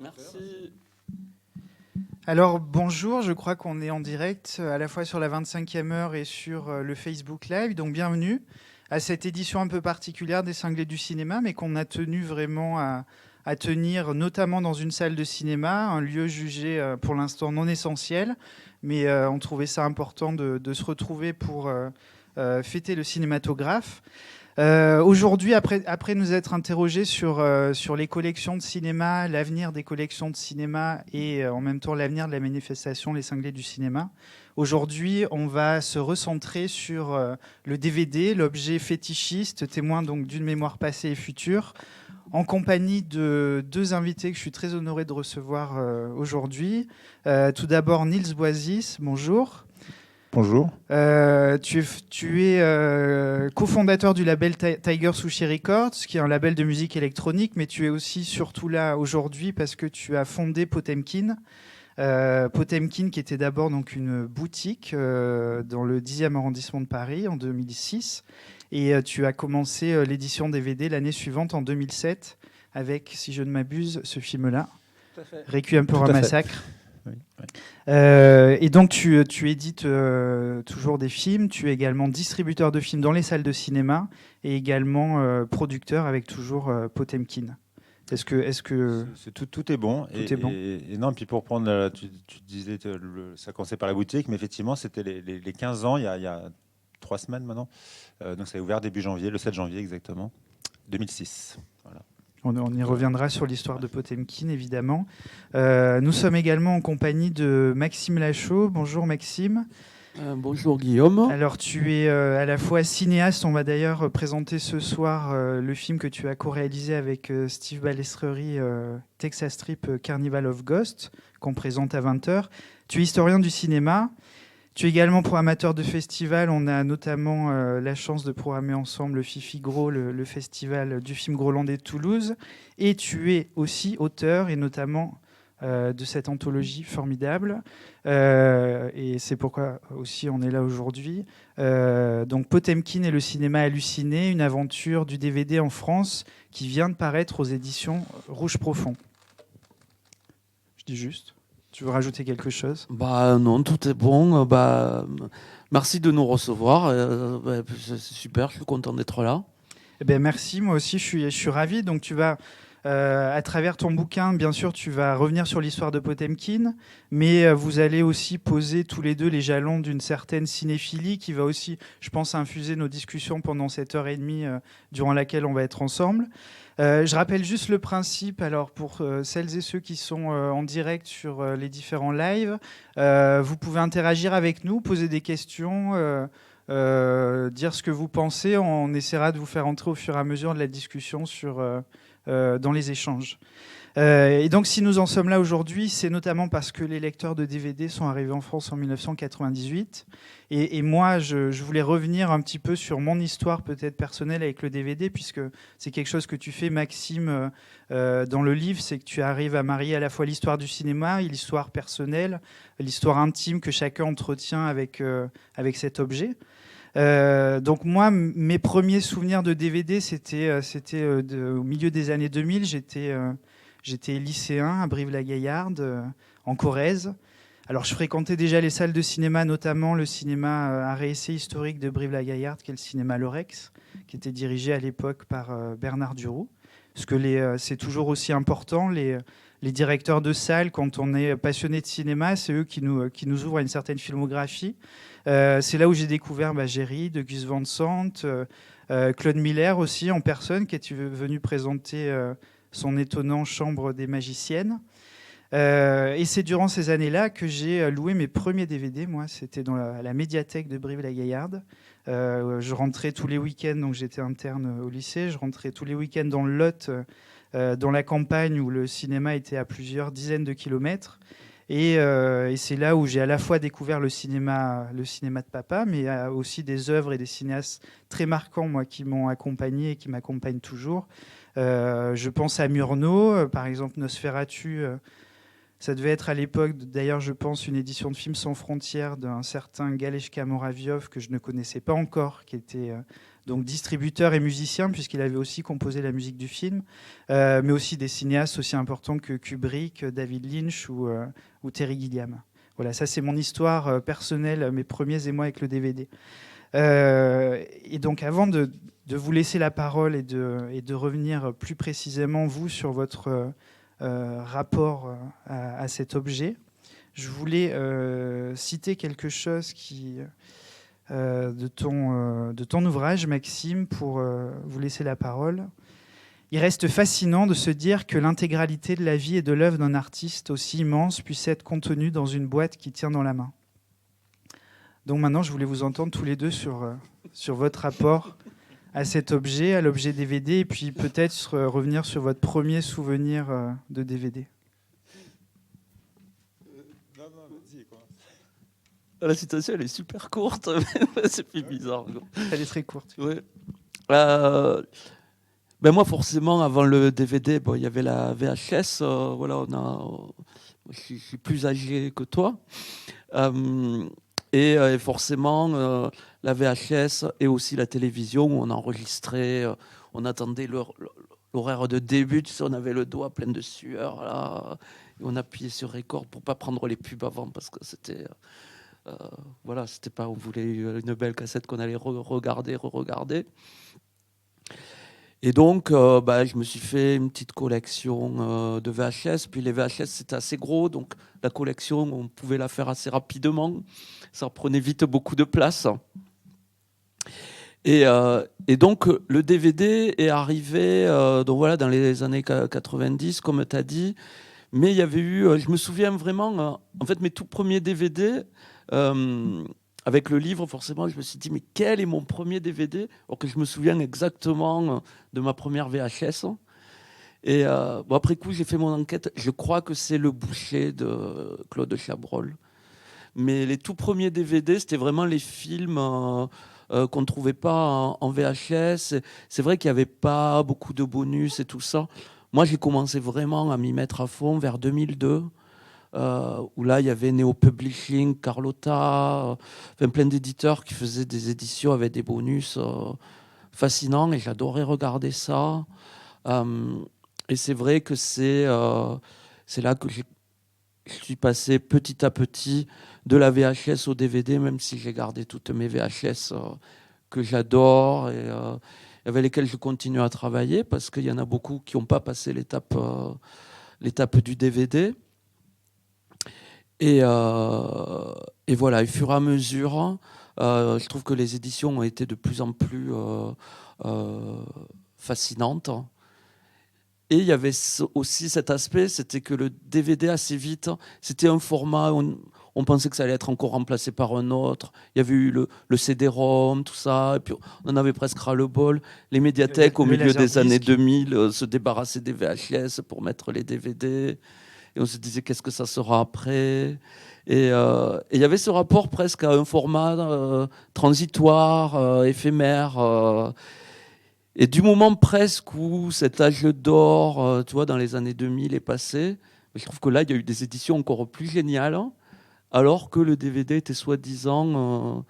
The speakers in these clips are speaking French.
Merci. Alors bonjour, je crois qu'on est en direct à la fois sur la 25e heure et sur le Facebook Live. Donc bienvenue à cette édition un peu particulière des Cinglés du cinéma, mais qu'on a tenu vraiment à tenir, notamment dans une salle de cinéma, un lieu jugé pour l'instant non essentiel. Mais on trouvait ça important de se retrouver pour fêter le cinématographe. Aujourd'hui, après nous être interrogés sur les collections de cinéma, l'avenir des collections de cinéma et en même temps l'avenir de la manifestation Les Cinglés du cinéma, aujourd'hui, on va se recentrer sur le DVD, l'objet fétichiste, témoin donc d'une mémoire passée et future, en compagnie de deux invités que je suis très honoré de recevoir aujourd'hui. Tout d'abord, Niels Boisis, bonjour. Bonjour. Tu es cofondateur du label Tiger Sushi Records, qui est un label de musique électronique, mais tu es aussi surtout là aujourd'hui parce que tu as fondé Potemkin. Potemkin, qui était d'abord donc une boutique dans le 10e arrondissement de Paris en 2006. Et tu as commencé l'édition DVD l'année suivante, en 2007, avec, si je ne m'abuse, ce film-là, Requiem pour un massacre. Oui, oui. Et donc tu édites toujours des films, tu es également distributeur de films dans les salles de cinéma et également producteur avec toujours Potemkin. Est-ce que Tout est bon. Tout est bon. Et non, puis pour prendre, tu disais, ça commençait par la boutique, mais effectivement, c'était les 15 ans, il y a 3 semaines maintenant. Donc ça a ouvert début janvier, le 7 janvier exactement, 2006. Voilà. On y reviendra sur l'histoire de Potemkin, évidemment. Nous sommes également en compagnie de Maxime Lachaud. Bonjour Maxime. Bonjour Guillaume. Alors tu es à la fois cinéaste, on va d'ailleurs présenter ce soir le film que tu as co-réalisé avec Steve Balestreri, Texas Trip Carnival of Ghosts, qu'on présente à 20h. Tu es historien du cinéma. Tu es également programmateur de festivals. On a notamment la chance de programmer ensemble le Fifi Gros, le festival du film Grolandais de Toulouse. Et tu es aussi auteur, et notamment de cette anthologie formidable. Et c'est pourquoi aussi on est là aujourd'hui. Donc Potemkin et le cinéma halluciné, une aventure du DVD en France qui vient de paraître aux éditions Rouge Profond. Je dis juste. Tu veux rajouter quelque chose ? Bah non, tout est bon. Merci de nous recevoir. C'est super, je suis content d'être là. Eh ben merci, moi aussi je suis ravi. Donc tu vas, à travers ton bouquin, bien sûr, tu vas revenir sur l'histoire de Potemkin, mais vous allez aussi poser tous les deux les jalons d'une certaine cinéphilie qui va aussi, je pense, infuser nos discussions pendant cette heure et demie durant laquelle on va être ensemble. Je rappelle juste le principe, alors pour celles et ceux qui sont en direct sur les différents lives, vous pouvez interagir avec nous, poser des questions, dire ce que vous pensez. On essaiera de vous faire entrer au fur et à mesure de la discussion dans les échanges. Et donc si nous en sommes là aujourd'hui, c'est notamment parce que les lecteurs de DVD sont arrivés en France en 1998. Et moi, je voulais revenir un petit peu sur mon histoire peut-être personnelle avec le DVD, puisque c'est quelque chose que tu fais, Maxime, dans le livre, c'est que tu arrives à marier à la fois l'histoire du cinéma et l'histoire personnelle, l'histoire intime que chacun entretient avec cet objet. Donc moi, mes premiers souvenirs de DVD, c'était au milieu des années 2000. J'étais lycéen à Brive-la-Gaillarde, en Corrèze. Alors je fréquentais déjà les salles de cinéma, notamment le cinéma art et essai historique de Brive-la-Gaillarde, qui est le cinéma Lorex, qui était dirigé à l'époque par Bernard Duroux. Parce que c'est toujours aussi important, les directeurs de salle, quand on est passionné de cinéma, c'est eux qui nous ouvrent à une certaine filmographie. C'est là où j'ai découvert Géry, de Gus Van Sant, Claude Miller aussi en personne, qui est venu présenter son étonnant Chambre des magiciennes. Et c'est durant ces années-là que j'ai loué mes premiers DVD. Moi, c'était dans la médiathèque de Brive-la-Gaillarde. Je rentrais tous les week-ends, donc j'étais interne au lycée. Je rentrais tous les week-ends dans le Lot, dans la campagne où le cinéma était à plusieurs dizaines de kilomètres. Et c'est là où j'ai à la fois découvert le cinéma de papa, mais aussi des œuvres et des cinéastes très marquants, moi, qui m'ont accompagné et qui m'accompagnent toujours. Je pense à Murnau, par exemple Nosferatu. Ça devait être à l'époque, d'ailleurs, je pense, une édition de Films sans frontières d'un certain Galeshka Moraviov que je ne connaissais pas encore, qui était donc distributeur et musicien, puisqu'il avait aussi composé la musique du film, mais aussi des cinéastes aussi importants que Kubrick, David Lynch ou Terry Gilliam. Voilà, ça c'est mon histoire personnelle, mes premiers émois avec le DVD. Et donc avant de vous laisser la parole et de revenir plus précisément, vous, sur votre rapport à cet objet, je voulais citer quelque chose de ton ouvrage, Maxime, pour vous laisser la parole. Il reste fascinant de se dire que l'intégralité de la vie et de l'œuvre d'un artiste aussi immense puisse être contenue dans une boîte qui tient dans la main. Donc maintenant, je voulais vous entendre tous les deux sur votre rapport à cet objet, à l'objet DVD, et puis peut-être revenir sur votre premier souvenir de DVD. La citation, elle est super courte, c'est plus bizarre. Elle est très courte. Ouais. Ben moi, forcément, avant le DVD, bon, il y avait la VHS. Voilà, je suis plus âgé que toi. Et forcément, la VHS et aussi la télévision où on enregistrait, on attendait l'horaire de début, tu sais, on avait le doigt plein de sueur, là, et on appuyait sur record pour pas prendre les pubs avant parce que c'était... voilà, c'était pas, on voulait une belle cassette qu'on allait re-regarder. Et donc, je me suis fait une petite collection de VHS. Puis les VHS, c'était assez gros, donc la collection, on pouvait la faire assez rapidement. Ça prenait vite beaucoup de place. Et donc, le DVD est arrivé donc voilà, dans les années 90, comme tu as dit. Mais il y avait eu, je me souviens vraiment, en fait, mes tout premiers DVD... avec le livre, forcément, je me suis dit, mais quel est mon premier DVD? Alors que je me souviens exactement de ma première VHS. Et après coup, j'ai fait mon enquête. Je crois que c'est Le Boucher de Claude Chabrol. Mais les tout premiers DVD, c'était vraiment les films qu'on ne trouvait pas en VHS. C'est vrai qu'il n'y avait pas beaucoup de bonus et tout ça. Moi, j'ai commencé vraiment à m'y mettre à fond vers 2002. Où là, il y avait Neo Publishing, Carlotta, plein d'éditeurs qui faisaient des éditions avec des bonus fascinants, et j'adorais regarder ça. Et c'est vrai que c'est là que je suis passé petit à petit de la VHS au DVD, même si j'ai gardé toutes mes VHS que j'adore et avec lesquelles je continue à travailler, parce qu'il y en a beaucoup qui n'ont pas passé l'étape du DVD. Et voilà, au fur et à mesure, je trouve que les éditions ont été de plus en plus fascinantes. Et il y avait aussi cet aspect, c'était que le DVD assez vite, c'était un format, on pensait que ça allait être encore remplacé par un autre. Il y avait eu le CD-ROM, tout ça, et puis on en avait presque ras-le-bol. Les médiathèques, au milieu des années 2000, se débarrassaient des VHS pour mettre les DVD. Et on se disait, qu'est-ce que ça sera après? Et il y avait ce rapport presque à un format transitoire, éphémère. Et du moment presque où cet âge d'or, tu vois, dans les années 2000 est passé, je trouve que là, il y a eu des éditions encore plus géniales, hein, alors que le DVD était soi-disant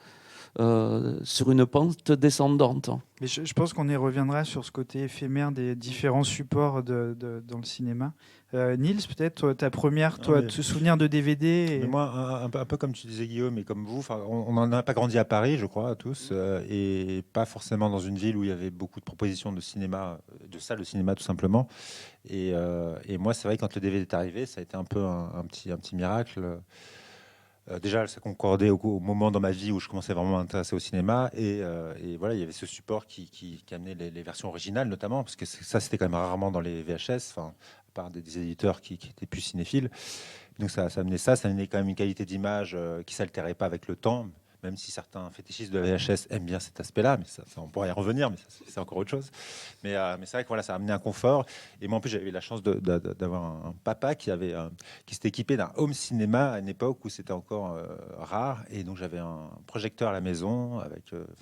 sur une pente descendante. Mais je pense qu'on y reviendra sur ce côté éphémère des différents supports dans le cinéma. Niels, peut-être ta première, ce souvenir de DVD Mais moi, un peu comme tu disais, Guillaume, et comme vous, on n'en a pas grandi à Paris, je crois, tous, et pas forcément dans une ville où il y avait beaucoup de propositions de cinéma, de salles de cinéma tout simplement. Et moi, c'est vrai, quand le DVD est arrivé, ça a été un peu un petit miracle. Déjà, ça concordait au moment dans ma vie où je commençais vraiment à m'intéresser au cinéma. Et voilà, il y avait ce support qui amenait les versions originales, notamment, parce que ça, c'était quand même rarement dans les VHS, à part des éditeurs qui étaient plus cinéphiles. Donc ça amenait ça amenait quand même une qualité d'image qui s'altérait pas avec le temps, même si certains fétichistes de la VHS aiment bien cet aspect-là, mais ça, on pourrait y revenir, mais c'est encore autre chose. Mais c'est vrai que voilà, ça a amené un confort. Et moi, en plus, j'avais eu la chance d'avoir un papa qui s'était équipé d'un home cinéma à une époque où c'était encore rare. Et donc, j'avais un projecteur à la maison,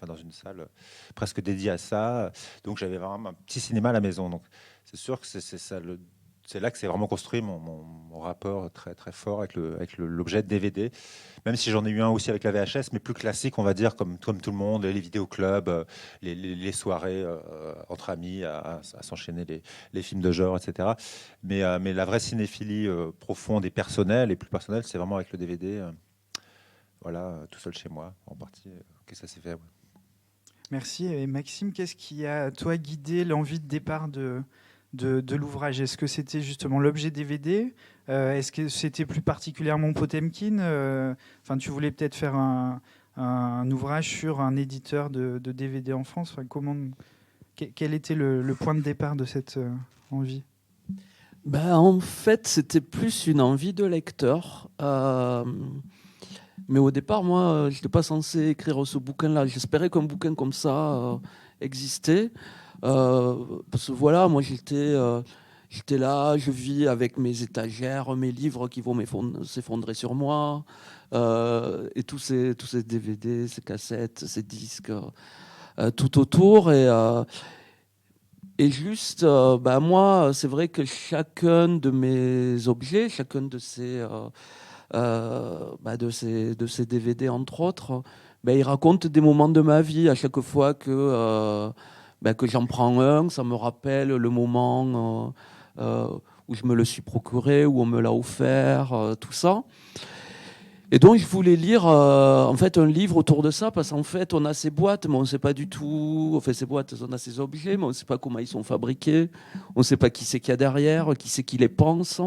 dans une salle presque dédiée à ça. Donc, j'avais vraiment un petit cinéma à la maison. Donc, c'est sûr que c'est là que c'est vraiment construit mon rapport très, très fort avec l'objet de DVD. Même si j'en ai eu un aussi avec la VHS, mais plus classique, on va dire, comme tout le monde, les vidéoclubs, les soirées entre amis, à s'enchaîner les films de genre, etc. Mais la vraie cinéphilie profonde et personnelle, et plus personnelle, c'est vraiment avec le DVD. Voilà, tout seul chez moi, en partie, que ça s'est fait. Ouais. Merci. Et Maxime, qu'est-ce qui a, toi, guidé l'envie de départ de l'ouvrage? Est-ce que c'était justement l'objet DVD? Est-ce que c'était plus particulièrement Potemkin? Enfin, tu voulais peut-être faire un ouvrage sur un éditeur de DVD en France. Enfin, quel était le point de départ de cette envie? Ben, en fait, c'était plus une envie de lecteur. Mais au départ, moi, je n'étais pas censé écrire ce bouquin-là. J'espérais qu'un bouquin comme ça existait. Parce que voilà, moi, j'étais là, je vis avec mes étagères, mes livres qui vont s'effondrer sur moi, et tous ces DVD, ces cassettes, ces disques, tout autour. Et juste, bah, moi, c'est vrai que chacun de mes objets, chacun de ces DVD, entre autres, bah, il raconte des moments de ma vie. À chaque fois que j'en prends un, ça me rappelle le moment où je me le suis procuré, où on me l'a offert, tout ça. Et donc, je voulais lire en fait un livre autour de ça, parce qu'en fait, on a ces boîtes, mais on ne sait pas du tout. On fait ces boîtes, on a ces objets, mais on ne sait pas comment ils sont fabriqués. On ne sait pas qui c'est qu'il y a derrière, qui c'est qui les pense.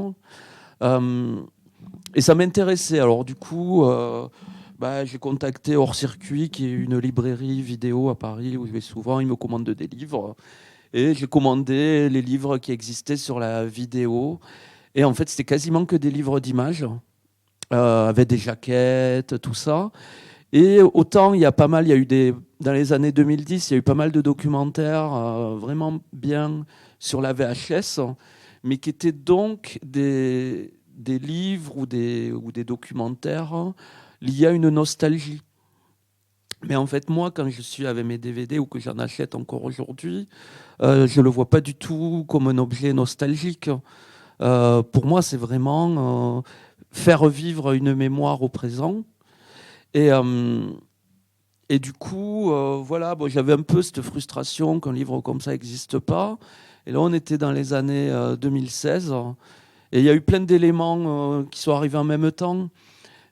Et ça m'intéressait. Alors, du coup, j'ai contacté Hors Circuit, qui est une librairie vidéo à Paris où je vais souvent. Ils me commandent des livres. Et j'ai commandé les livres qui existaient sur la vidéo. Et en fait, c'était quasiment que des livres d'images. Avec des jaquettes, tout ça. Et autant, il y a eu dans les années 2010, il y a eu pas mal de documentaires vraiment bien sur la VHS, mais qui étaient donc des livres ou des documentaires liés à une nostalgie. Mais en fait, moi, quand je suis avec mes DVD ou que j'en achète encore aujourd'hui, je ne le vois pas du tout comme un objet nostalgique. Pour moi, c'est vraiment faire vivre une mémoire au présent. Et du coup, voilà, bon, j'avais un peu cette frustration qu'un livre comme ça n'existe pas. Et là, on était dans les années 2016. Et il y a eu plein d'éléments qui sont arrivés en même temps.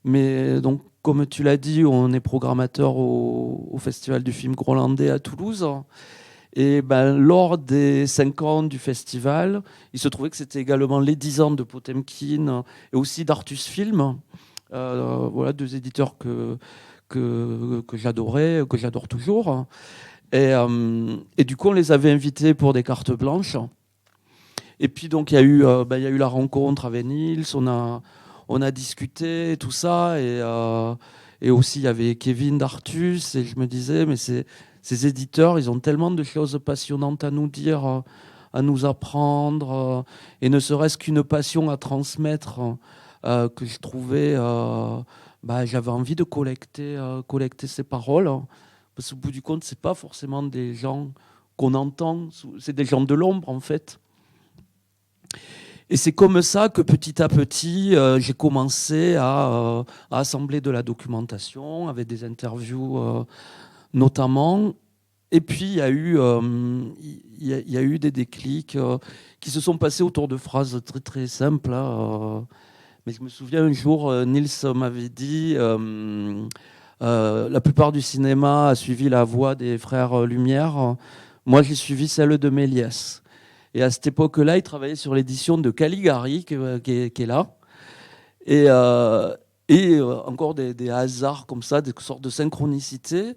Mais donc, comme tu l'as dit, on est programmateur au Festival du film grolandais à Toulouse. Et ben, lors des 5 ans du festival, il se trouvait que c'était également les 10 ans de Potemkin et aussi d'Artus Film. Voilà, 2 éditeurs que j'adorais, que j'adore toujours. Et du coup, on les avait invités pour des cartes blanches. Et puis, donc, il y a eu la rencontre avec Niels, on a discuté, tout ça. Et aussi, il y avait Kevin d'Artus. Et je me disais, mais ces éditeurs, ils ont tellement de choses passionnantes à nous dire, à nous apprendre, et ne serait-ce qu'une passion à transmettre que je trouvais, j'avais envie de collecter ces paroles, parce qu'au bout du compte, c'est pas forcément des gens qu'on entend, c'est des gens de l'ombre en fait. Et c'est comme ça que petit à petit, j'ai commencé à assembler de la documentation avec des interviews notamment. Et puis, il y a eu des déclics qui se sont passés autour de phrases très, très simples. Mais je me souviens un jour, Niels m'avait dit la plupart du cinéma a suivi la voie des frères Lumière. Moi, j'ai suivi celle de Méliès. Et à cette époque-là, il travaillait sur l'édition de Caligari, qui est là. Et encore des hasards comme ça, des sortes de synchronicités.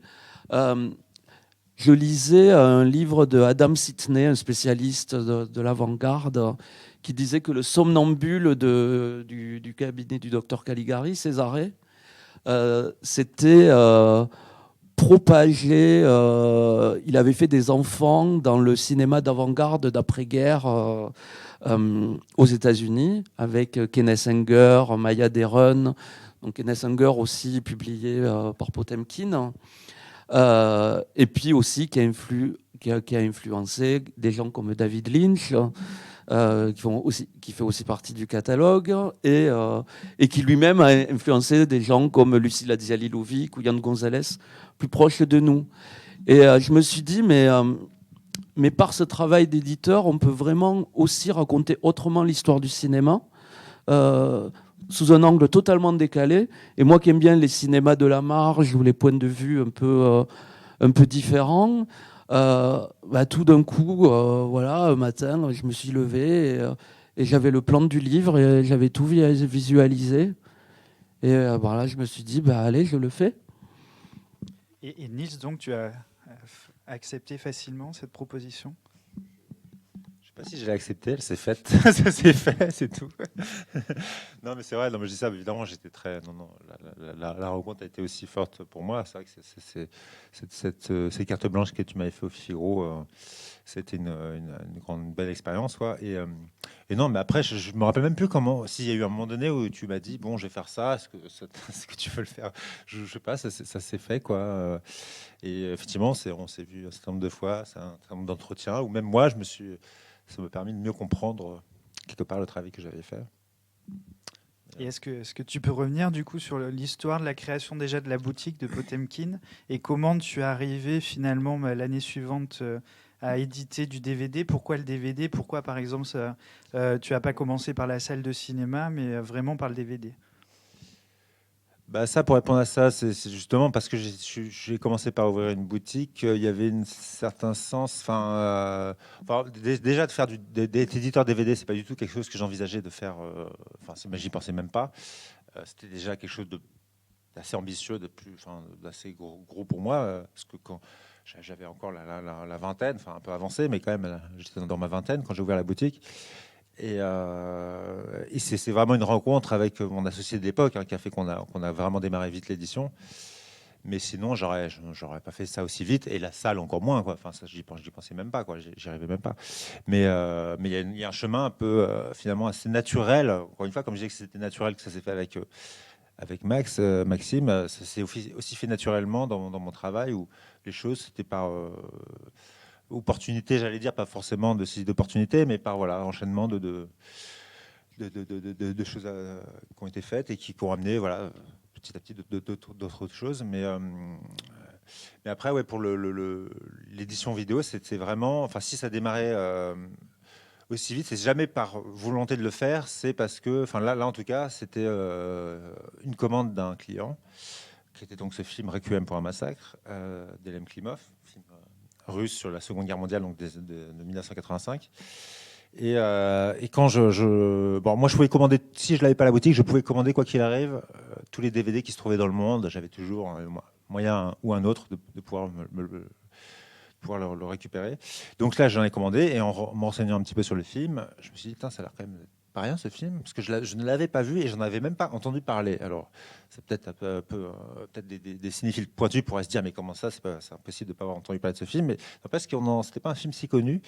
Je lisais un livre de Adam Sidney, un spécialiste de l'avant-garde, qui disait que le somnambule du cabinet du docteur Caligari, Césarée, s'était propagé. Il avait fait des enfants dans le cinéma d'avant-garde d'après-guerre aux États-Unis, avec Kenneth Anger, Maya Deren. Donc Kenneth Anger aussi publié par Potemkin. Et puis aussi qui a influencé des gens comme David Lynch, qui fait aussi partie du catalogue, et qui lui-même a influencé des gens comme Lucila Diali-Lovic ou Yann Gonzalez, plus proches de nous. Et je me suis dit, mais par ce travail d'éditeur, on peut vraiment aussi raconter autrement l'histoire du cinéma, sous un angle totalement décalé. Et moi qui aime bien les cinémas de la marge ou les points de vue un peu différents, tout d'un coup, voilà, un matin, je me suis levé et j'avais le plan du livre et j'avais tout visualisé. Et voilà, je me suis dit, allez, je le fais. Et Nils, donc, tu as accepté facilement cette proposition? Je sais pas si je l'ai accepté, elle s'est faite. Ça s'est fait, c'est tout. Non, mais c'est vrai, non, mais je dis ça, évidemment, j'étais très. Non, non, la rencontre a été aussi forte pour moi. C'est vrai que ces cartes blanches que tu m'avais fait au Figaro, c'était une grande belle expérience, quoi. Et non, mais après, je me rappelle même plus comment. S'il y a eu un moment donné où tu m'as dit, bon, je vais faire ça, est-ce que tu veux le faire? Je sais pas, ça s'est fait, quoi. Et effectivement, on s'est vu un certain nombre de fois, c'est un certain nombre d'entretiens, où même moi, ça m'a permis de mieux comprendre quelque part le travail que j'avais fait. Et est-ce que tu peux revenir du coup sur l'histoire de la création déjà de la boutique de Potemkin et comment tu es arrivé finalement l'année suivante à éditer du DVD? Pourquoi le DVD? Pourquoi par exemple tu n'as pas commencé par la salle de cinéma mais vraiment par le DVD? Ça, pour répondre à ça, c'est justement parce que j'ai commencé par ouvrir une boutique. Il y avait un certain sens. Déjà de faire d'être éditeur DVD, c'est pas du tout quelque chose que j'envisageais de faire. J'y pensais même pas. C'était déjà quelque chose d'assez ambitieux, d'assez gros pour moi, parce que quand j'avais encore la vingtaine, un peu avancé, mais quand même, j'étais dans ma vingtaine quand j'ai ouvert la boutique. Et c'est vraiment une rencontre avec mon associé de l'époque qui a fait qu'on a vraiment démarré vite l'édition. Mais sinon, j'aurais pas fait ça aussi vite. Et la salle encore moins, quoi. Ça, j'y pensais même pas, quoi. J'y arrivais même pas. Mais il y a un chemin un peu finalement assez naturel. Encore une fois, comme je disais que c'était naturel que ça s'est fait avec Maxime, ça s'est aussi fait naturellement dans mon travail où les choses c'était par opportunité, j'allais dire, pas forcément de saisie d'opportunité, mais par enchaînement de choses qui ont été faites et qui ont amené petit à petit d'autres choses. Mais après, ouais, pour l'édition vidéo, c'était vraiment, si ça démarrait aussi vite, c'est jamais par volonté de le faire, c'est parce que, là en tout cas, c'était une commande d'un client qui était donc ce film Requiem pour un massacre d'Elem Klimov, film russe sur la Seconde Guerre mondiale, donc de 1985. Et quand moi je pouvais commander, si je l'avais pas à la boutique, je pouvais commander quoi qu'il arrive tous les DVD qui se trouvaient dans le monde. J'avais toujours un moyen ou un autre de pouvoir pouvoir le récupérer. Donc là, j'en ai commandé et en m'enseignant un petit peu sur le film, je me suis dit, ça a l'air quand même pas rien ce film, parce que je ne l'avais pas vu et j'en avais même pas entendu parler. Alors, c'est peut-être un peu peut-être des cinéphiles pointus pourraient se dire, mais comment ça, c'est impossible de ne pas avoir entendu parler de ce film. Mais parce que c'était pas un film si connu.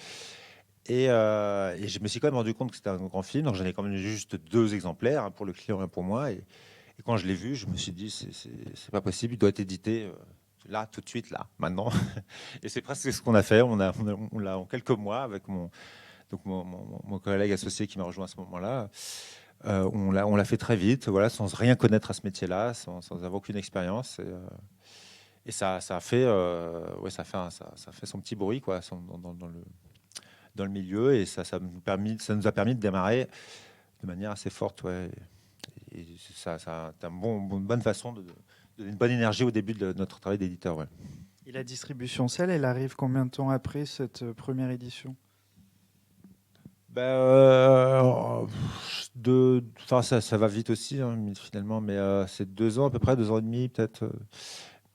Et je me suis quand même rendu compte que c'était un grand film, donc j'en ai quand même juste 2 exemplaires, pour le client et pour moi. Et quand je l'ai vu, je me suis dit, c'est pas possible, il doit être édité là, tout de suite, là, maintenant. Et c'est presque ce qu'on a fait. On l'a en quelques mois avec mon collègue associé qui m'a rejoint à ce moment-là. On l'a fait très vite, sans rien connaître à ce métier-là, sans avoir aucune expérience. Et ça a fait, ça fait son petit bruit, quoi, dans le milieu, et ça nous a permis de démarrer de manière assez forte, ouais. Et ça a été une bonne façon de donner une bonne énergie au début de notre travail d'éditeur, ouais. Et la distribution, elle arrive combien de temps après cette première édition? Ça va vite aussi, hein, finalement, mais c'est 2 ans à peu près, 2 ans et demi peut-être.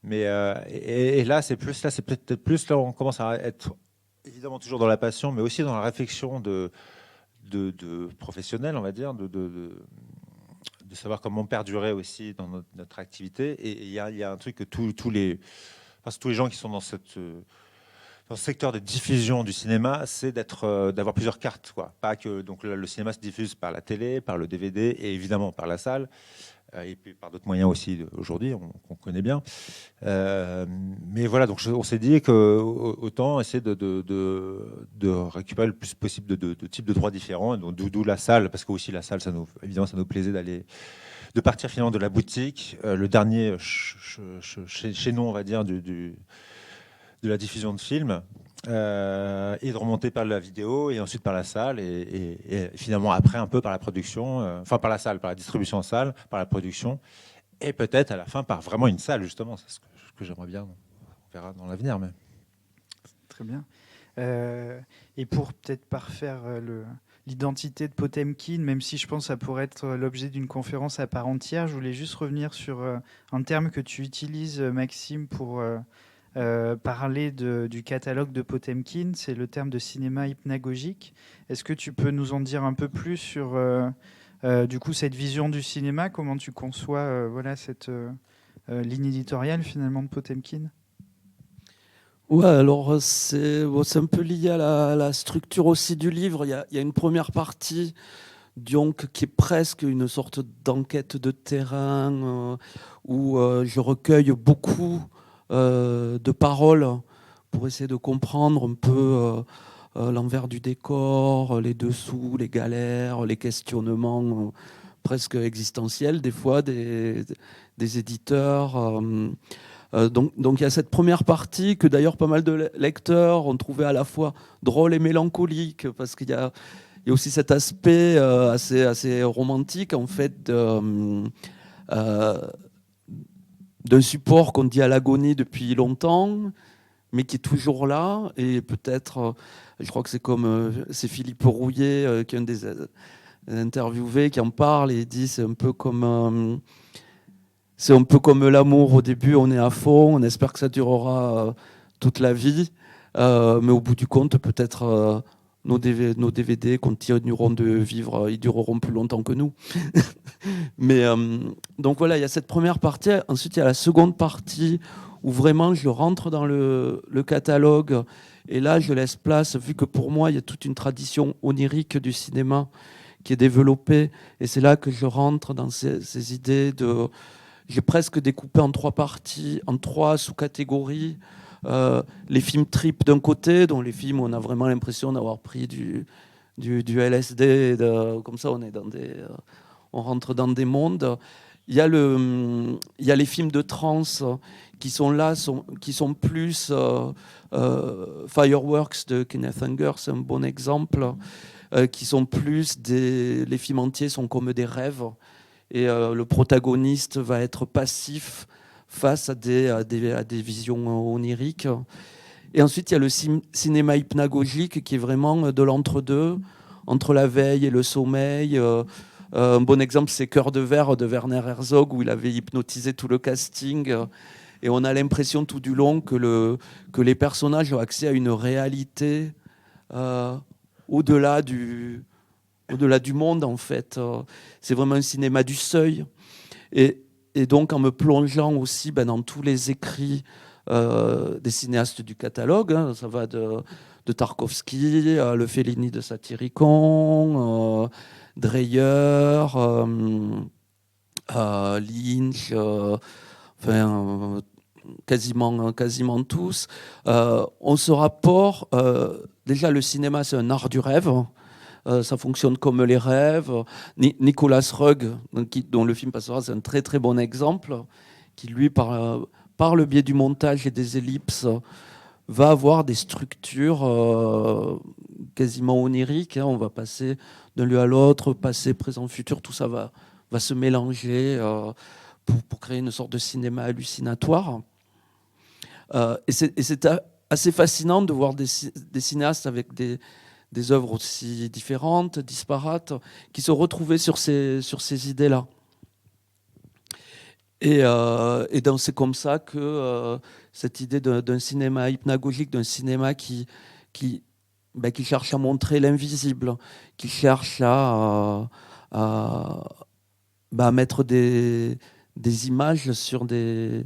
Mais et là, c'est peut-être plus là où on commence à être évidemment toujours dans la passion, mais aussi dans la réflexion de professionnels, on va dire, de savoir comment perdurer aussi dans notre activité. Et il y a un truc que tous les gens qui sont dans ce secteur de diffusion du cinéma, c'est d'avoir plusieurs cartes, quoi. Pas que donc le cinéma se diffuse par la télé, par le DVD et évidemment par la salle. et puis par d'autres moyens aussi aujourd'hui, qu'on connaît bien. Mais voilà, donc on s'est dit qu'autant essayer de récupérer le plus possible de types de droits différents, d'où la salle, parce que aussi la salle, évidemment, ça nous plaisait de partir finalement de la boutique, le dernier chez nous, on va dire, de la diffusion de films, et de remonter par la vidéo et ensuite par la salle et finalement après un peu par la production, enfin par la salle, par la distribution en salle, par la production et peut-être à la fin par vraiment une salle justement. C'est ce que j'aimerais bien. On verra dans l'avenir. Mais... Très bien. Et pour peut-être parfaire l'identité de Potemkin, même si je pense que ça pourrait être l'objet d'une conférence à part entière, je voulais juste revenir sur un terme que tu utilises, Maxime, pour parler du catalogue de Potemkin, c'est le terme de cinéma hypnagogique. Est-ce que tu peux nous en dire un peu plus sur du coup cette vision du cinéma, comment tu conçois voilà, cette ligne éditoriale finalement de Potemkin? Ouais, alors c'est un peu lié à la structure aussi du livre. Il y a une première partie donc, qui est presque une sorte d'enquête de terrain où je recueille beaucoup de paroles pour essayer de comprendre un peu l'envers du décor, les dessous, les galères, les questionnements presque existentiels des fois des éditeurs. Donc il y a cette première partie que d'ailleurs pas mal de lecteurs ont trouvé à la fois drôle et mélancolique parce qu'il y a aussi cet aspect assez romantique en fait d'un support qu'on dit à l'agonie depuis longtemps, mais qui est toujours là. Et peut-être, je crois que c'est Philippe Rouillet qui est un des interviewés qui en parle et il dit c'est un peu comme l'amour. Au début, on est à fond, on espère que ça durera toute la vie, mais au bout du compte, peut-être nos DVD continueront de vivre, ils dureront plus longtemps que nous. Mais donc voilà, il y a cette première partie. Ensuite, il y a la seconde partie où vraiment je rentre dans le catalogue. Et là, je laisse place, vu que pour moi, il y a toute une tradition onirique du cinéma qui est développée. Et c'est là que je rentre dans ces idées de... J'ai presque découpé en trois parties, en trois sous-catégories. Les films trip d'un côté, dont les films où on a vraiment l'impression d'avoir pris du LSD, comme ça on rentre dans des mondes. Il y a les films de trance qui sont là, qui sont plus Fireworks de Kenneth Anger, c'est un bon exemple, qui sont plus les films entiers sont comme des rêves et le protagoniste va être passif face à des visions oniriques. Et ensuite, il y a le cinéma hypnagogique qui est vraiment de l'entre-deux, entre la veille et le sommeil. Un bon exemple, c'est Cœur de verre de Werner Herzog, où il avait hypnotisé tout le casting. Et on a l'impression tout du long que les personnages ont accès à une réalité au-delà du monde, en fait. C'est vraiment un cinéma du seuil. Et donc, en me plongeant aussi dans tous les écrits des cinéastes du catalogue, hein, ça va de Tarkovsky, le Fellini de Satyricon, Dreyer, Lynch, quasiment tous. On se rapporte, déjà le cinéma c'est un art du rêve, ça fonctionne comme les rêves. Nicolas Rugg, dont le film passera, c'est un très très bon exemple, qui lui, par le biais du montage et des ellipses, va avoir des structures quasiment oniriques. Hein. On va passer d'un lieu à l'autre, passé, présent, futur, tout ça va se mélanger pour créer une sorte de cinéma hallucinatoire. Et c'est assez fascinant de voir des cinéastes avec des œuvres aussi différentes, disparates, qui se retrouvaient sur ces idées-là. Et c'est comme ça que cette idée d'un cinéma hypnagogique, d'un cinéma qui cherche à montrer l'invisible, qui cherche à mettre des images sur des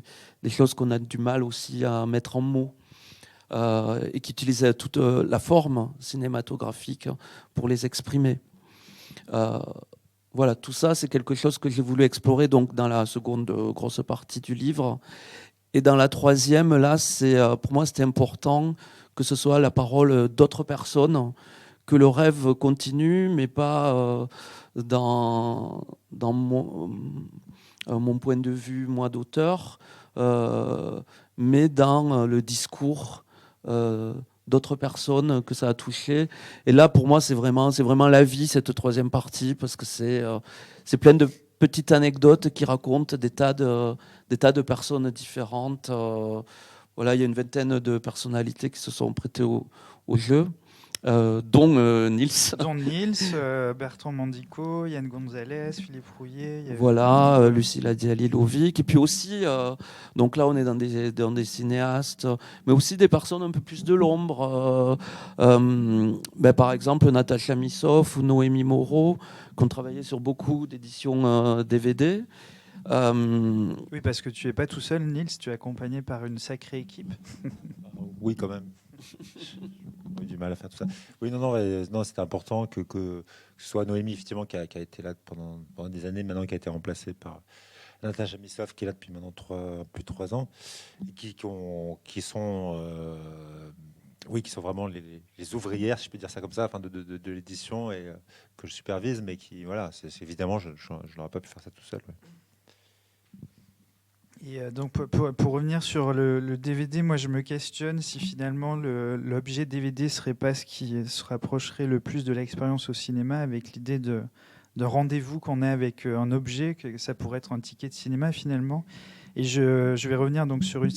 choses qu'on a du mal aussi à mettre en mots, et qui utilise toute la forme cinématographique pour les exprimer. voilà, tout ça, c'est quelque chose que j'ai voulu explorer donc dans la seconde grosse partie du livre. Et dans la troisième, là, pour moi, c'était important que ce soit la parole d'autres personnes, que le rêve continue, mais pas dans mon point de vue, moi, d'auteur, mais dans le discours d'autres personnes que ça a touché. Et là, pour moi, c'est vraiment la vie, cette troisième partie, parce que c'est plein de petites anecdotes qui racontent des tas de personnes différentes. Voilà, il y a une vingtaine de personnalités qui se sont prêtées au jeu, dont Nils. Dont Nils, Bertrand Mandico, Yann Gonzalez, Philippe Rouillet. Voilà, Lucilla Dialilovic. Et puis aussi, donc là, on est dans des cinéastes, mais aussi des personnes un peu plus de l'ombre. Par exemple, Natacha Missoff ou Noémie Moreau, qui ont travaillé sur beaucoup d'éditions DVD. Oui, parce que tu n'es pas tout seul, Nils, tu es accompagné par une sacrée équipe. Oui, quand même. J'ai eu du mal à faire tout ça. Oui, non, c'était important que ce soit Noémie, effectivement, qui a été là pendant des années, maintenant qui a été remplacée par Natacha Missoff, qui est là depuis maintenant plus de 3 ans, et qui sont vraiment les ouvrières, si je peux dire ça comme ça, enfin, de l'édition, et que je supervise, mais qui, voilà, évidemment, je n'aurais pas pu faire ça tout seul. Ouais. Et donc pour revenir sur le DVD, moi je me questionne si finalement l'objet DVD serait pas ce qui se rapprocherait le plus de l'expérience au cinéma, avec l'idée de rendez-vous qu'on a avec un objet, que ça pourrait être un ticket de cinéma finalement. Et je vais revenir donc sur une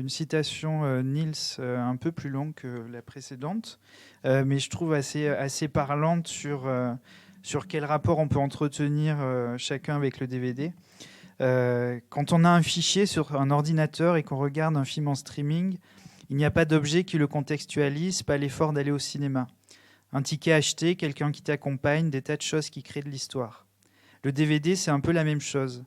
citation Niels un peu plus longue que la précédente, mais je trouve assez parlante sur quel rapport on peut entretenir chacun avec le DVD. Quand on a un fichier sur un ordinateur et qu'on regarde un film en streaming, il n'y a pas d'objet qui le contextualise, pas l'effort d'aller au cinéma. Un ticket acheté, quelqu'un qui t'accompagne, des tas de choses qui créent de l'histoire. Le DVD, c'est un peu la même chose.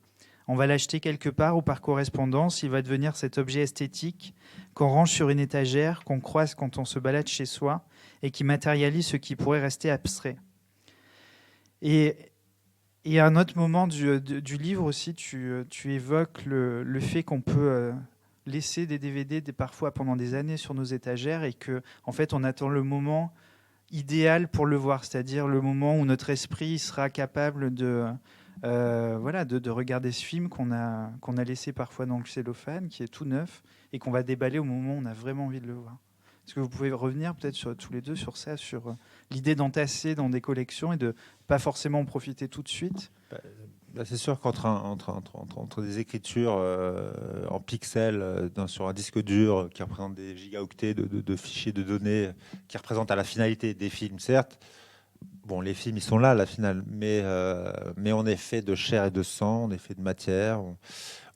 On va l'acheter quelque part ou par correspondance, il va devenir cet objet esthétique qu'on range sur une étagère, qu'on croise quand on se balade chez soi et qui matérialise ce qui pourrait rester abstrait. Et à un autre moment du livre aussi, tu évoques le fait qu'on peut laisser des DVD parfois pendant des années sur nos étagères et que en fait, on attend le moment idéal pour le voir, c'est-à-dire le moment où notre esprit sera capable de regarder ce film qu'on a laissé parfois dans le cellophane, qui est tout neuf, et qu'on va déballer au moment où on a vraiment envie de le voir. Est-ce que vous pouvez revenir peut-être tous les deux sur ça, sur l'idée d'entasser dans des collections et de pas forcément en profiter tout de suite? C'est sûr qu'entre des écritures en pixels sur un disque dur qui représente des gigaoctets de fichiers de données, qui représentent à la finalité des films, certes, bon, les films, ils sont là, à la finale, mais on est fait de chair et de sang, on est fait de matière,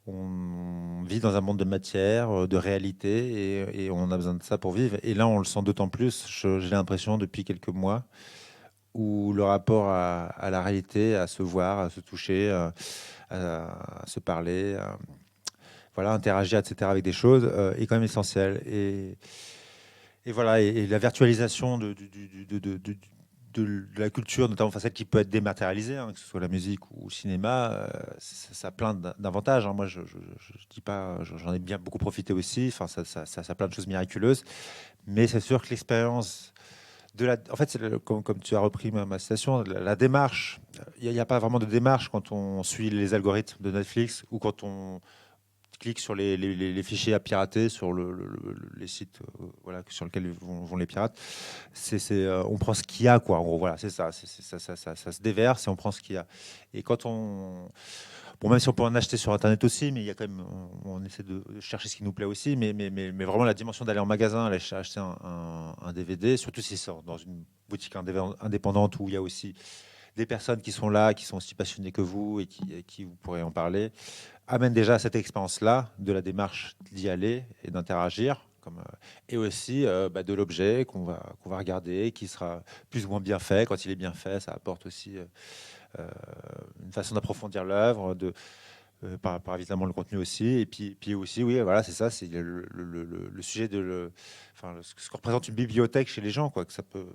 on vit dans un monde de matière, de réalité, et on a besoin de ça pour vivre. Et là, on le sent d'autant plus, j'ai l'impression, depuis quelques mois, où le rapport à la réalité, à se voir, à se toucher, à se parler, voilà, interagir, etc., avec des choses, est quand même essentiel. Et voilà, et la virtualisation de la culture, notamment enfin, celle qui peut être dématérialisée, hein, que ce soit la musique ou le cinéma, ça a plein d'avantages. Hein. Moi, je dis pas, j'en ai bien beaucoup profité aussi. Enfin, ça a plein de choses miraculeuses. Mais c'est sûr que l'expérience en fait, comme tu as repris ma citation, la démarche, il n'y a pas vraiment de démarche quand on suit les algorithmes de Netflix ou quand on clique sur les fichiers à pirater sur les sites voilà, sur lesquels vont les pirates. On prend ce qu'il y a, quoi. En gros, voilà, c'est ça. Ça se déverse et on prend ce qu'il y a. Et quand bon, même si on peut en acheter sur Internet aussi, mais il y a quand même, on essaie de chercher ce qui nous plaît aussi, mais vraiment la dimension d'aller en magasin, aller acheter un DVD, surtout si c'est dans une boutique indépendante où il y a aussi des personnes qui sont là, qui sont aussi passionnées que vous et qui vous pourrez en parler, amène déjà cette expérience-là de la démarche d'y aller et d'interagir. Et aussi de l'objet qu'on va regarder, qui sera plus ou moins bien fait. Quand il est bien fait, ça apporte aussi une façon d'approfondir l'œuvre, par évidemment le contenu aussi. Et puis aussi, oui, voilà, c'est ça, c'est le sujet ce que représente une bibliothèque chez les gens, quoi. Que ça peut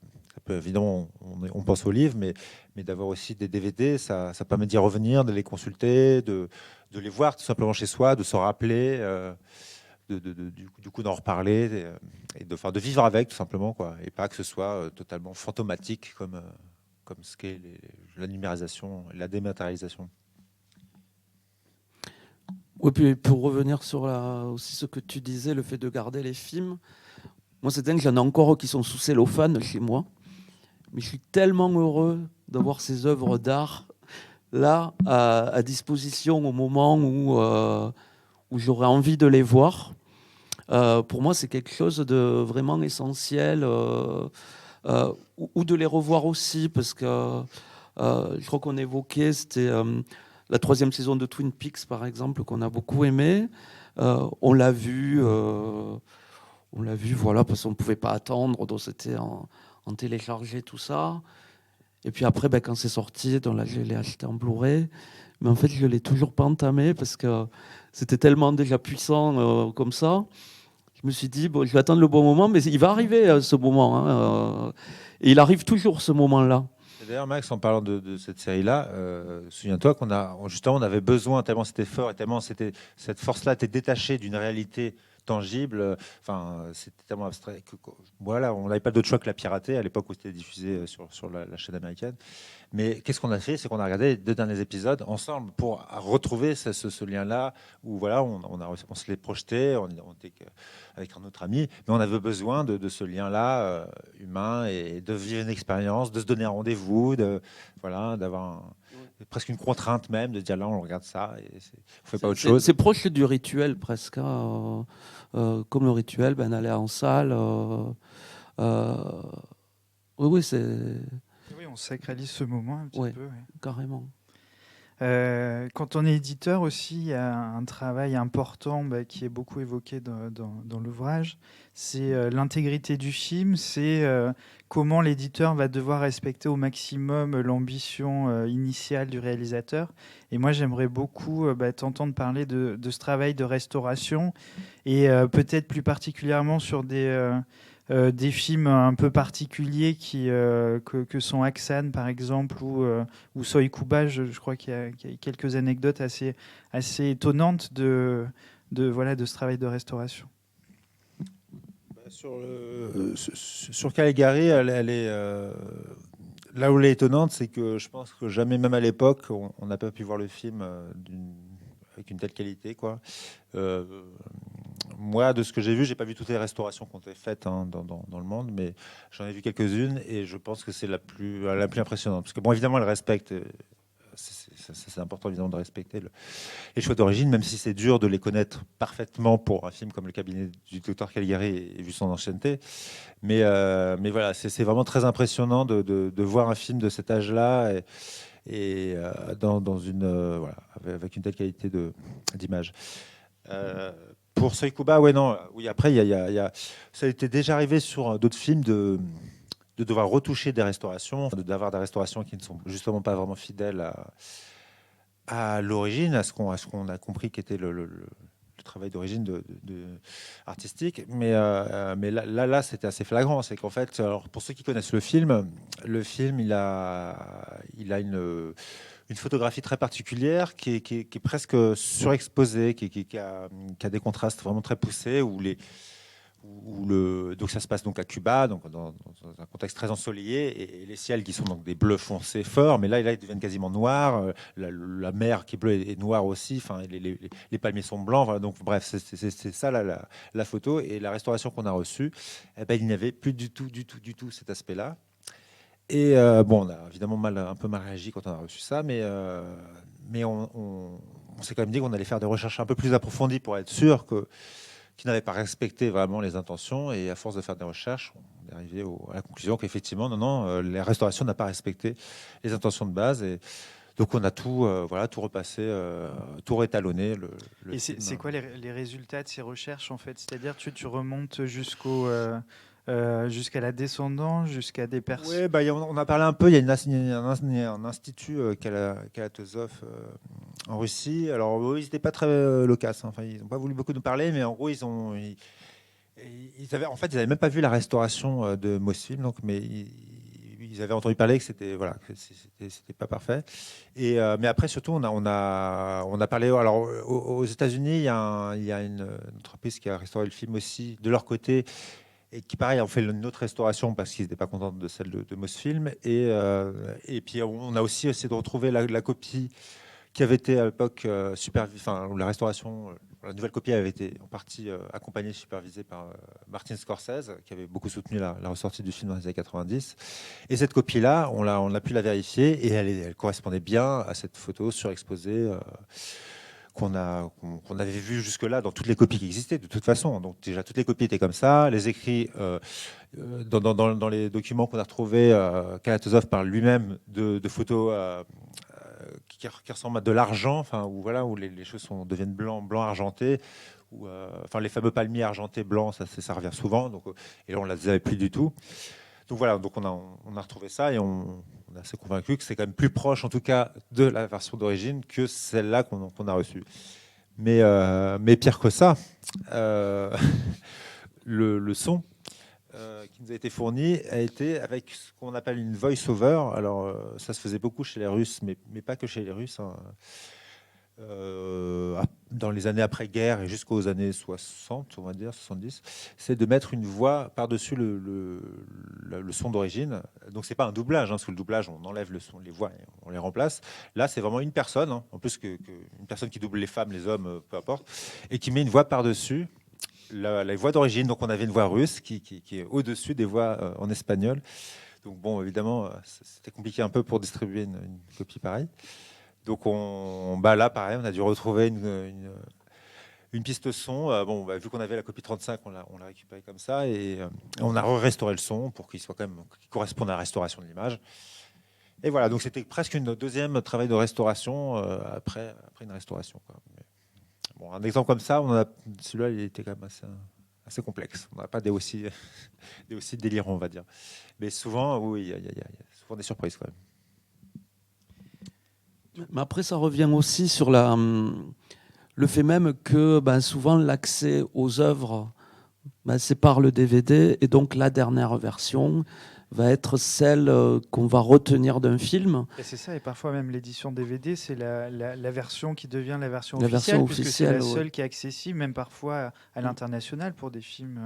évidemment, on pense aux livres, mais d'avoir aussi des DVD, ça permet d'y revenir, de les consulter, de les voir tout simplement chez soi, de s'en rappeler. Du coup d'en reparler et de vivre avec tout simplement, quoi, et pas que ce soit totalement fantomatique comme ce qu'est la numérisation, la dématérialisation. Oui, puis pour revenir sur aussi ce que tu disais, le fait de garder les films, moi c'est dingue, j'en ai encore qui sont sous cellophane chez moi, mais je suis tellement heureux d'avoir ces œuvres d'art là à disposition au moment où j'aurais envie de les voir. Pour moi, c'est quelque chose de vraiment essentiel, ou de les revoir aussi, parce que je crois qu'on évoquait, c'était la 3e saison de Twin Peaks, par exemple, qu'on a beaucoup aimé. On l'a vu, voilà, parce qu'on ne pouvait pas attendre, donc c'était en téléchargé, tout ça. Et puis après, ben, quand c'est sorti, donc là, je l'ai acheté en Blu-ray. Mais en fait, je ne l'ai toujours pas entamé parce que c'était tellement déjà puissant comme ça. Je me suis dit, bon, je vais attendre le bon moment, mais il va arriver ce moment. Hein, et il arrive toujours ce moment-là. Et d'ailleurs, Max, en parlant de cette série-là, souviens-toi justement, on avait besoin, tellement c'était fort et tellement cette force-là était détachée d'une réalité tangible. Enfin, c'était tellement abstrait voilà, on n'avait pas d'autre choix que la pirater à l'époque où c'était diffusé sur la chaîne américaine. Mais qu'est-ce qu'on a fait? C'est qu'on a regardé les 2 derniers épisodes ensemble pour retrouver ce lien-là où voilà, on se l'est projeté, on était avec un autre ami, mais on avait besoin de ce lien-là humain et de vivre une expérience, de se donner un rendez-vous, voilà, d'avoir presque une contrainte même de dire là on regarde ça et on fait pas autre chose. C'est proche du rituel presque, hein, comme le rituel, ben, d'aller en salle. Oui, c'est. Oui, on sacralise ce moment un petit peu. Oui. Carrément. Quand on est éditeur aussi, il y a un travail important qui est beaucoup évoqué dans l'ouvrage, c'est l'intégrité du film, c'est comment l'éditeur va devoir respecter au maximum l'ambition initiale du réalisateur. Et moi, j'aimerais beaucoup t'entendre parler de ce travail de restauration et peut-être plus particulièrement sur des films un peu particuliers que sont Aksan, par exemple, ou Soykuba. Je crois qu'il y a quelques anecdotes assez étonnantes de ce travail de restauration. Sur Caligari, elle est là où elle est étonnante, c'est que je pense que jamais, même à l'époque, on n'a pas pu voir le film avec une telle qualité, quoi. Moi, de ce que j'ai vu, j'ai pas vu toutes les restaurations qui ont été faites dans le monde, mais j'en ai vu quelques-unes et je pense que c'est la plus impressionnante. Parce que bon, évidemment, elle respecte. C'est important évidemment de respecter les choix d'origine, même si c'est dur de les connaître parfaitement pour un film comme Le cabinet du docteur Caligari et vu son ancienneté. Mais voilà, c'est vraiment très impressionnant de voir un film de cet âge-là et dans une voilà, avec une telle qualité d'image. Pour Soykuba, ouais, non, oui, après, ça a été déjà arrivé sur d'autres films de devoir retoucher des restaurations, d'avoir des restaurations qui ne sont justement pas vraiment fidèles à l'origine, à ce qu'on a compris qu'était le travail d'origine artistique. Mais là c'était assez flagrant. C'est qu'en fait, alors, pour ceux qui connaissent le film, il a une photographie très particulière qui est presque surexposée, qui a des contrastes vraiment très poussés, donc ça se passe donc à Cuba, donc dans un contexte très ensoleillé, et les ciels qui sont donc des bleus foncés forts, mais là ils deviennent quasiment noirs, la mer qui est bleue est noire aussi, enfin les palmiers sont blancs, voilà, donc bref c'est ça la photo, et la restauration qu'on a reçue, eh ben, il n'y avait plus du tout cet aspect-là. Et bon, on a évidemment un peu mal réagi quand on a reçu ça, mais on s'est quand même dit qu'on allait faire des recherches un peu plus approfondies pour être sûr qui n'avait pas respecté vraiment les intentions, et à force de faire des recherches, on est arrivé à la conclusion qu'effectivement, non, la restauration n'a pas respecté les intentions de base, et donc on a tout repassé, tout rétalonné. Et c'est quoi les résultats de ces recherches en fait? C'est-à-dire tu remontes jusqu'à la descendance, jusqu'à des personnes. Oui, on a parlé un peu. Il y a un institut Kalatozov En Russie, alors eux, ils n'étaient pas très loquaces, hein. Enfin, ils n'ont pas voulu beaucoup nous parler, mais en gros, ils avaient, en fait, ils n'avaient même pas vu la restauration de Mosfilm, donc, mais ils avaient entendu parler que c'était voilà, que c'était pas parfait. Mais après, surtout, on a parlé. Alors, aux États-Unis, il y a une entreprise qui a restauré le film aussi de leur côté. Et qui, pareil, ont fait une autre restauration parce qu'ils n'étaient pas contents de celle de Mosfilm. Et puis, on a aussi essayé de retrouver la copie qui avait été à l'époque enfin, la restauration, la nouvelle copie avait été en partie accompagnée, supervisée par Martin Scorsese, qui avait beaucoup soutenu la ressortie du film dans les années 90. Et cette copie-là, on a pu la vérifier et elle correspondait bien à cette photo surexposée qu'on avait vue jusque-là dans toutes les copies qui existaient, de toute façon. Donc déjà, toutes les copies étaient comme ça. Les écrits, dans les documents qu'on a retrouvés, Kalatozov parle lui-même de photos qui ressemblent à de l'argent, enfin, où les choses deviennent blanc argenté, enfin, les fameux palmiers argentés blancs, ça revient souvent. Donc, et là, on ne les avait plus du tout. Donc voilà, donc on a retrouvé ça et on est assez convaincu que c'est quand même plus proche, en tout cas, de la version d'origine que celle-là qu'on a reçue. Mais pire que ça, le son qui nous a été fourni a été avec ce qu'on appelle une voice-over. Alors, ça se faisait beaucoup chez les Russes, mais pas que chez les Russes, hein. Dans les années après-guerre et jusqu'aux années 60, on va dire, 70, c'est de mettre une voix par-dessus le son d'origine. Donc, c'est pas un doublage, hein. Sous le doublage, on enlève le son, les voix et on les remplace. Là, c'est vraiment une personne, hein, en plus une personne qui double les femmes, les hommes, peu importe, et qui met une voix par-dessus la voix d'origine. Donc, on avait une voix russe qui est au-dessus des voix en espagnol. Donc, bon, évidemment, c'était compliqué un peu pour distribuer une copie pareille. Donc, là, pareil, on a dû retrouver une piste son. Vu qu'on avait la copie 35, on l'a récupéré comme ça et on a restauré le son pour qu'il soit quand même qu'il corresponde à la restauration de l'image. Et voilà, donc c'était presque une deuxième travail de restauration après une restauration, quoi. Bon, un exemple comme ça, celui-là, il était quand même assez complexe. On n'a pas des aussi délirants, on va dire. Mais souvent, oui, il y a souvent des surprises quand même. Mais après, ça revient aussi sur le fait même que souvent l'accès aux œuvres, c'est par le DVD, et donc la dernière version va être celle qu'on va retenir d'un film. Et c'est ça, et parfois même l'édition DVD, c'est la version qui devient la version La officielle, version puisque c'est la officielle, seule qui est accessible, même parfois à l'international pour des films.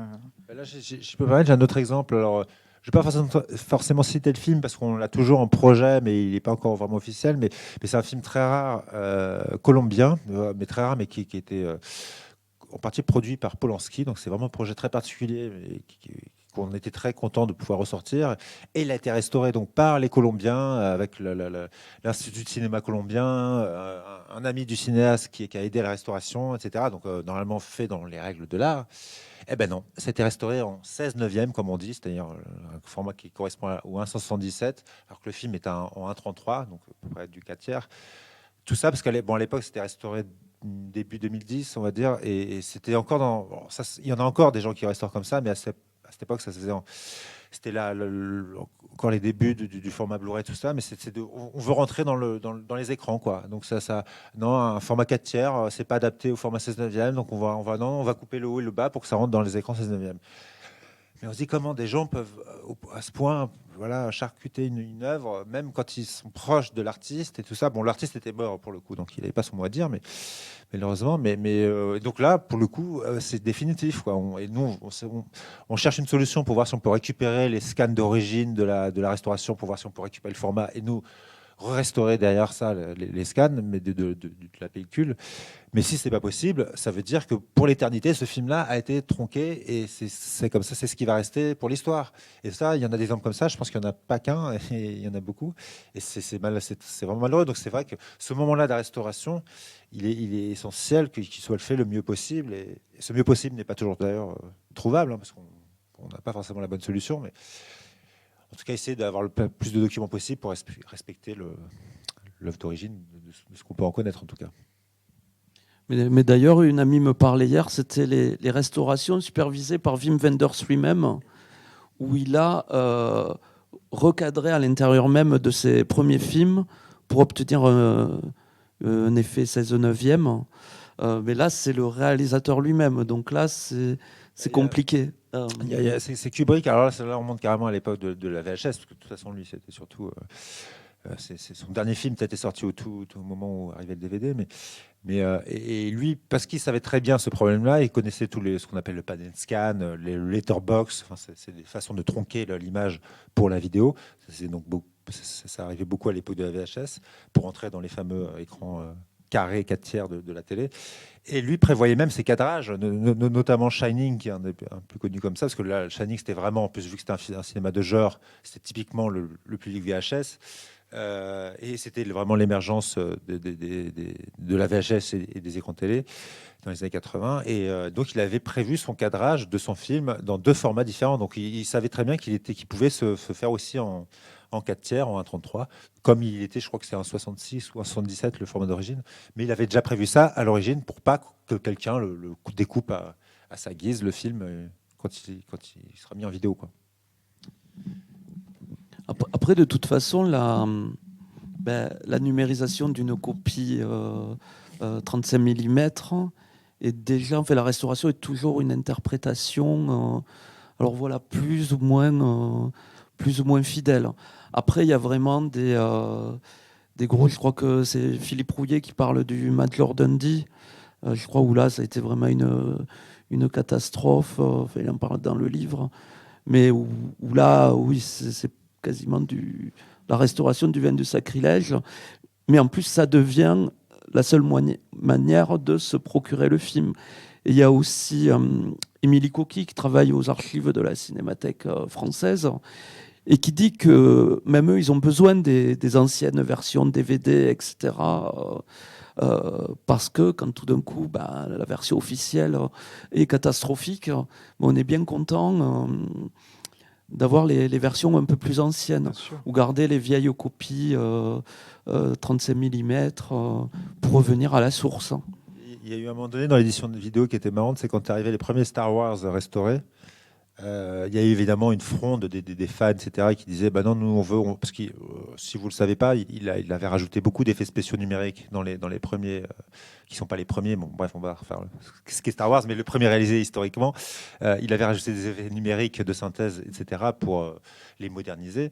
Là, je peux parler, j'ai un autre exemple. Alors, je ne vais pas forcément citer le film parce qu'on l'a toujours en projet, mais il n'est pas encore vraiment officiel. Mais c'est un film très rare, colombien, mais très rare, mais qui était en partie produit par Polanski. Donc c'est vraiment un projet très particulier et qu'on était très content de pouvoir ressortir. Et il a été restauré donc par les Colombiens, avec l'Institut de cinéma colombien, un ami du cinéaste qui a aidé à la restauration, etc. Donc normalement fait dans les règles de l'art. Eh ben non, c'était restauré en 16/9, comme on dit, c'est-à-dire un format qui correspond au 1/177, alors que le film est en 1/33, donc à peu près du 4/3. Tout ça parce qu'à l'époque, c'était restauré début 2010, on va dire, et c'était encore il y en a encore des gens qui restaurent comme ça, mais à cette époque, ça se faisait c'était là encore les débuts du format Blu-ray, tout ça, mais on veut rentrer dans les écrans, quoi. Donc non, un format 4/3, c'est pas adapté au format 16/9, donc on va couper le haut et le bas pour que ça rentre dans les écrans 16/9. Mais on se dit comment des gens peuvent à ce point, voilà, charcuter une œuvre, même quand ils sont proches de l'artiste et tout ça. Bon, l'artiste était mort pour le coup, donc il n'avait pas son mot à dire, mais malheureusement. Donc là, pour le coup, c'est définitif, quoi. Et nous, on cherche une solution pour voir si on peut récupérer les scans d'origine de la restauration, pour voir si on peut récupérer le format et nous restaurer derrière ça les scans, mais de la pellicule. Mais si c'est pas possible, ça veut dire que pour l'éternité, ce film-là a été tronqué et c'est comme ça, c'est ce qui va rester pour l'histoire. Et ça, il y en a des exemples comme ça. Je pense qu'il n'y en a pas qu'un, et il y en a beaucoup. Et c'est vraiment malheureux. Donc c'est vrai que ce moment-là de la restauration, il est essentiel qu'il soit fait le mieux possible. Et ce mieux possible n'est pas toujours d'ailleurs trouvable, hein, parce qu'on n'a pas forcément la bonne solution. Mais en tout cas, essayer d'avoir le plus de documents possible pour respecter l'œuvre d'origine de ce qu'on peut en connaître en tout cas. Mais d'ailleurs, une amie me parlait hier, c'était les restaurations supervisées par Wim Wenders lui-même, où il a recadré à l'intérieur même de ses premiers films pour obtenir un effet 16/9. Mais là, c'est le réalisateur lui-même. Donc là, c'est compliqué. C'est Kubrick. Alors là, on monte carrément à l'époque de la VHS, parce que de toute façon, lui, c'était surtout. C'est son dernier film, peut-être est sorti au moment où arrivait le DVD. Et lui, parce qu'il savait très bien ce problème-là, il connaissait ce qu'on appelle le pan and scan, les letterbox. Enfin, c'est des façons de tronquer l'image pour la vidéo. Ça arrivait beaucoup à l'époque de la VHS pour entrer dans les fameux écrans carrés 4 tiers de la télé. Et lui prévoyait même ses cadrages, notamment Shining, qui est un plus connu comme ça, parce que là, Shining, c'était vraiment, en plus, vu que c'était un cinéma de genre, c'était typiquement le public VHS. Et c'était vraiment l'émergence de la VHS et des écrans télé dans les années 80. Et donc, il avait prévu son cadrage de son film dans 2 formats différents. Donc, il savait très bien qu'il pouvait se faire aussi en 4 tiers, en 1,33, comme il était, je crois que c'est en 66 ou en 77, le format d'origine. Mais il avait déjà prévu ça à l'origine pour pas que quelqu'un le découpe à sa guise, le film, quand il sera mis en vidéo, quoi. Après, de toute façon, la numérisation d'une copie 35 mm est déjà, en fait, la restauration est toujours une interprétation, alors voilà, plus ou moins fidèle. Après, il y a vraiment des gros, je crois que c'est Philippe Rouillet qui parle du Major Dundee, je crois, où là, ça a été vraiment une catastrophe, enfin, il en parle dans le livre, mais où là, oui, c'est quasiment la restauration du vin du sacrilège. Mais en plus, ça devient la seule manière de se procurer le film. Et il y a aussi Émilie Coqui, qui travaille aux archives de la Cinémathèque française, et qui dit que même eux, ils ont besoin des anciennes versions DVD, etc. Parce que quand tout d'un coup, la version officielle est catastrophique, on est bien content d'avoir les versions un peu plus anciennes, ou garder les vieilles copies 35 mm pour revenir à la source. Il y a eu un moment donné dans l'édition de vidéo qui était marrante, c'est quand arrivaient les premiers Star Wars restaurés. Il y a eu évidemment une fronde des fans, etc., qui disaient non, nous on veut. Parce que si vous ne le savez pas, il avait rajouté beaucoup d'effets spéciaux numériques dans les premiers, qui ne sont pas les premiers. Bon, bref, on va refaire ce qu'est Star Wars, mais le premier réalisé historiquement. Il avait rajouté des effets numériques de synthèse, etc., pour les moderniser.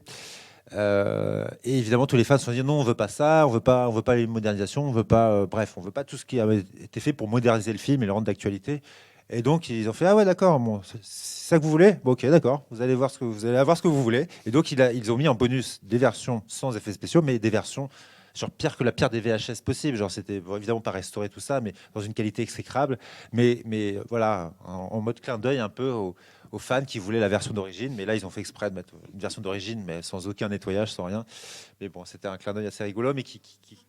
Et évidemment, tous les fans se sont dit non, on veut pas ça, on veut pas les modernisations, on veut pas, on veut pas tout ce qui avait été fait pour moderniser le film et le rendre d'actualité. Et donc ils ont fait ah ouais d'accord, bon, c'est ça que vous voulez, bon, ok d'accord, vous allez avoir ce que vous voulez. Et donc ils ont mis en bonus des versions sans effets spéciaux, mais des versions genre pire que la pire des VHS possible. Genre c'était évidemment pas restauré tout ça, mais dans une qualité exécrable. Mais voilà, en mode clin d'œil un peu aux fans qui voulaient la version d'origine, mais là ils ont fait exprès de mettre une version d'origine, mais sans aucun nettoyage, sans rien. Mais bon, c'était un clin d'œil assez rigolo, mais qui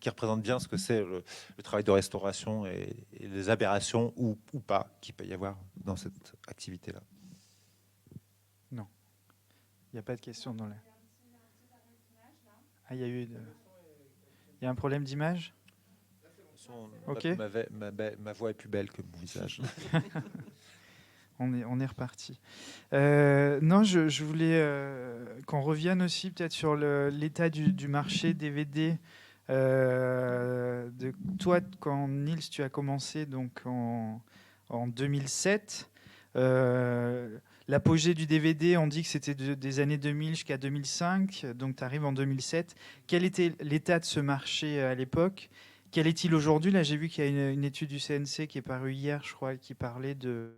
représente bien ce que c'est le travail de restauration et les aberrations ou pas qu'il peut y avoir dans cette activité-là. Non, il n'y a pas de question dans la... Ah, il y a un problème d'image. Ok. Ma voix est plus belle que mon visage. On est reparti. Non, je voulais qu'on revienne aussi peut-être sur l'état du marché DVD. Toi, quand Nils, tu as commencé donc en 2007, l'apogée du DVD, on dit que c'était des années 2000 jusqu'à 2005, donc tu arrives en 2007. Quel était l'état de ce marché à l'époque ? Quel est-il aujourd'hui ? Là, j'ai vu qu'il y a une étude du CNC qui est parue hier, je crois, qui parlait de...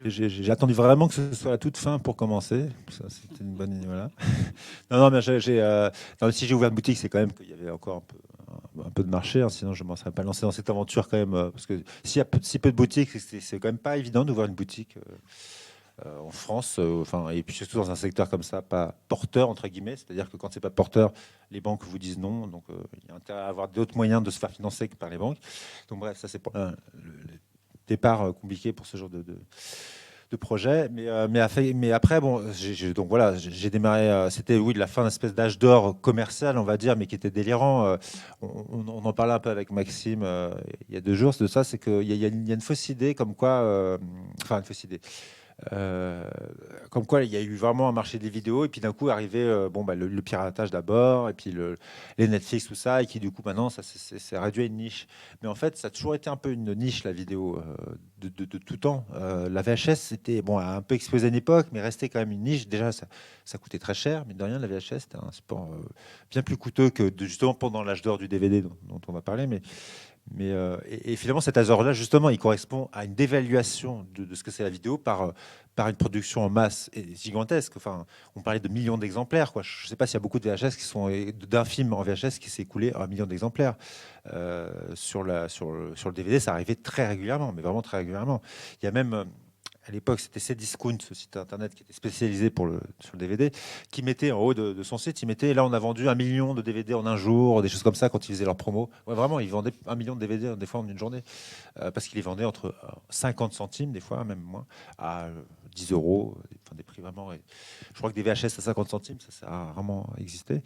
J'ai attendu vraiment que ce soit à toute fin pour commencer. Ça, c'était une bonne idée. Voilà. Non, mais si j'ai ouvert une boutique, c'est quand même qu'il y avait encore un peu de marché. Hein, sinon, je ne m'en serais pas lancé dans cette aventure quand même. Parce que s'il y a si peu de boutiques, c'est quand même pas évident d'ouvrir une boutique en France. Et puis surtout dans un secteur comme ça, pas porteur, entre guillemets. C'est-à-dire que quand c'est pas porteur, les banques vous disent non. Donc, il y a intérêt à avoir d'autres moyens de se faire financer que par les banques. Donc, bref, ça, c'est pour le départ compliqué pour ce genre de de projets. Mais après, bon, donc voilà, j'ai démarré. C'était oui de la fin d'une espèce d'âge d'or commercial, on va dire, mais qui était délirant. On en parlait un peu avec Maxime il y a 2 jours de ça, c'est qu'il y a une fausse idée comme quoi, enfin une fausse idée. Euh, Comme quoi, il y a eu vraiment un marché des vidéos, et puis d'un coup, arrivé bon, bah, le piratage d'abord, et puis les Netflix, tout ça, et qui du coup, maintenant, ça c'est réduit à une niche. Mais en fait, ça a toujours été un peu une niche, la vidéo, de tout temps. La VHS, c'était bon, a un peu explosé à une époque, mais restait quand même une niche. Déjà, ça coûtait très cher, mais de rien, la VHS, c'était un support bien plus coûteux que justement pendant l'âge d'or du DVD dont on va parler. Et finalement, cet hasard-là, justement, il correspond à une dévaluation de ce que c'est la vidéo par une production en masse et gigantesque. Enfin, on parlait de millions d'exemplaires, quoi. Je ne sais pas s'il y a beaucoup de VHS d'un film en VHS qui s'est écoulé à 1 million d'exemplaires. Sur le DVD, ça arrivait très régulièrement, mais vraiment très régulièrement. Il y a même à l'époque, c'était Cdiscount, ce site internet qui était spécialisé sur le DVD, qui mettait en haut de son site, il mettait là on a vendu 1 million de DVD en un jour, des choses comme ça quand ils faisaient leur promo. Ouais, vraiment, ils vendaient 1 million de DVD des fois en une journée, parce qu'ils les vendaient entre 50 centimes, des fois même moins, à 10 euros, enfin, des prix vraiment. Je crois que des VHS à 50 centimes, ça a vraiment existé.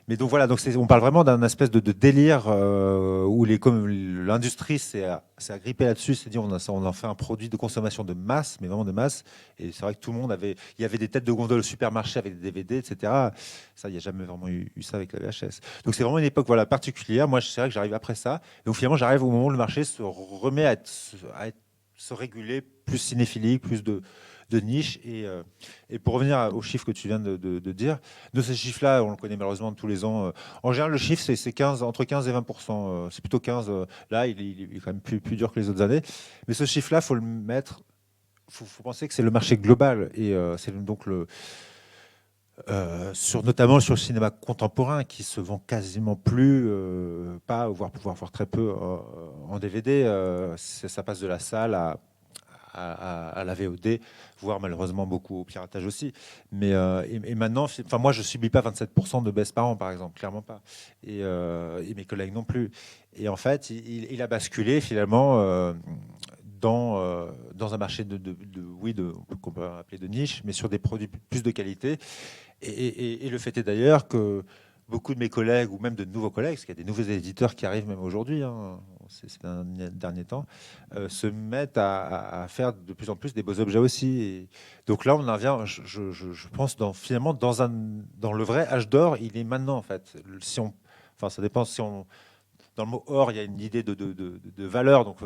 Mais donc voilà, donc on parle vraiment d'un espèce de délire où l'industrie s'est agrippée là-dessus, s'est dit on en fait un produit de consommation de masse, mais vraiment de masse. Et c'est vrai que tout le monde il y avait des têtes de gondole au supermarché avec des DVD, etc. Ça, il n'y a jamais vraiment eu ça avec la VHS. Donc c'est vraiment une époque voilà, particulière. Moi, c'est vrai que j'arrive après ça. Et donc finalement, j'arrive au moment où le marché se remet se réguler, plus cinéphilique, plus de niche. Et pour revenir aux chiffres que tu viens de dire, de ces chiffres-là, on le connaît malheureusement tous les ans. En général, le chiffre, c'est 15, entre 15 et 20%. C'est plutôt 15. Là, il est quand même plus dur que les autres années. Mais ce chiffre-là, il faut le mettre. Faut penser que c'est le marché global. Et c'est donc notamment sur le cinéma contemporain qui se vend quasiment plus, pas, voire très peu en DVD. Ça passe de la salle à la VOD, voire malheureusement beaucoup au piratage aussi. Et maintenant, enfin moi je subis pas 27% de baisse par an par exemple, clairement pas. Et mes collègues non plus. Et en fait, il a basculé finalement dans un marché qu'on peut appeler de niche, mais sur des produits plus de qualité. Et le fait est d'ailleurs que beaucoup de mes collègues, ou même de nouveaux collègues, parce qu'il y a des nouveaux éditeurs qui arrivent même aujourd'hui, hein, c'est un dernier temps, se mettent à faire de plus en plus des beaux objets aussi. Et donc là, on en vient, je pense, finalement, dans le vrai âge d'or, il est maintenant, en fait. Enfin, ça dépend si on... Dans le mot or, il y a une idée de valeur. Donc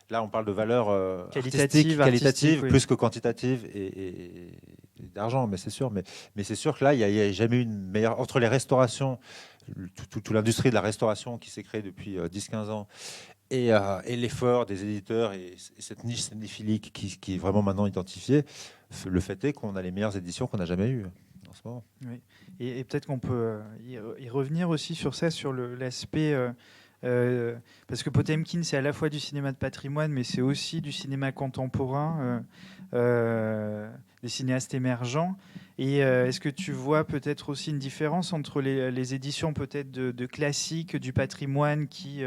là, on parle de valeur qualitative oui. plus que quantitative et d'argent, mais c'est sûr. Mais c'est sûr que là, il n'y a jamais eu une meilleure... Entre les restaurations, toute l'industrie de la restauration qui s'est créée depuis 10-15 ans, et l'effort des éditeurs et cette niche cinéphilique qui est vraiment maintenant identifiée, le fait est qu'on a les meilleures éditions qu'on n'a jamais eues en ce moment. Oui. Et peut-être qu'on peut y revenir aussi sur ça, sur l'aspect... parce que Potemkin, c'est à la fois du cinéma de patrimoine, mais c'est aussi du cinéma contemporain, des cinéastes émergents. Et est-ce que tu vois peut-être aussi une différence entre les éditions peut-être de classiques du patrimoine qui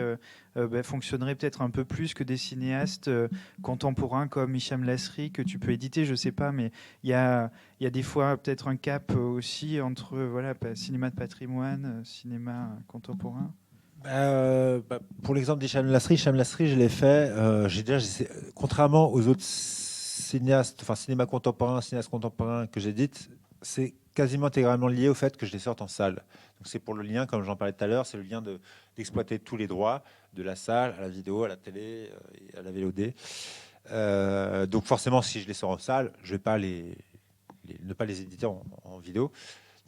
fonctionneraient peut-être un peu plus que des cinéastes contemporains comme Hicham Lasri que tu peux éditer, je sais pas, mais il y a des fois peut-être un cap aussi entre cinéma de patrimoine, cinéma contemporain. Pour l'exemple d'Hicham Lasri, je l'ai fait. Contrairement aux autres cinéastes, enfin cinéastes contemporains que j'édite, c'est quasiment intégralement lié au fait que je les sorte en salle. Donc c'est pour le lien, comme j'en parlais tout à l'heure, c'est le lien d'exploiter tous les droits de la salle à la vidéo, à la télé et à la VOD. Donc forcément, si je les sors en salle, je vais pas ne pas les éditer en vidéo.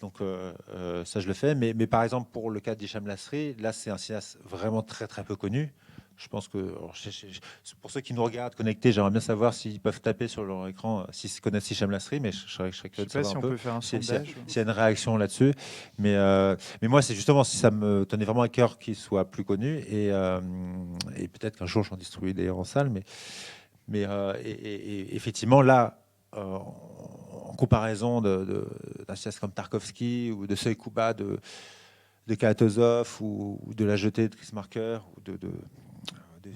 Donc ça, je le fais. Mais par exemple, pour le cas d'Hicham Lasri, là, c'est un cinéaste vraiment très, très peu connu. Je pense que, pour ceux qui nous regardent connectés, j'aimerais bien savoir s'ils peuvent taper sur leur écran, s'ils connaissent Hicham Lasri, mais je serais curieux de savoir si un on peu peut faire un sondage. s'il y a une réaction là-dessus. Mais moi, c'est justement si ça me tenait vraiment à cœur qu'il soit plus connu. Et peut-être qu'un jour, j'en distribue d'ailleurs en salle. Et effectivement, là, en comparaison d'un cinéaste comme Tarkovsky ou de Seuil Kuba de Kalatozov ou de La Jetée de Chris Marker ou de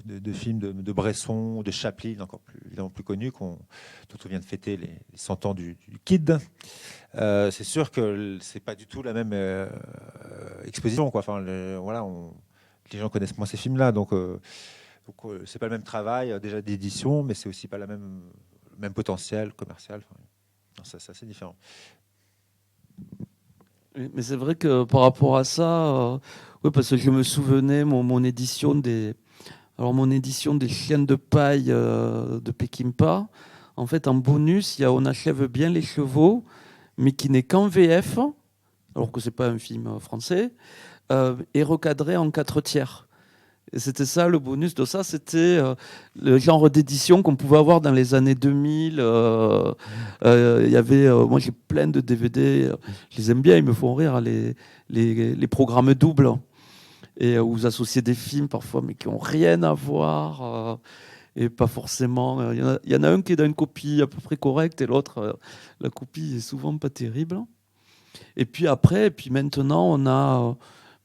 de films de Bresson, de Chaplin, encore plus, évidemment plus connus, dont on vient de fêter les 100 ans du Kid. C'est sûr que c'est pas du tout la même exposition, quoi. Enfin, voilà, les gens connaissent moins ces films-là, donc c'est pas le même travail déjà d'édition, mais c'est aussi pas le même potentiel commercial. Enfin, non, ça, c'est assez différent. Oui, mais c'est vrai que par rapport à ça, oui, parce que je me souvenais mon édition des Chiens de paille de Peckinpah. En fait, en bonus, il y a On achève bien les chevaux, mais qui n'est qu'en VF, alors que c'est pas un film français, et recadré en 4/3. Et c'était ça le bonus de ça, c'était le genre d'édition qu'on pouvait avoir dans les années 2000. Il y avait, moi j'ai plein de DVD, je les aime bien, ils me font rire, les programmes doubles. Et où vous associez des films parfois, mais qui n'ont rien à voir. Et pas forcément. Il y en a un qui est dans une copie à peu près correcte et l'autre, la copie est souvent pas terrible. Et puis après, et puis maintenant, on a.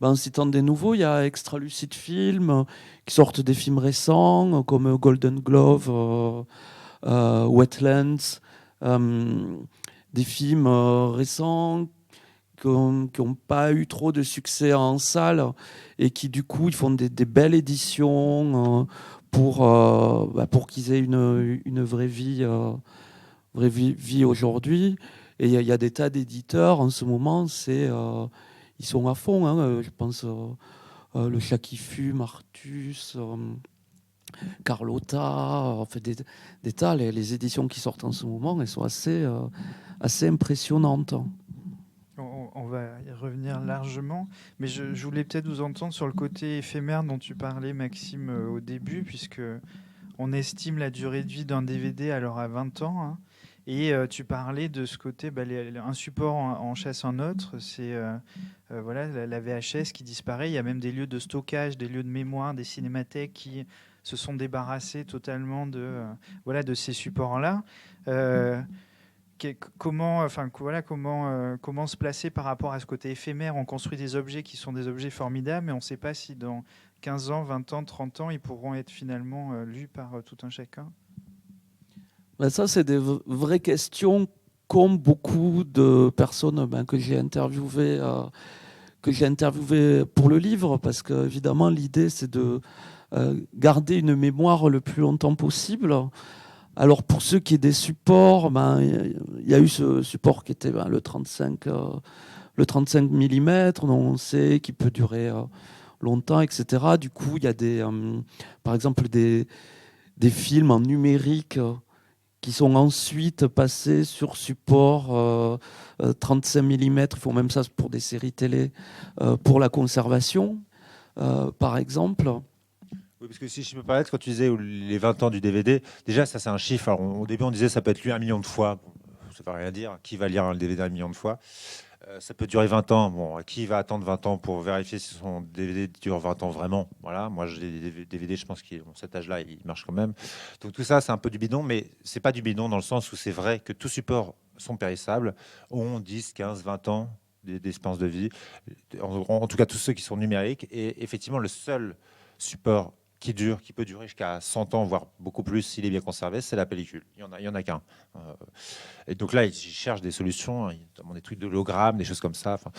En citant des nouveaux, il y a Extra Lucid Film qui sortent des films récents comme Golden Glove, Wetlands, des films récents qui n'ont pas eu trop de succès en salle et qui du coup ils font des belles éditions pour qu'ils aient une vraie vie aujourd'hui. Et il y a des tas d'éditeurs en ce moment, ils sont à fond, hein, je pense Le Chat qui fume, Artus, Carlotta, en fait des tas, les éditions qui sortent en ce moment, elles sont assez impressionnantes. On va y revenir largement, mais je voulais peut-être vous entendre sur le côté éphémère dont tu parlais, Maxime, au début, puisque on estime la durée de vie d'un DVD alors à 20 ans. Hein, et tu parlais de ce côté, un support en chasse un autre, c'est voilà, la VHS qui disparaît. Il y a même des lieux de stockage, des lieux de mémoire, des cinémathèques qui se sont débarrassés totalement de ces supports-là. Comment se placer par rapport à ce côté éphémère? On construit des objets qui sont des objets formidables, mais on ne sait pas si dans 15 ans, 20 ans, 30 ans, ils pourront être finalement lus par tout un chacun. Ça, c'est des vraies questions qu'ont beaucoup de personnes que j'ai interviewées pour le livre, parce que évidemment l'idée c'est de garder une mémoire le plus longtemps possible. Alors pour ceux qui ont des supports, il y a eu ce support qui était le 35 mm, dont on sait qu'il peut durer longtemps, etc. Du coup, il y a par exemple des films en numérique qui sont ensuite passés sur support 35 mm. Ils font même ça pour des séries télé, pour la conservation, par exemple. Oui, parce que si je me permets, quand tu disais les 20 ans du DVD, déjà, ça c'est un chiffre. Alors, au début, on disait ça peut être lu 1 million de fois. Bon, ça ne veut rien dire. Qui va lire un DVD 1 million de fois? Ça peut durer 20 ans. Bon, qui va attendre 20 ans pour vérifier si son DVD dure 20 ans vraiment? Voilà, moi, j'ai des DVD, je pense qu'à cet âge-là, il marche quand même. Donc tout ça, c'est un peu du bidon, mais c'est pas du bidon dans le sens où c'est vrai que tous supports sont périssables, ont 10, 15, 20 ans d'espérance de vie. En tout cas, tous ceux qui sont numériques. Et effectivement, le seul support qui peut durer jusqu'à 100 ans, voire beaucoup plus s'il est bien conservé, c'est la pellicule. Il y en a qu'un. Et donc là, ils cherchent des solutions, notamment des trucs d'hologramme, des choses comme ça. Enfin,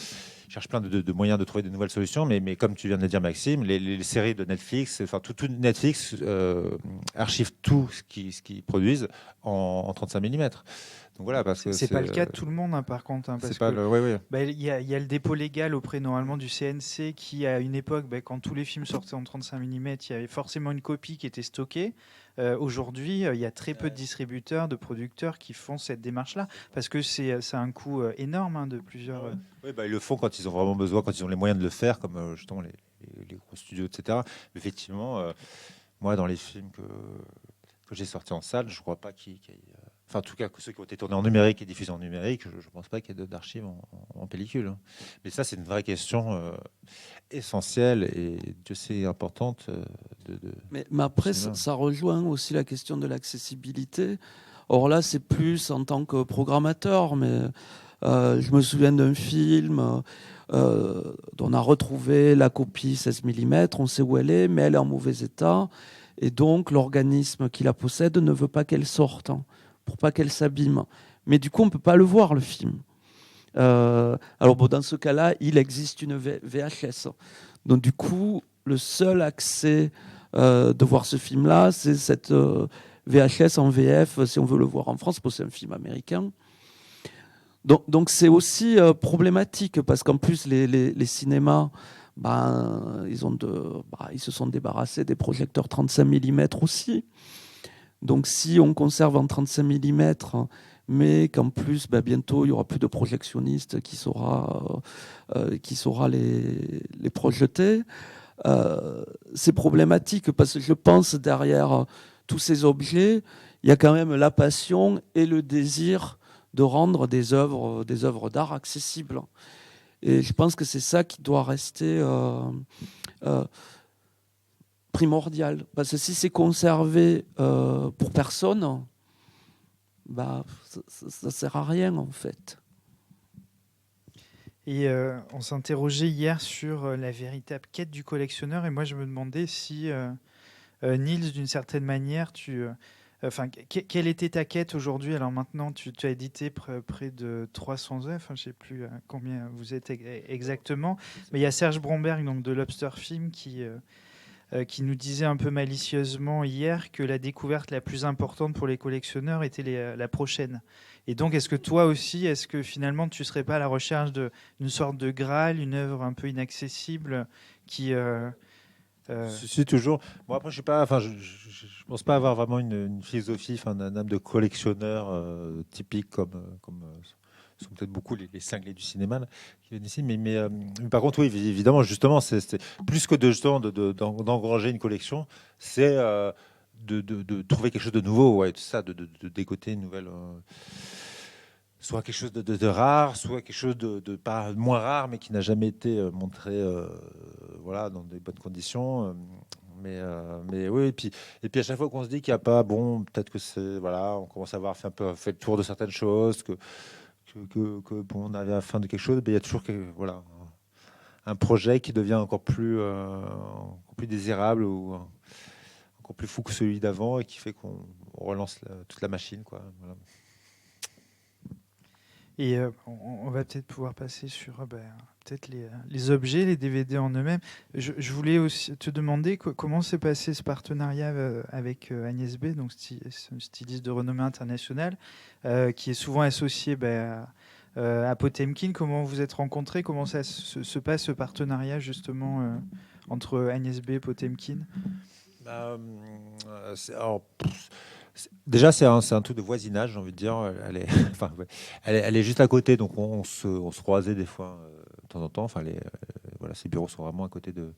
ils cherchent plein de moyens de trouver de nouvelles solutions. Mais comme tu viens de le dire, Maxime, les séries de Netflix, enfin tout Netflix archive tout ce qu'ils produisent en 35 mm. Donc voilà, parce que c'est pas le cas de tout le monde, hein, par contre. Parce pas il y a le dépôt légal auprès normalement du CNC qui, à une époque, quand tous les films sortaient en 35 mm, il y avait forcément une copie qui était stockée. Aujourd'hui, il y a très peu de distributeurs, de producteurs qui font cette démarche-là, parce que c'est un coût énorme de plusieurs... Oui, ils le font quand ils ont vraiment besoin, quand ils ont les moyens de le faire, comme justement les gros studios, etc. Mais effectivement, moi, dans les films que j'ai sortis en salle, je ne crois pas qu'il y ait... Enfin, en tout cas, que ceux qui ont été tournés en numérique et diffusés en numérique, je ne pense pas qu'il y ait d'archives en pellicule. Mais ça, c'est une vraie question essentielle et Dieu sait importante. Mais après, ça rejoint aussi la question de l'accessibilité. Or là, c'est plus en tant que programmateur, mais je me souviens d'un film dont on a retrouvé la copie 16 mm, on sait où elle est, mais elle est en mauvais état. Et donc, l'organisme qui la possède ne veut pas qu'elle sorte, hein, pour pas qu'elle s'abîme. Mais du coup, on ne peut pas le voir, le film. Alors, bon, dans ce cas-là, il existe une VHS. Donc, du coup, le seul accès de voir ce film-là, c'est cette VHS en VF, si on veut le voir en France, parce que c'est un film américain. Donc c'est aussi problématique, parce qu'en plus, les cinémas, ils se sont débarrassés des projecteurs 35 mm aussi. Donc si on conserve en 35 mm, mais qu'en plus, bientôt, il n'y aura plus de projectionniste qui saura les projeter, c'est problématique, parce que je pense derrière tous ces objets, il y a quand même la passion et le désir de rendre des œuvres d'art accessibles. Et je pense que c'est ça qui doit rester primordial. Parce que si c'est conservé pour personne, ça ne sert à rien, en fait. Et on s'interrogeait hier sur la véritable quête du collectionneur. Et moi, je me demandais si, Niels, d'une certaine manière, quelle était ta quête aujourd'hui? Alors maintenant, tu as édité près de 300 œuvres. Je ne sais plus combien vous êtes exactement. Mais il y a Serge Bromberg, donc, de Lobster Film, qui nous disait un peu malicieusement hier que la découverte la plus importante pour les collectionneurs était la prochaine. Et donc, est-ce que finalement, tu ne serais pas à la recherche d'une sorte de Graal, une œuvre un peu inaccessible qui... Si, toujours. Bon, après, je pense pas avoir vraiment une philosophie, un âme de collectionneur typique comme sont peut-être beaucoup les cinglés du cinéma là, qui viennent ici. Mais par contre, oui, évidemment, justement, c'est plus que d'engranger une collection, c'est de trouver quelque chose de nouveau, ouais, tout ça, de dégoter une nouvelle. Soit quelque chose de rare, soit quelque chose de pas moins rare, mais qui n'a jamais été montré voilà, dans des bonnes conditions. Mais oui, et puis à chaque fois qu'on se dit qu'il n'y a pas, bon, peut-être que c'est, voilà, on commence à avoir fait le tour de certaines choses, bon, on avait à la fin de quelque chose, mais il y a toujours voilà, un projet qui devient encore plus désirable ou encore plus fou que celui d'avant et qui fait qu'on relance toute la machine, quoi. Voilà. Et on va peut-être pouvoir passer sur peut-être les objets, les DVD en eux-mêmes. Je voulais aussi te demander comment s'est passé ce partenariat avec Agnès B, donc styliste de renommée internationale, qui est souvent associé à Potemkin. Comment vous êtes rencontrés? Comment ça se passe, ce partenariat justement entre Agnès B et Potemkin? Déjà, c'est un truc de voisinage, j'ai envie de dire. Enfin, ouais. Elle est juste à côté, donc on se croisait des fois de temps en temps. Enfin, voilà, ses bureaux sont vraiment à côté de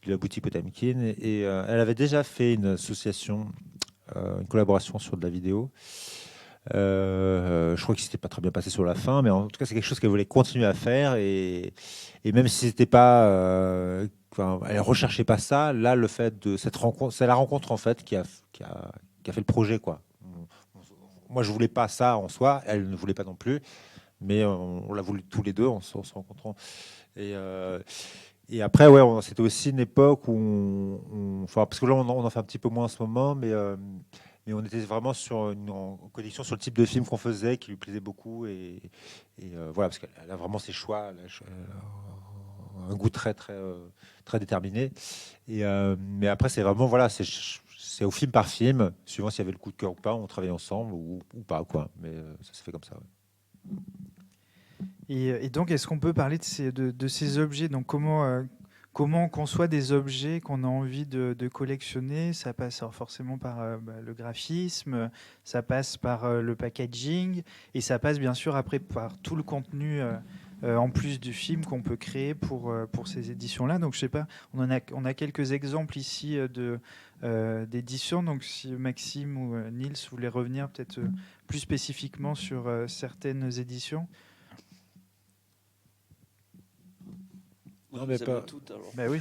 la boutique Potemkin. Et elle avait déjà fait une association, une collaboration sur de la vidéo. Je crois que c'était pas très bien passé sur la fin, mais en tout cas, c'est quelque chose qu'elle voulait continuer à faire. Et même si c'était pas, elle recherchait pas ça. Là, le fait de cette rencontre, c'est la rencontre en fait qui a fait le projet, quoi. Moi, je voulais pas ça en soi, elle ne voulait pas non plus, mais on l'a voulu tous les deux en se rencontrant. Et après, ouais, c'était aussi une époque où, parce que là, on en fait un petit peu moins en ce moment, mais on était vraiment en connexion sur le type de film qu'on faisait, qui lui plaisait beaucoup, et voilà, parce qu'elle a vraiment ses choix, un goût très très très déterminé. Mais après, c'est vraiment, voilà, c'est au film par film, suivant s'il y avait le coup de cœur ou pas, on travaillait ensemble ou pas, quoi. Mais ça s'est fait comme ça. Ouais. Et donc, est-ce qu'on peut parler de ces objets? Donc, comment on conçoit des objets qu'on a envie de collectionner? Ça passe alors forcément par le graphisme, ça passe par le packaging, et ça passe bien sûr après par tout le contenu en plus du film qu'on peut créer pour ces éditions-là. Donc, je sais pas, on a quelques exemples ici d'éditions. Donc, si Maxime ou Niels voulaient revenir peut-être plus spécifiquement sur certaines éditions. Non, mais pas toutes, alors. Ben oui.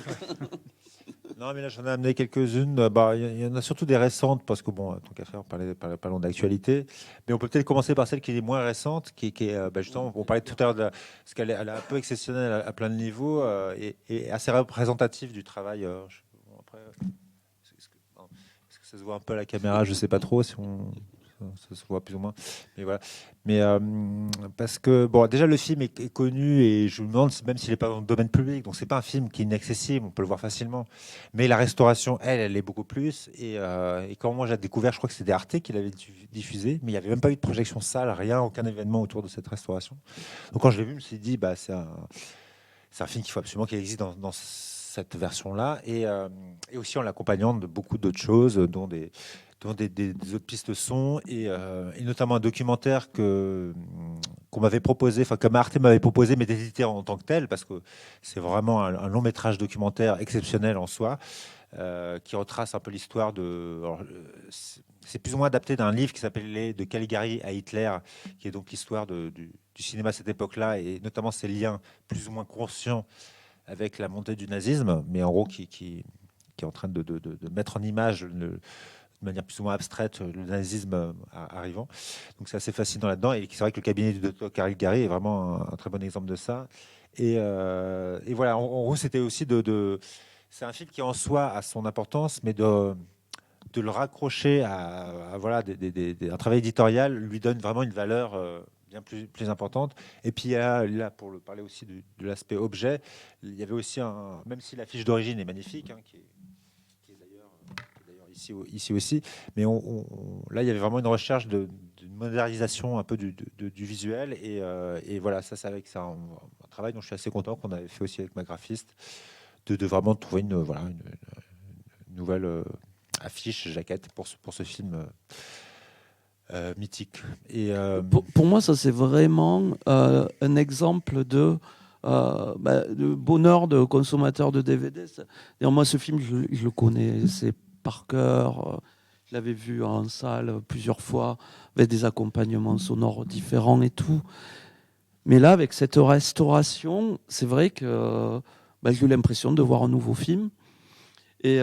Non, mais là, j'en ai amené quelques-unes. Il y en a surtout des récentes, parce que, bon, tant qu'à faire, parlons d'actualité. Mais on peut peut-être commencer par celle qui est moins récente, qui est justement, on parlait tout à l'heure parce qu'elle est un peu exceptionnelle à plein de niveaux et assez représentative du travail. Après, est-ce Ça se voit un peu à la caméra, je sais pas trop si ça se voit plus ou moins. Mais voilà. Mais parce que bon, déjà le film est connu et je me demande même s'il n'est pas dans le domaine public. Donc c'est pas un film qui est inaccessible, on peut le voir facilement. Mais la restauration, elle est beaucoup plus. Et quand moi j'ai découvert, je crois que c'était Arte qui l'avait diffusé, mais il n'y avait même pas eu de projection salle, rien, aucun événement autour de cette restauration. Donc quand je l'ai vu, je me suis dit, bah c'est un film qu'il faut absolument qu'il existe dans cette version-là, et aussi en l'accompagnant de beaucoup d'autres choses, dont des autres pistes son, et notamment un documentaire qu'on m'avait proposé, enfin comme Arte m'avait proposé, mais d'éditer en tant que tel, parce que c'est vraiment un long métrage documentaire exceptionnel en soi, qui retrace un peu l'histoire de... Alors, c'est plus ou moins adapté d'un livre qui s'appelle De Caligari à Hitler, qui est donc l'histoire du cinéma à cette époque-là, et notamment ses liens plus ou moins conscients avec la montée du nazisme, mais en gros qui est en train de mettre en image de manière plus ou moins abstraite le nazisme arrivant. Donc c'est assez fascinant là-dedans. Et c'est vrai que le cabinet du docteur Caligari est vraiment un très bon exemple de ça. Et voilà, en gros, c'était aussi c'est un film qui en soi a son importance, mais de le raccrocher à voilà, un travail éditorial lui donne vraiment une valeur bien plus importante. Et puis là, pour parler aussi de l'aspect objet, il y avait aussi même si l'affiche d'origine est magnifique, hein, qui est d'ailleurs ici aussi, mais là il y avait vraiment une recherche d'une modernisation un peu du visuel, et voilà, ça c'est avec ça un travail dont je suis assez content, qu'on avait fait aussi avec ma graphiste, de vraiment trouver une nouvelle affiche, jaquette pour ce film mythique. Pour moi, ça c'est vraiment un exemple de bonheur de consommateur de DVD. D'ailleurs, moi, ce film, je le connaissais par cœur. Je l'avais vu en salle plusieurs fois, avec des accompagnements sonores différents et tout. Mais là, avec cette restauration, c'est vrai que j'ai eu l'impression de voir un nouveau film. Et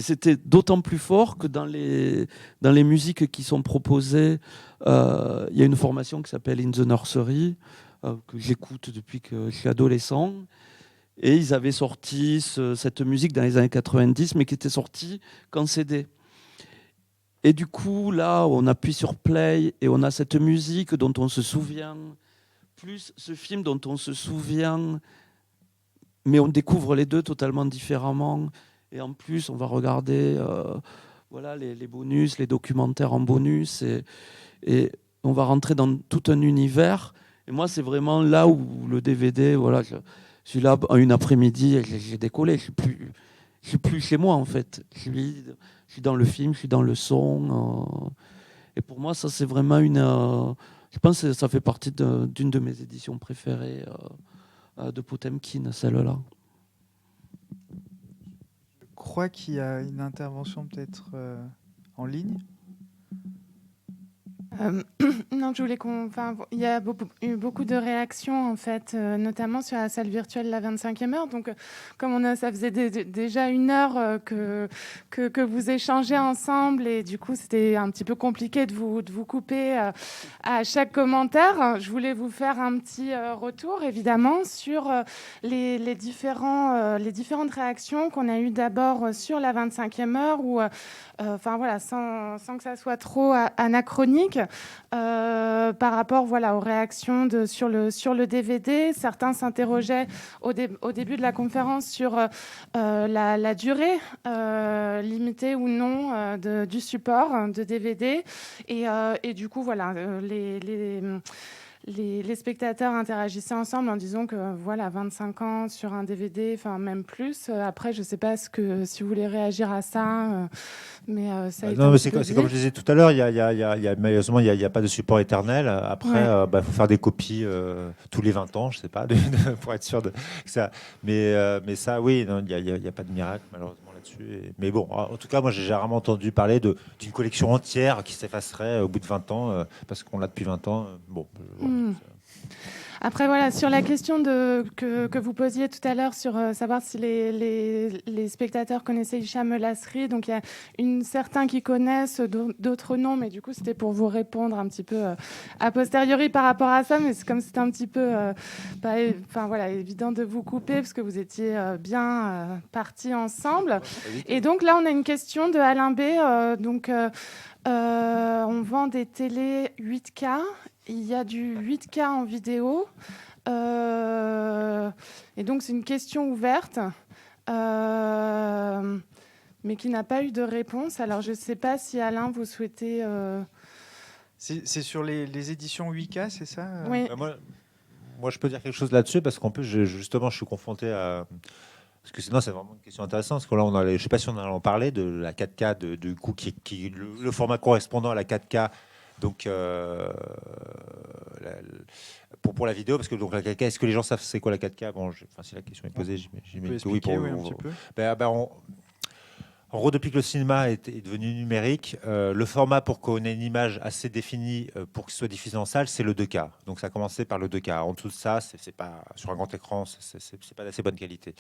c'était d'autant plus fort que dans les musiques qui sont proposées, il y a une formation qui s'appelle In the Nursery, que j'écoute depuis que je suis adolescent. Et ils avaient sorti cette musique dans les années 90, mais qui était sortie qu'en CD. Et du coup, là, on appuie sur Play et on a cette musique dont on se souvient, plus ce film dont on se souvient, mais on découvre les deux totalement différemment. Et en plus, on va regarder voilà, les bonus, les documentaires en bonus, et on va rentrer dans tout un univers. Et moi, c'est vraiment là où le DVD, voilà, je suis là une après-midi et j'ai décollé. Je suis plus chez moi, en fait. Je suis dans le film, je suis dans le son. Et pour moi, ça, c'est vraiment je pense que ça fait partie d'une de mes éditions préférées de Potemkin, celle-là. Je crois qu'il y a une intervention peut-être en ligne. Non, je voulais il y a eu beaucoup de réactions en fait, notamment sur la salle virtuelle la 25e heure. Donc, comme ça faisait déjà 1 heure que vous échangez ensemble, et du coup c'était un petit peu compliqué de vous couper à chaque commentaire. Je voulais vous faire un petit retour évidemment sur les différentes réactions qu'on a eues d'abord sur la 25e heure, où voilà, sans que ça soit trop anachronique. Par rapport aux réactions sur le DVD. Certains s'interrogeaient au début de la conférence sur la durée limitée ou non du support de DVD. Et du coup, voilà, les spectateurs interagissaient ensemble en disant que 25 ans sur un DVD, enfin même plus. Après, je ne sais pas si vous voulez réagir à ça, mais ça a été non, un mais petit peu c'est comme je disais tout à l'heure, malheureusement, il n'y a pas de support éternel. Après, Ouais. faut faire des copies tous les 20 ans, je ne sais pas, pour être sûr de ça. Mais ça, oui, il n'y a pas de miracle, malheureusement, là-dessus. Mais bon, en tout cas, moi, j'ai rarement entendu parler d'une collection entière qui s'effacerait au bout de 20 ans, parce qu'on l'a depuis 20 ans. Bon, voilà. Après, voilà, sur la question que vous posiez tout à l'heure sur savoir si les spectateurs connaissaient Hicham El Asri, donc il y a certains qui connaissent, d'autres non, mais du coup, c'était pour vous répondre un petit peu a posteriori par rapport à ça, mais c'est comme c'était un petit peu voilà, évident de vous couper parce que vous étiez bien partis ensemble. Et donc là, on a une question de Alain B. On vend des télés 8K. Il y a du 8K en vidéo. Et donc, c'est une question ouverte, mais qui n'a pas eu de réponse. Alors, je ne sais pas si, Alain, vous souhaitez... C'est sur les éditions 8K, c'est ça Oui. Moi, je peux dire quelque chose là-dessus, parce qu'en plus, justement, je suis confronté à... Parce que sinon, c'est vraiment une question intéressante. Parce que là, je ne sais pas si on allait en parler de la 4K, du coup, le format correspondant à la 4K. Donc, pour la vidéo, parce que donc, la 4K, est-ce que les gens savent c'est quoi la 4K? Bon, si la question est posée, j'imagine que oui. Un petit peu. En gros, depuis que le cinéma est devenu numérique, le format pour qu'on ait une image assez définie pour qu'il soit diffusé en salle, c'est le 2K. Donc ça a commencé par le 2K. En dessous de ça, c'est pas sur un grand écran, c'est pas d'assez bonne qualité.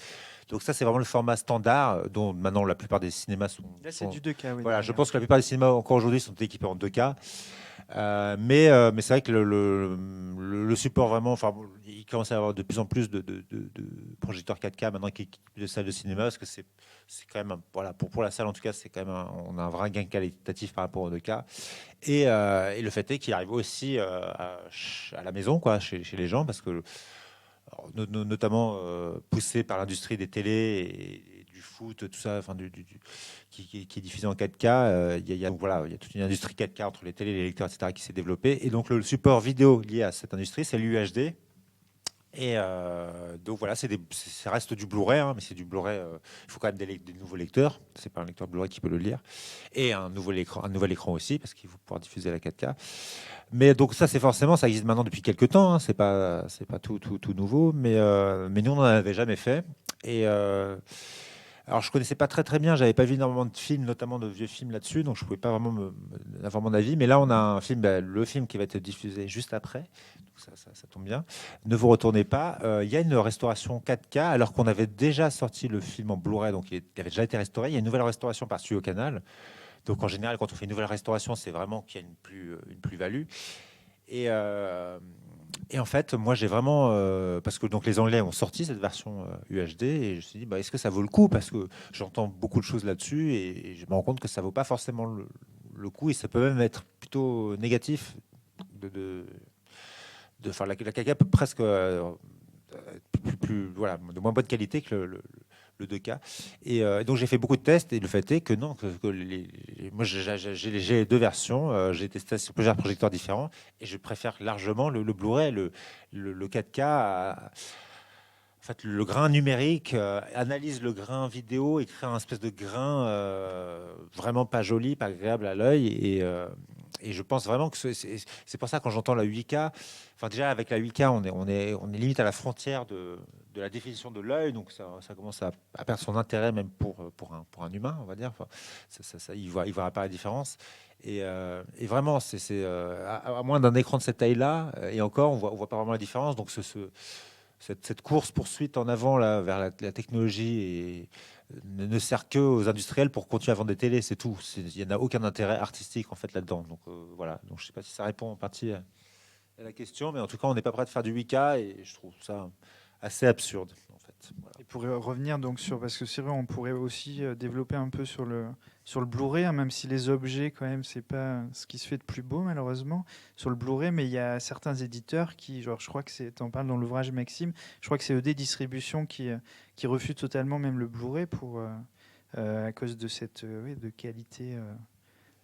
Donc ça, c'est vraiment le format standard dont maintenant la plupart des cinémas sont. Là, c'est du 2K. Oui, voilà, je pense que la plupart des cinémas encore aujourd'hui sont équipés en 2K. Mais c'est vrai que le support vraiment, il commence à y avoir de plus en plus de projecteurs 4K maintenant qui équipent les salles de cinéma, parce que c'est quand même, voilà, pour la salle en tout cas, c'est quand même on a un vrai gain qualitatif par rapport au 2K. Et le fait est qu'il arrive aussi à la maison, quoi, chez les gens, parce que notamment poussé par l'industrie des télés et du foot, tout ça, qui est diffusé en 4K. Il y a toute une industrie 4K entre les télés, les lecteurs, etc., qui s'est développée. Et donc le support vidéo lié à cette industrie, c'est l'UHD. Et donc voilà, ça reste du Blu-ray, hein, mais c'est du Blu-ray. Il faut quand même des nouveaux lecteurs. C'est pas un lecteur Blu-ray qui peut le lire. Et un nouvel écran aussi, parce qu'il faut pouvoir diffuser la 4K. Mais donc ça, ça existe maintenant depuis quelques temps. Hein, c'est pas tout nouveau, mais nous on n'en avait jamais fait. Et alors je connaissais pas très bien, j'avais pas vu énormément de films, notamment de vieux films là-dessus, donc je pouvais pas vraiment avoir mon avis. Mais là, on a un film, le film qui va être diffusé juste après. Donc ça tombe bien. Ne vous retournez pas. Il y a une restauration 4K, alors qu'on avait déjà sorti le film en Blu-ray, donc il avait déjà été restauré. Il y a une nouvelle restauration par Studio Canal. Donc en général, quand on fait une nouvelle restauration, c'est vraiment qu'il y a une plus-value. Et en fait, moi, j'ai vraiment... parce que donc, les Anglais ont sorti cette version UHD, et je me suis dit, est-ce que ça vaut le coup? Parce que j'entends beaucoup de choses là-dessus, et je me rends compte que ça ne vaut pas forcément le coup, et ça peut même être plutôt négatif la 4K peut presque voilà, de moins bonne qualité que le 2K. Et donc j'ai fait beaucoup de tests, et le fait est que non, moi j'ai les deux versions, j'ai testé sur plusieurs projecteurs différents, et je préfère largement le Blu-ray, le 4K. En fait, le grain numérique analyse le grain vidéo et crée un espèce de grain vraiment pas joli, pas agréable à l'œil. Et je pense vraiment que c'est pour ça, quand j'entends la 8K, déjà avec la 8K, on est limite à la frontière de la définition de l'œil, donc ça commence à perdre son intérêt même pour un humain, on va dire. Il verra pas la différence. Et vraiment, à moins d'un écran de cette taille-là, et encore, on voit pas vraiment la différence. Donc cette course-poursuite en avant là, vers la technologie ne sert que aux industriels pour continuer à vendre des télés, c'est tout. Il n'y en a aucun intérêt artistique en fait là-dedans. Donc voilà. Donc je ne sais pas si ça répond en partie à la question, mais en tout cas, on n'est pas prêt de faire du 8K, et je trouve ça assez absurde en fait. Voilà. Et pour revenir donc parce que c'est vrai, on pourrait aussi développer un peu sur le Blu-ray, hein, même si les objets quand même c'est pas ce qui se fait de plus beau malheureusement sur le Blu-ray, mais il y a certains éditeurs qui, genre, je crois que t'en parles dans l'ouvrage Maxime, je crois que c'est ED Distribution qui refuse totalement même le Blu-ray à cause de cette de qualité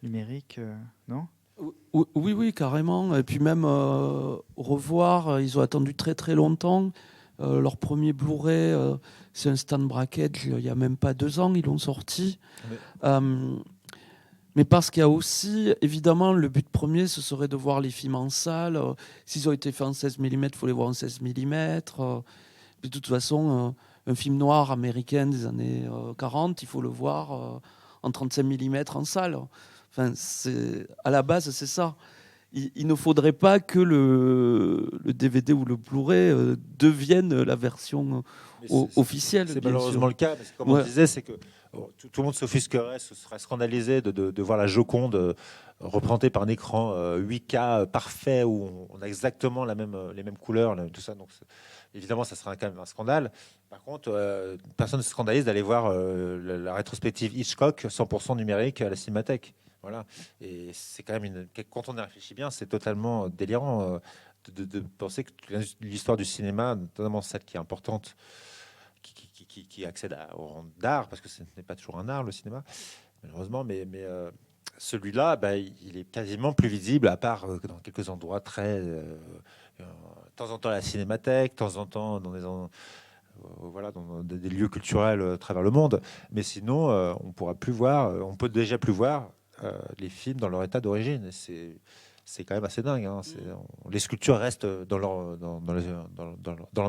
numérique, non? Oui, carrément. Et puis même revoir, ils ont attendu très très longtemps. Leur premier Blu-ray, c'est un Stan Brakhage, il n'y a même pas 2 ans, ils l'ont sorti. Mais parce qu'il y a aussi, évidemment, le but premier, ce serait de voir les films en salle. S'ils ont été faits en 16 mm, il faut les voir en 16 mm. De toute façon, un film noir américain des années 40, il faut le voir en 35 mm en salle. Enfin, à la base, c'est ça. il ne faudrait pas que le DVD ou le Blu-ray devienne la version officielle. C'est bien malheureusement sûr. le cas, parce que comme Ouais. on disait, c'est que tout le monde s'offusquerait, se serait scandalisé de voir la Joconde représentée par un écran 8K parfait où on a exactement les mêmes couleurs, tout ça. Donc évidemment, ça serait quand même un scandale. Par contre, personne ne se scandalise d'aller voir la rétrospective Hitchcock 100% numérique à la Cinémathèque. Voilà. Et c'est quand même quand on y réfléchit bien, c'est totalement délirant de penser que l'histoire du cinéma, notamment celle qui est importante, qui accède au rang d'art, parce que ce n'est pas toujours un art, le cinéma, malheureusement, mais celui-là, bah, il est quasiment plus visible, à part dans quelques endroits très... de temps en temps à la Cinémathèque, de temps en temps dans voilà, dans des lieux culturels à travers le monde. Mais sinon, on pourra plus voir, on peut déjà plus voir les films dans leur état d'origine. Et c'est quand même assez dingue. Hein. Les sculptures restent dans leur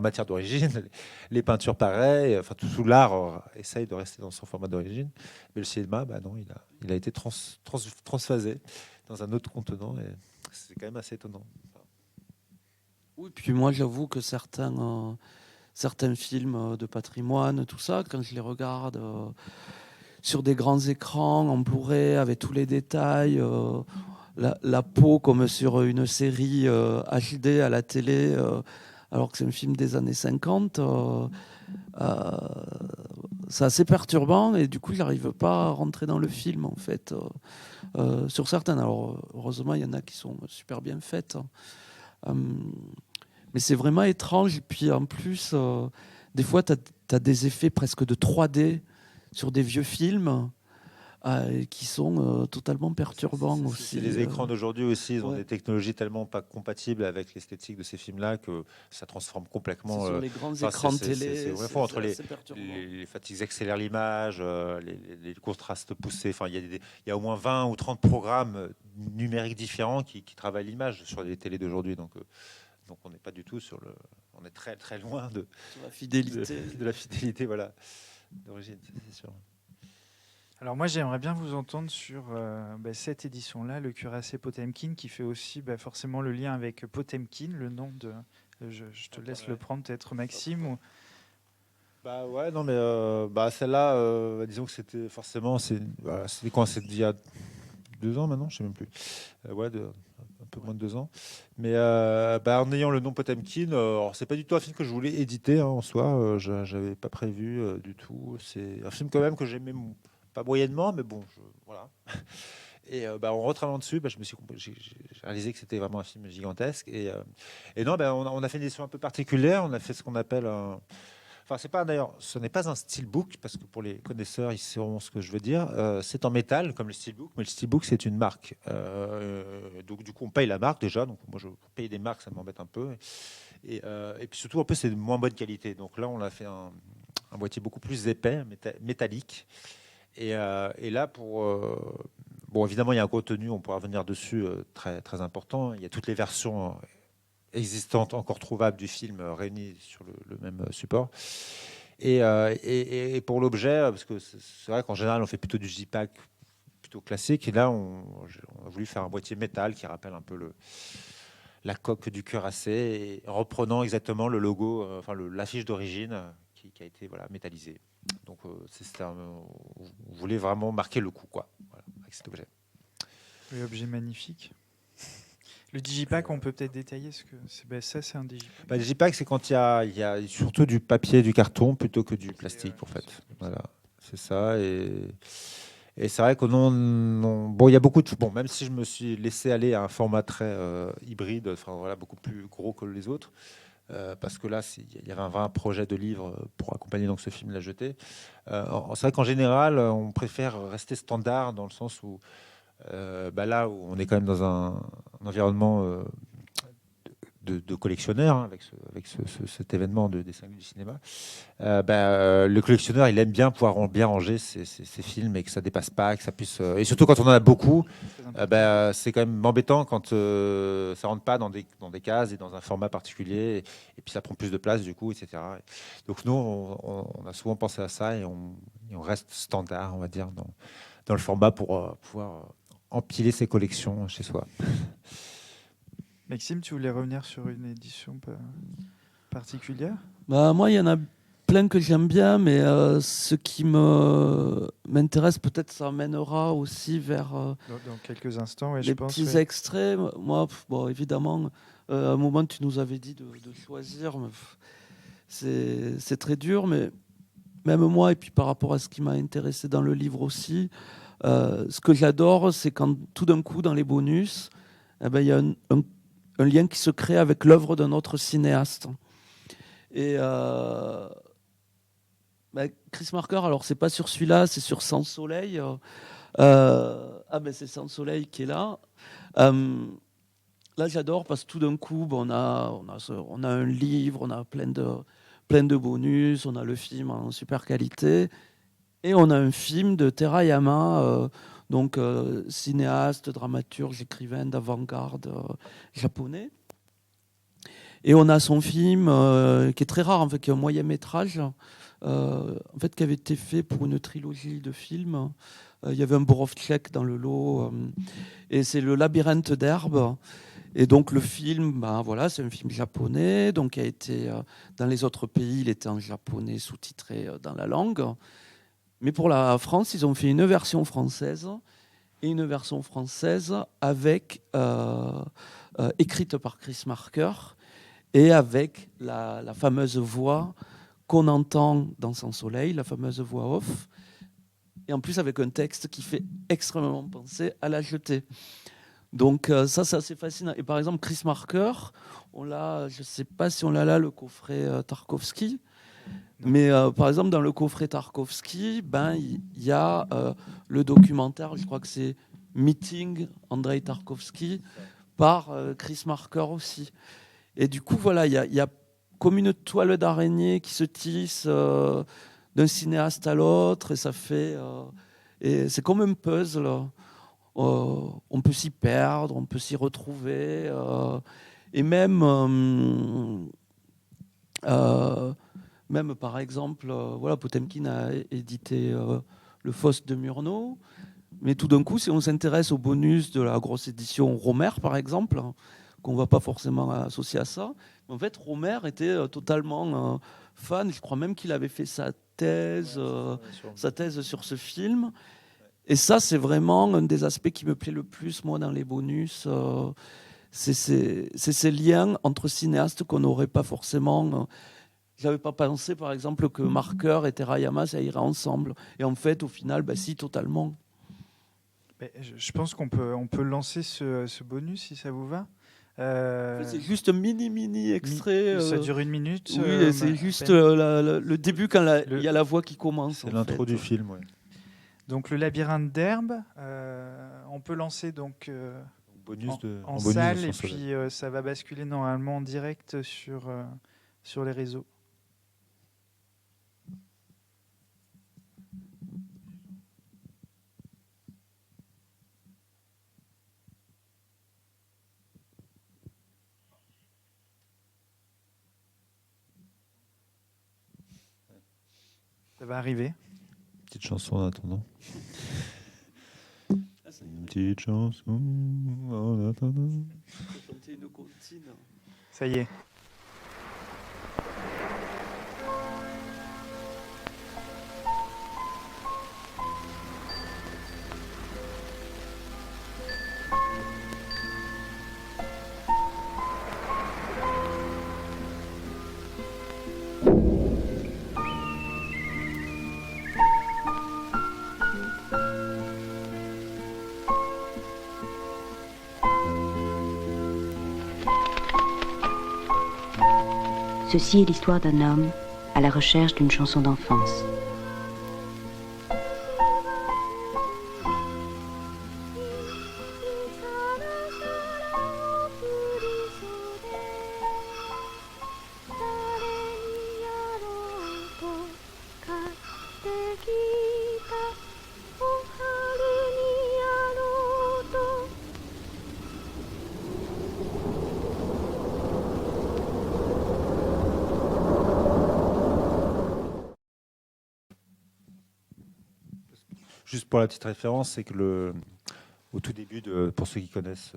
matière d'origine. Les peintures, pareil. Enfin, tout l'art essaye de rester dans son format d'origine. Mais le cinéma, bah non, il a été transphasé dans un autre contenant. Et c'est quand même assez étonnant. Oui, puis moi, j'avoue que certains films de patrimoine, tout ça, quand je les regarde sur des grands écrans, en Blu-ray, avec tous les détails, la peau comme sur une série HD à la télé, alors que c'est un film des années 50, c'est assez perturbant et du coup, je n'arrive pas à rentrer dans le film, en fait, sur certaines. Alors, heureusement, il y en a qui sont super bien faites. Mais c'est vraiment étrange. Et puis en plus, des fois, tu as des effets presque de 3D sur des vieux films qui sont totalement perturbants aussi. Les écrans d'aujourd'hui aussi, ils ont ouais. des technologies tellement pas compatibles avec l'esthétique de ces films-là que ça transforme complètement. C'est sur les grands enfin, écrans de télé. C'est vrai, entre assez perturbant. les fatigues accélèrent l'image, les contrastes poussés. Enfin, il y a au moins 20 ou 30 programmes numériques différents qui travaillent l'image sur les télés d'aujourd'hui. Donc on n'est pas du tout sur le. On est très très loin Sur la fidélité. de la fidélité, voilà, d'origine, c'est sûr. Alors moi j'aimerais bien vous entendre sur cette édition-là, le Cuirassé Potemkin, qui fait aussi forcément le lien avec Potemkin, le nom de... Je te laisse le prendre peut-être Maxime. Ou... Bah ouais, non mais celle-là, disons que c'était forcément... C'était quand? C'était il y a 2 ans maintenant, je sais même plus. Un peu moins de 2 ans. Mais en ayant le nom Potemkin, c'est pas du tout un film que je voulais éditer en soi. J'avais pas prévu du tout. C'est un film quand même que j'aimais pas moyennement, mais bon, voilà. Et en retravaillant dessus, j'ai réalisé que c'était vraiment un film gigantesque. Et non, on a fait une édition un peu particulière. On a fait ce qu'on appelle un... Enfin, ce n'est pas un steelbook, parce que pour les connaisseurs, ils sauront ce que je veux dire. C'est en métal, comme le steelbook, mais le steelbook, c'est une marque. Donc, du coup, on paye la marque déjà. Donc, moi, pour payer des marques, ça m'embête un peu. Et puis surtout, un peu, c'est de moins bonne qualité. Donc là, on a fait un boîtier beaucoup plus épais, métallique. Et là, évidemment, il y a un contenu, on pourra revenir dessus, très, très important. Il y a toutes les versions existantes, encore trouvables du film, réunies sur le même support. Et pour l'objet, parce que c'est vrai qu'en général, on fait plutôt du JPEG plutôt classique. Et là, on a voulu faire un boîtier métal qui rappelle un peu la coque du cuirassé, et en reprenant exactement le logo, l'affiche d'origine qui a été métallisée. Donc, on voulait vraiment marquer le coup, quoi, avec cet objet. L'objet magnifique. Le digipack, on peut peut-être détailler ce que c'est. Ça, c'est un digipack. Le digipack, c'est quand il y a surtout du papier, du carton, plutôt que du plastique, en fait. Voilà, c'est ça. Et c'est vrai que il y a beaucoup de... Bon, même si je me suis laissé aller à un format très hybride, beaucoup plus gros que les autres, parce que là, il y avait un vrai projet de livre pour accompagner donc ce film La Jetée. C'est vrai qu'en général, on préfère rester standard dans le sens où là où on est quand même dans un environnement de collectionneur, hein, avec cet événement des 5 du cinéma, le collectionneur, il aime bien pouvoir bien ranger ses films et que ça dépasse pas, que ça puisse... et surtout quand on en a beaucoup, c'est quand même embêtant quand ça rentre pas dans des cases et dans un format particulier, et puis ça prend plus de place du coup, etc. Donc nous, on a souvent pensé à ça, et on reste standard, on va dire, dans le format pour pouvoir empiler ses collections chez soi. Maxime, tu voulais revenir sur une édition particulière? Bah, moi, il y en a plein que j'aime bien, mais ce qui m'intéresse, peut-être ça mènera aussi vers Dans quelques instants, ouais, je les pense. petits Ouais. extraits. Moi, bon, évidemment, à un moment, tu nous avais dit de choisir. Mais, c'est très dur, mais même moi, et puis par rapport à ce qui m'a intéressé dans le livre aussi, ce que j'adore, c'est quand tout d'un coup, dans les bonus, eh ben, il y a un lien qui se crée avec l'œuvre d'un autre cinéaste. Et Chris Marker, alors c'est pas sur celui-là, c'est sur Sans Soleil. C'est Sans Soleil qui est là. Là, j'adore parce que tout d'un coup, on a un livre, on a plein de bonus, on a le film en super qualité. Et on a un film de Terayama, cinéaste, dramaturge, écrivain d'avant-garde japonais. Et on a son film qui est très rare, en fait, qui est un moyen métrage, qui avait été fait pour une trilogie de films. Il y avait un Borowczyk dans le lot, et c'est Le Labyrinthe d'herbes. Et donc le film, c'est un film japonais, donc qui a été dans les autres pays, il était en japonais sous-titré dans la langue. Mais pour la France, ils ont fait une version française avec écrite par Chris Marker et avec la fameuse voix qu'on entend dans Sans Soleil, la fameuse voix off, et en plus avec un texte qui fait extrêmement penser à La Jetée. Donc ça, c'est assez fascinant. Et par exemple, Chris Marker, je ne sais pas si on l'a là, le coffret Tarkovsky, mais par exemple, dans le coffret Tarkovsky, il y a le documentaire, je crois que c'est Meeting Andrei Tarkovsky, par Chris Marker aussi. Et du coup, voilà, il y a comme une toile d'araignée qui se tisse d'un cinéaste à l'autre, et ça fait... et c'est comme un puzzle. On peut s'y perdre, on peut s'y retrouver. Et même... même par exemple, Potemkin a édité Le Faust de Murnau, mais tout d'un coup, si on s'intéresse au bonus de la grosse édition Romer, par exemple, qu'on ne va pas forcément associer à ça, en fait, Romer était totalement fan. Je crois même qu'il avait fait sa thèse sur ce film. Et ça, c'est vraiment un des aspects qui me plaît le plus, moi, dans les bonus. C'est ces liens entre cinéastes qu'on n'aurait pas forcément... J'avais pas pensé, par exemple, que Marker et Terayama, ça irait ensemble. Et en fait, au final, si, totalement. Je pense qu'on peut lancer ce bonus, si ça vous va. C'est juste un mini extrait. Ça dure 1 minute. Oui, c'est juste le début quand il y a la voix qui commence. C'est l'intro du film, oui. Donc le labyrinthe d'herbes, on peut lancer donc bonus en bonus salle, de et Sans Soleil. puis ça va basculer normalement en direct sur les réseaux. Ça va arriver. Petite chanson en attendant. Une petite chanson en attendant. Ça y est. Ceci est l'histoire d'un homme à la recherche d'une chanson d'enfance. Juste pour la petite référence, c'est que au tout début, pour ceux qui connaissent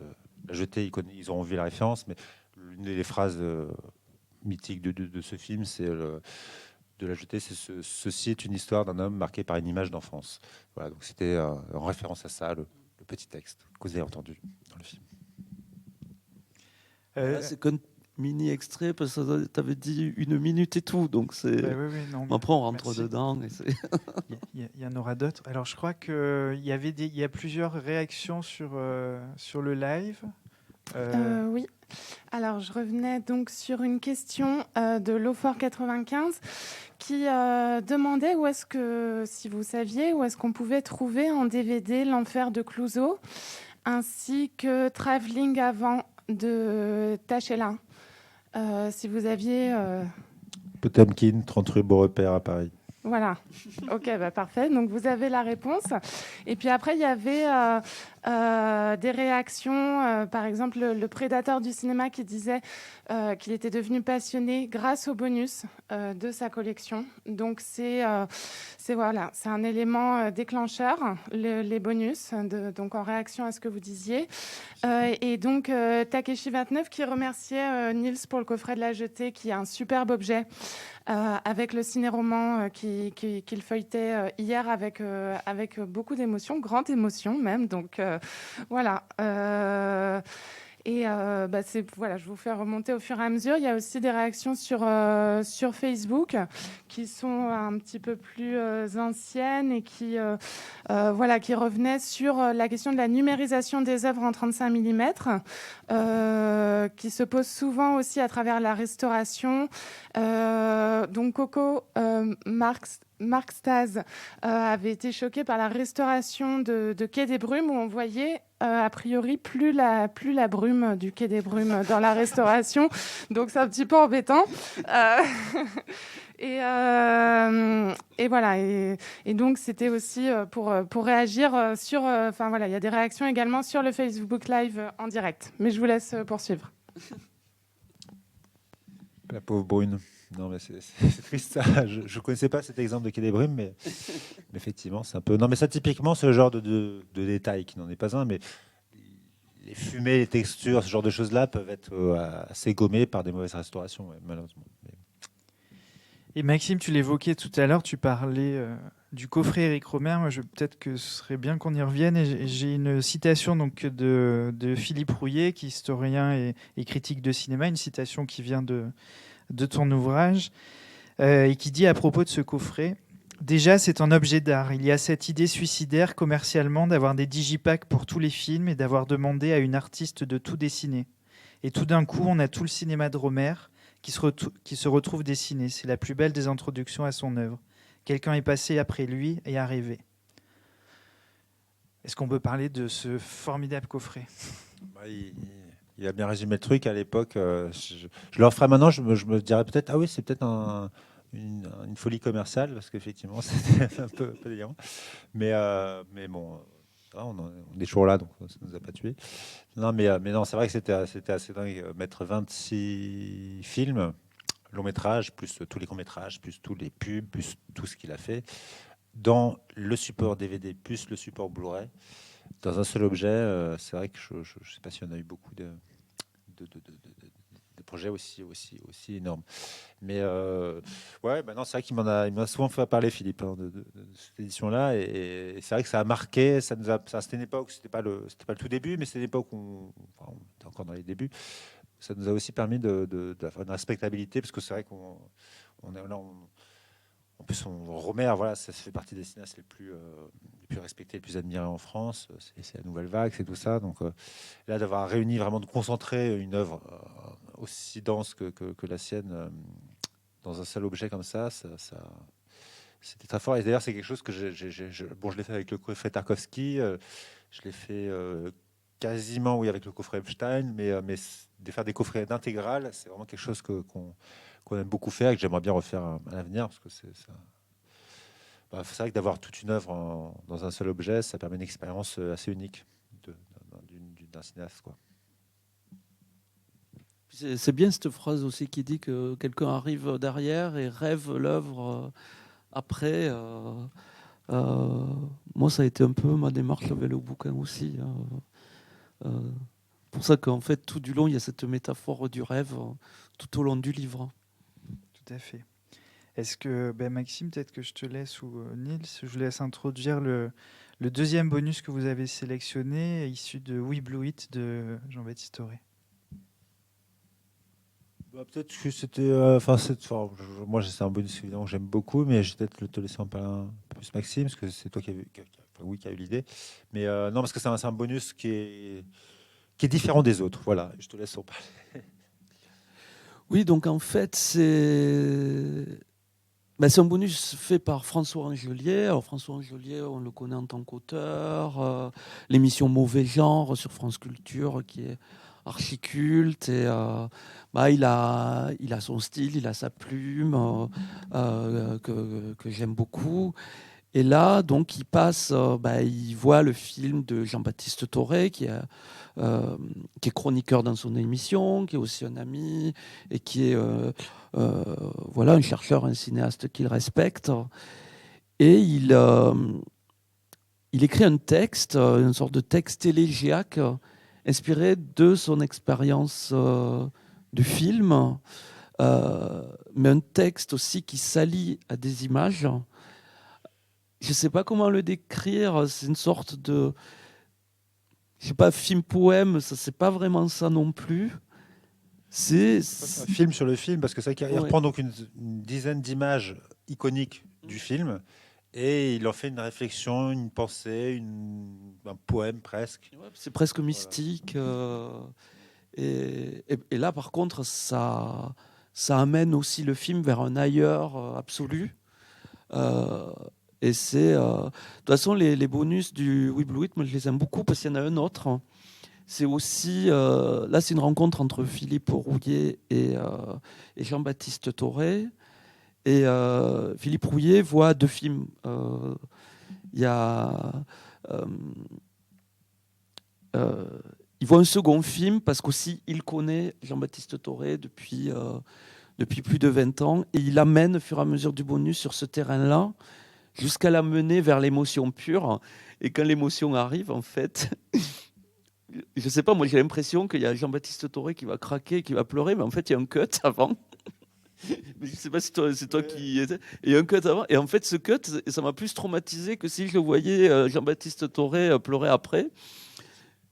La Jetée, ils auront vu la référence, mais l'une des phrases mythiques de ce film, c'est de La Jetée, c'est ceci est une histoire d'un homme marqué par une image d'enfance. Voilà, donc c'était en référence à ça, le petit texte que vous avez entendu dans le film. Là, c'est qu'un mini extrait parce que tu avais dit 1 minute et tout, donc c'est. Oui, non, Après, on rentre merci. dedans. Et Il y en aura d'autres. Alors, je crois qu'il y a plusieurs réactions sur le live. Oui. Alors, je revenais donc sur une question de Lofort95 qui demandait où est-ce que, si vous saviez, où est-ce qu'on pouvait trouver en DVD L'Enfer de Clouseau, ainsi que Travelling avant de Tachelin. Si vous aviez... Potemkin, 30 rue Beaurepaire à Paris. Voilà, ok, parfait. Donc vous avez la réponse. Et puis après, il y avait des réactions. Par exemple, le prédateur du cinéma qui disait qu'il était devenu passionné grâce au bonus de sa collection. Donc c'est voilà, c'est un élément déclencheur, les bonus, donc en réaction à ce que vous disiez. Et donc Takeshi29 qui remerciait Nils pour le coffret de La Jetée, qui est un superbe objet. Avec le ciné-roman qu'il feuilletait hier avec beaucoup d'émotion, grande émotion même. Donc voilà. Voilà, je vous fais remonter au fur et à mesure. Il y a aussi des réactions sur Facebook qui sont un petit peu plus anciennes et qui revenaient sur la question de la numérisation des œuvres en 35 mm, qui se pose souvent aussi à travers la restauration. Donc Coco Marc Staz avait été choqué par la restauration de Quai des Brumes, où on voyait a priori plus la brume du Quai des Brumes dans la restauration. Donc c'est un petit peu embêtant. Et voilà. Et donc c'était aussi pour réagir sur. Enfin voilà, il y a des réactions également sur le Facebook Live en direct. Mais je vous laisse poursuivre. La pauvre Brune. Non, mais c'est triste ça. Je ne connaissais pas cet exemple de Quai des Brumes, mais effectivement, c'est un peu. Non, mais ça, typiquement, ce genre de détail qui n'en est pas un, mais les fumées, les textures, ce genre de choses-là peuvent être assez gommées par des mauvaises restaurations, ouais, malheureusement. Et Maxime, tu l'évoquais tout à l'heure, tu parlais du coffret Éric Rohmer. Peut-être que ce serait bien qu'on y revienne. Et j'ai une citation donc, de Philippe Rouillet, qui est historien et critique de cinéma, une citation qui vient de ton ouvrage, et qui dit à propos de ce coffret: déjà, c'est un objet d'art. Il y a cette idée suicidaire commercialement d'avoir des digipacks pour tous les films et d'avoir demandé à une artiste de tout dessiner. Et tout d'un coup, on a tout le cinéma de Rohmer qui se retrouve dessiné. C'est la plus belle des introductions à son œuvre. Quelqu'un est passé après lui et a rêvé. Est-ce qu'on peut parler de ce formidable coffret ? Il a bien résumé le truc à l'époque. Je le referai maintenant, je me dirais peut-être, ah oui, c'est peut-être une folie commerciale, parce qu'effectivement, c'était un peu délirant. Mais bon, on est toujours là, donc ça ne nous a pas tués. Non, mais non, c'est vrai que c'était assez dingue. Mettre 26 films, long métrage, plus tous les courts métrages, plus tous les pubs, plus tout ce qu'il a fait, dans le support DVD, plus le support Blu-ray, dans un seul objet. C'est vrai que je ne sais pas si on a eu beaucoup de projets aussi énormes. Mais ouais, non, c'est vrai qu'il m'en a souvent fait parler, Philippe, de cette édition-là. Et c'est vrai que ça a marqué. C'était une époque, c'était pas le tout début, mais c'était une époque où on était encore dans les débuts. Ça nous a aussi permis d'avoir une respectabilité, parce que c'est vrai qu'on est là. En plus, Rohmer, voilà, ça fait partie des cinéastes les plus respectés, les plus admirés en France. C'est la nouvelle vague, c'est tout ça. Donc là, d'avoir réuni, vraiment de concentrer une œuvre aussi dense que la sienne dans un seul objet comme ça, c'était très fort. Et d'ailleurs, c'est quelque chose que je l'ai fait avec le coffret Tarkovsky, je l'ai fait quasiment, oui, avec le coffret Epstein, mais de faire des coffrets d'intégrales, c'est vraiment quelque chose qu'on aime beaucoup faire et que j'aimerais bien refaire à l'avenir, parce que c'est vrai que d'avoir toute une œuvre dans un seul objet, ça permet une expérience assez unique d'un cinéaste, quoi. C'est bien cette phrase aussi qui dit que quelqu'un arrive derrière et rêve l'œuvre après. Moi, ça a été un peu ma démarche avec le bouquin aussi. pour ça qu'en fait, tout du long, il y a cette métaphore du rêve tout au long du livre. Tout à fait. Est-ce que, Maxime, peut-être que je te laisse, ou Nils, je vous laisse introduire le deuxième bonus que vous avez sélectionné, issu de We Blew It de Jean-Baptiste Toré. Peut-être que c'était. Moi, c'est un bonus évidemment que j'aime beaucoup, mais je vais peut-être te laisser en parler un peu plus, Maxime, parce que c'est toi qui a eu l'idée. Mais non, parce que c'est un bonus qui est différent des autres. Voilà, je te laisse en parler. Oui, donc en fait, c'est un bonus fait par François Angelier. Alors, François Angelier, on le connaît en tant qu'auteur. L'émission Mauvais Genre sur France Culture, qui est archi-culte. Et, il a son style, il a sa plume, que j'aime beaucoup. Et là, donc, il voit le film de Jean-Baptiste Toré, qui est chroniqueur dans son émission, qui est aussi un ami, et qui est un chercheur, un cinéaste qu'il respecte. Et il écrit un texte, une sorte de texte élégiaque, inspiré de son expérience du film, mais un texte aussi qui s'allie à des images. Je ne sais pas comment le décrire, c'est une sorte de, je sais pas, film-poème, ça c'est pas vraiment ça non plus. C'est Un film sur le film, parce que ça, il Ouais. reprend donc une dizaine d'images iconiques du film, et il en fait une réflexion, une pensée, un poème presque. Ouais, c'est presque mystique. Et là, par contre, ça amène aussi le film vers un ailleurs absolu. Et c'est. De toute façon, les bonus du We Blew It, moi, je les aime beaucoup parce qu'il y en a un autre. C'est aussi. Là, c'est une rencontre entre Philippe Rouillet et Jean-Baptiste Toré. Et Philippe Rouillet voit deux films. Il y a. Il voit un second film parce qu'aussi il connaît Jean-Baptiste Toré depuis plus de 20 ans et il amène au fur et à mesure du bonus sur ce terrain-là jusqu'à l'amener vers l'émotion pure. Et quand l'émotion arrive, en fait, je sais pas, moi j'ai l'impression qu'il y a Jean-Baptiste Toré qui va craquer, qui va pleurer, mais en fait il y a un cut avant. Mais je sais pas si c'est toi qui étais. Et il y a un cut avant. Et en fait, ce cut, ça m'a plus traumatisé que si je voyais Jean-Baptiste Toré pleurer après.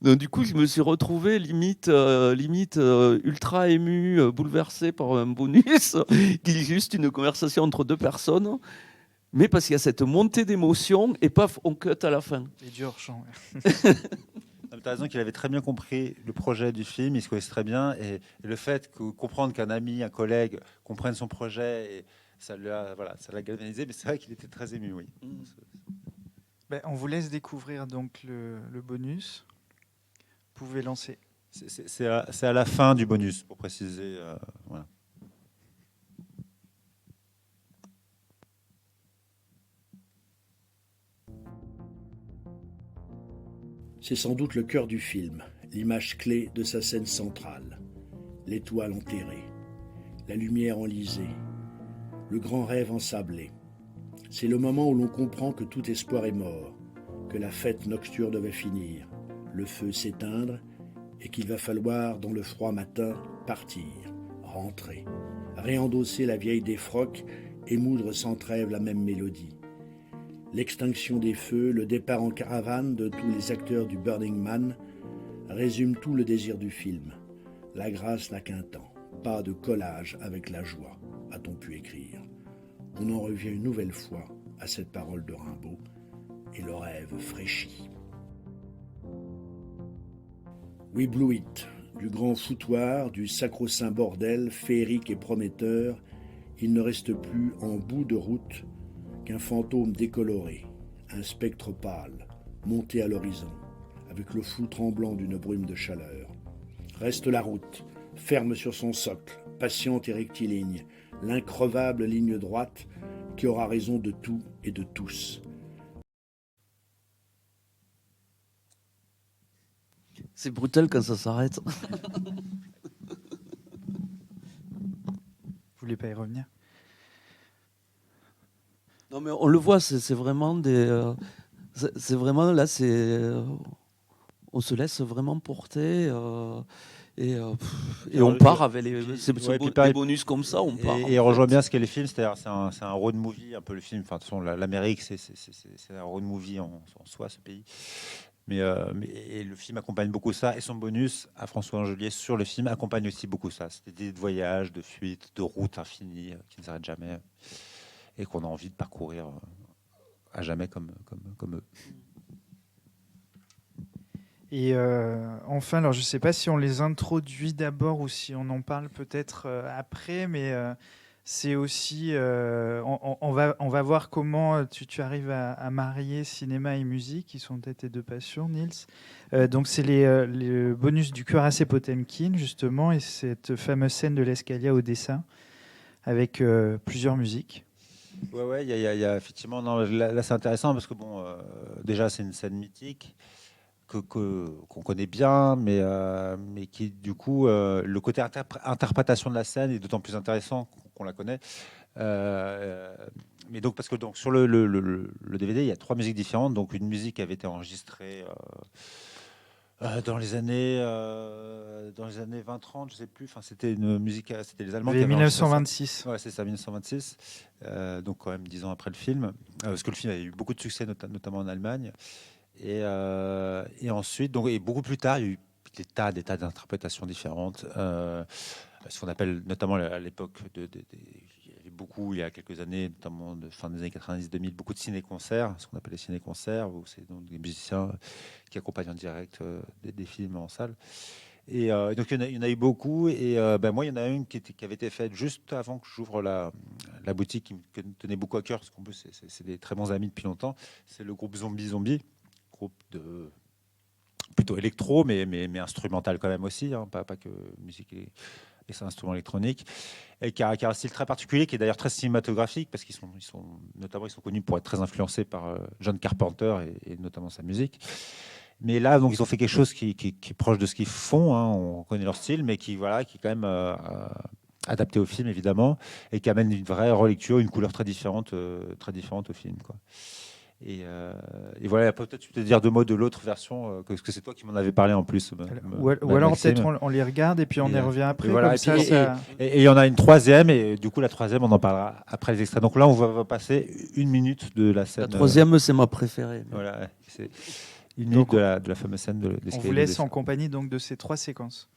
Donc, du coup, je me suis retrouvé limite ultra ému, bouleversé par un bonus qui est juste une conversation entre deux personnes, mais parce qu'il y a cette montée d'émotion et paf, on cut à la fin. Et du hors-champ. Tu as raison qu'il avait très bien compris le projet du film, il se connaissait très bien, et le fait que comprendre qu'un ami, un collègue comprenne son projet, et ça l'a galvanisé, mais c'est vrai qu'il était très ému, oui. On vous laisse découvrir donc le bonus. Vous pouvez lancer. C'est à la fin du bonus, pour préciser. Voilà. C'est sans doute le cœur du film, l'image clé de sa scène centrale. L'étoile enterrée, la lumière enlisée, le grand rêve ensablé. C'est le moment où l'on comprend que tout espoir est mort, que la fête nocturne va finir, le feu s'éteindre et qu'il va falloir, dans le froid matin, partir, rentrer, réendosser la vieille défroque et moudre sans trêve la même mélodie. L'extinction des feux, le départ en caravane de tous les acteurs du Burning Man résument tout le désir du film. La grâce n'a qu'un temps, pas de collage avec la joie, a-t-on pu écrire. On en revient une nouvelle fois à cette parole de Rimbaud et le rêve fraîchit. We Blew It, du grand foutoir, du sacro-saint bordel, féerique et prometteur, il ne reste plus en bout de route qu'un fantôme décoloré, un spectre pâle, monté à l'horizon, avec le flou tremblant d'une brume de chaleur. Reste la route, ferme sur son socle, patiente et rectiligne, l'increvable ligne droite qui aura raison de tout et de tous. C'est brutal quand ça s'arrête. Vous voulez pas y revenir? Non, mais on le voit, c'est vraiment des. C'est vraiment là, on se laisse vraiment porter. Et Alors, on part avec puis les bonus comme ça, on part. Et rejoint bien ce qu'est les films, c'est-à-dire c'est un road movie, un peu le film. Enfin, de toute façon, l'Amérique, c'est un road movie en soi, ce pays. Et le film accompagne beaucoup ça. Et son bonus à François Angelier sur le film accompagne aussi beaucoup ça. C'est des idées de voyage, de fuite, de route infinie qui ne s'arrêtent jamais et qu'on a envie de parcourir à jamais comme eux. Et enfin, alors je ne sais pas si on les introduit d'abord ou si on en parle peut-être après, mais c'est aussi, on va voir comment tu arrives à marier cinéma et musique, qui sont peut-être tes deux passions, Nils. Donc c'est les bonus du Cuirassé Potemkin, justement, et cette fameuse scène de l'escalier au dessin, avec plusieurs musiques. Ouais, il y a effectivement, non, là c'est intéressant parce que bon, déjà c'est une scène mythique qu'on connaît bien, mais qui du coup le côté interprétation de la scène est d'autant plus intéressant qu'on la connaît. Mais donc parce que donc sur le DVD il y a 3 musiques différentes, donc une musique avait été enregistrée dans les années 20-30, je sais plus. Enfin, c'était une musique, c'était les Allemands. Et 1926. Ouais, c'est ça, 1926. Donc quand même 10 ans après le film, parce que le film a eu beaucoup de succès, notamment en Allemagne. Et ensuite, donc, et beaucoup plus tard, il y a eu des tas d'interprétations différentes. Ce qu'on appelle, notamment à l'époque, il y avait beaucoup, il y a quelques années, notamment de fin des années 90-2000, beaucoup de ciné-concerts, ce qu'on appelle les ciné-concerts, où c'est donc des musiciens qui accompagnent en direct des films en salle. Et donc il y en a eu beaucoup. Et moi, il y en a une qui avait été faite juste avant que j'ouvre la boutique, qui me tenait beaucoup à cœur, parce qu'en plus, c'est des très bons amis depuis longtemps. C'est le groupe Zombie. Groupe de plutôt électro, mais instrumental quand même aussi, hein, pas que musique et c'est un instrument électronique, et qui a un style très particulier, qui est d'ailleurs très cinématographique, parce qu'ils sont connus pour être très influencés par John Carpenter et notamment sa musique. Mais là, donc, ils ont fait quelque chose qui est proche de ce qu'ils font, hein, on connaît leur style, mais qui est quand même adapté au film, évidemment, et qui amène une vraie relecture, une couleur très différente au film, quoi. Et voilà, peut-être tu peux te dire 2 mots de l'autre version, que c'est toi qui m'en avais parlé en plus. Ou alors peut-être on les regarde et puis on y revient après. Voilà, comme et il y en a une troisième, et du coup la troisième on en parlera après les extraits. Donc là on va passer 1 minute de la scène. La troisième c'est ma préférée. Voilà, c'est 1 minute de la fameuse scène de l'escalier. On vous laisse en compagnie donc de ces 3 séquences.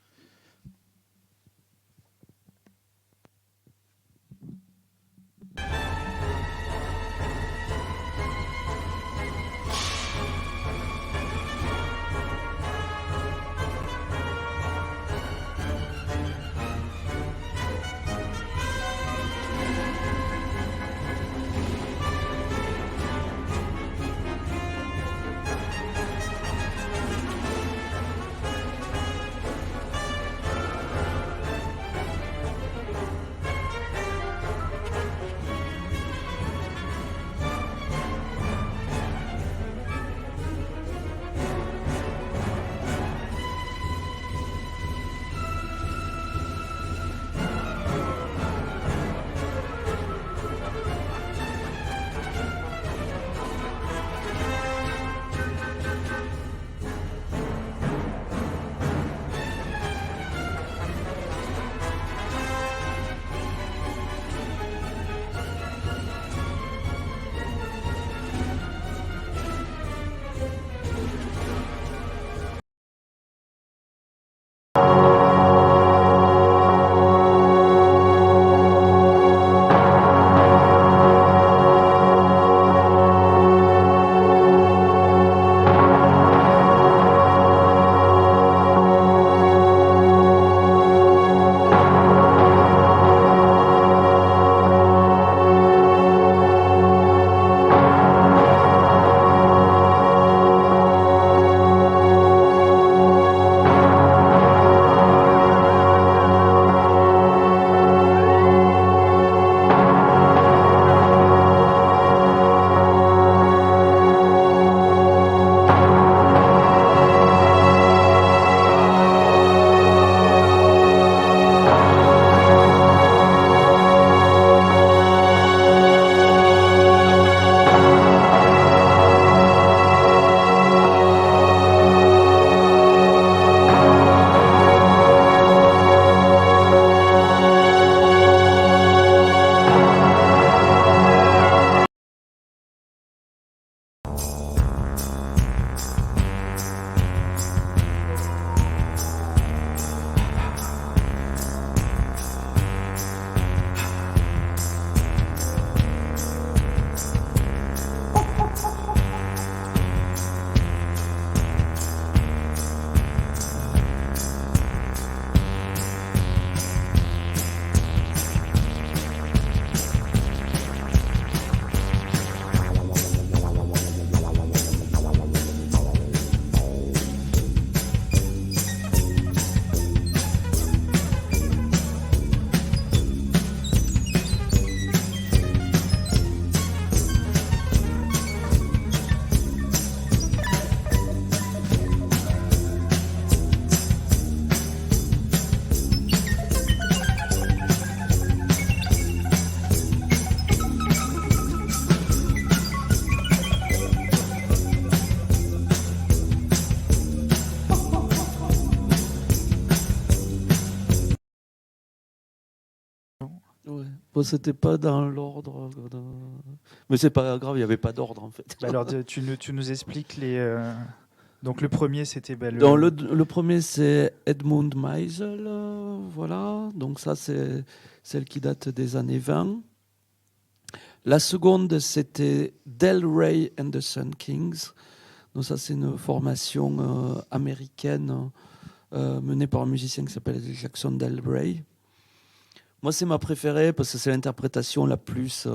Bon, c'était pas dans l'ordre. Mais c'est pas grave, il n'y avait pas d'ordre en fait. Bah alors, tu nous expliques les. Donc le premier, c'était Le premier, c'est Edmund Meisel, voilà. Donc ça, c'est celle qui date des années 20. La seconde, c'était Del Rey and the Sun Kings. Donc ça, c'est une formation américaine menée par un musicien qui s'appelle Jackson Del Rey. Moi, c'est ma préférée parce que c'est l'interprétation la plus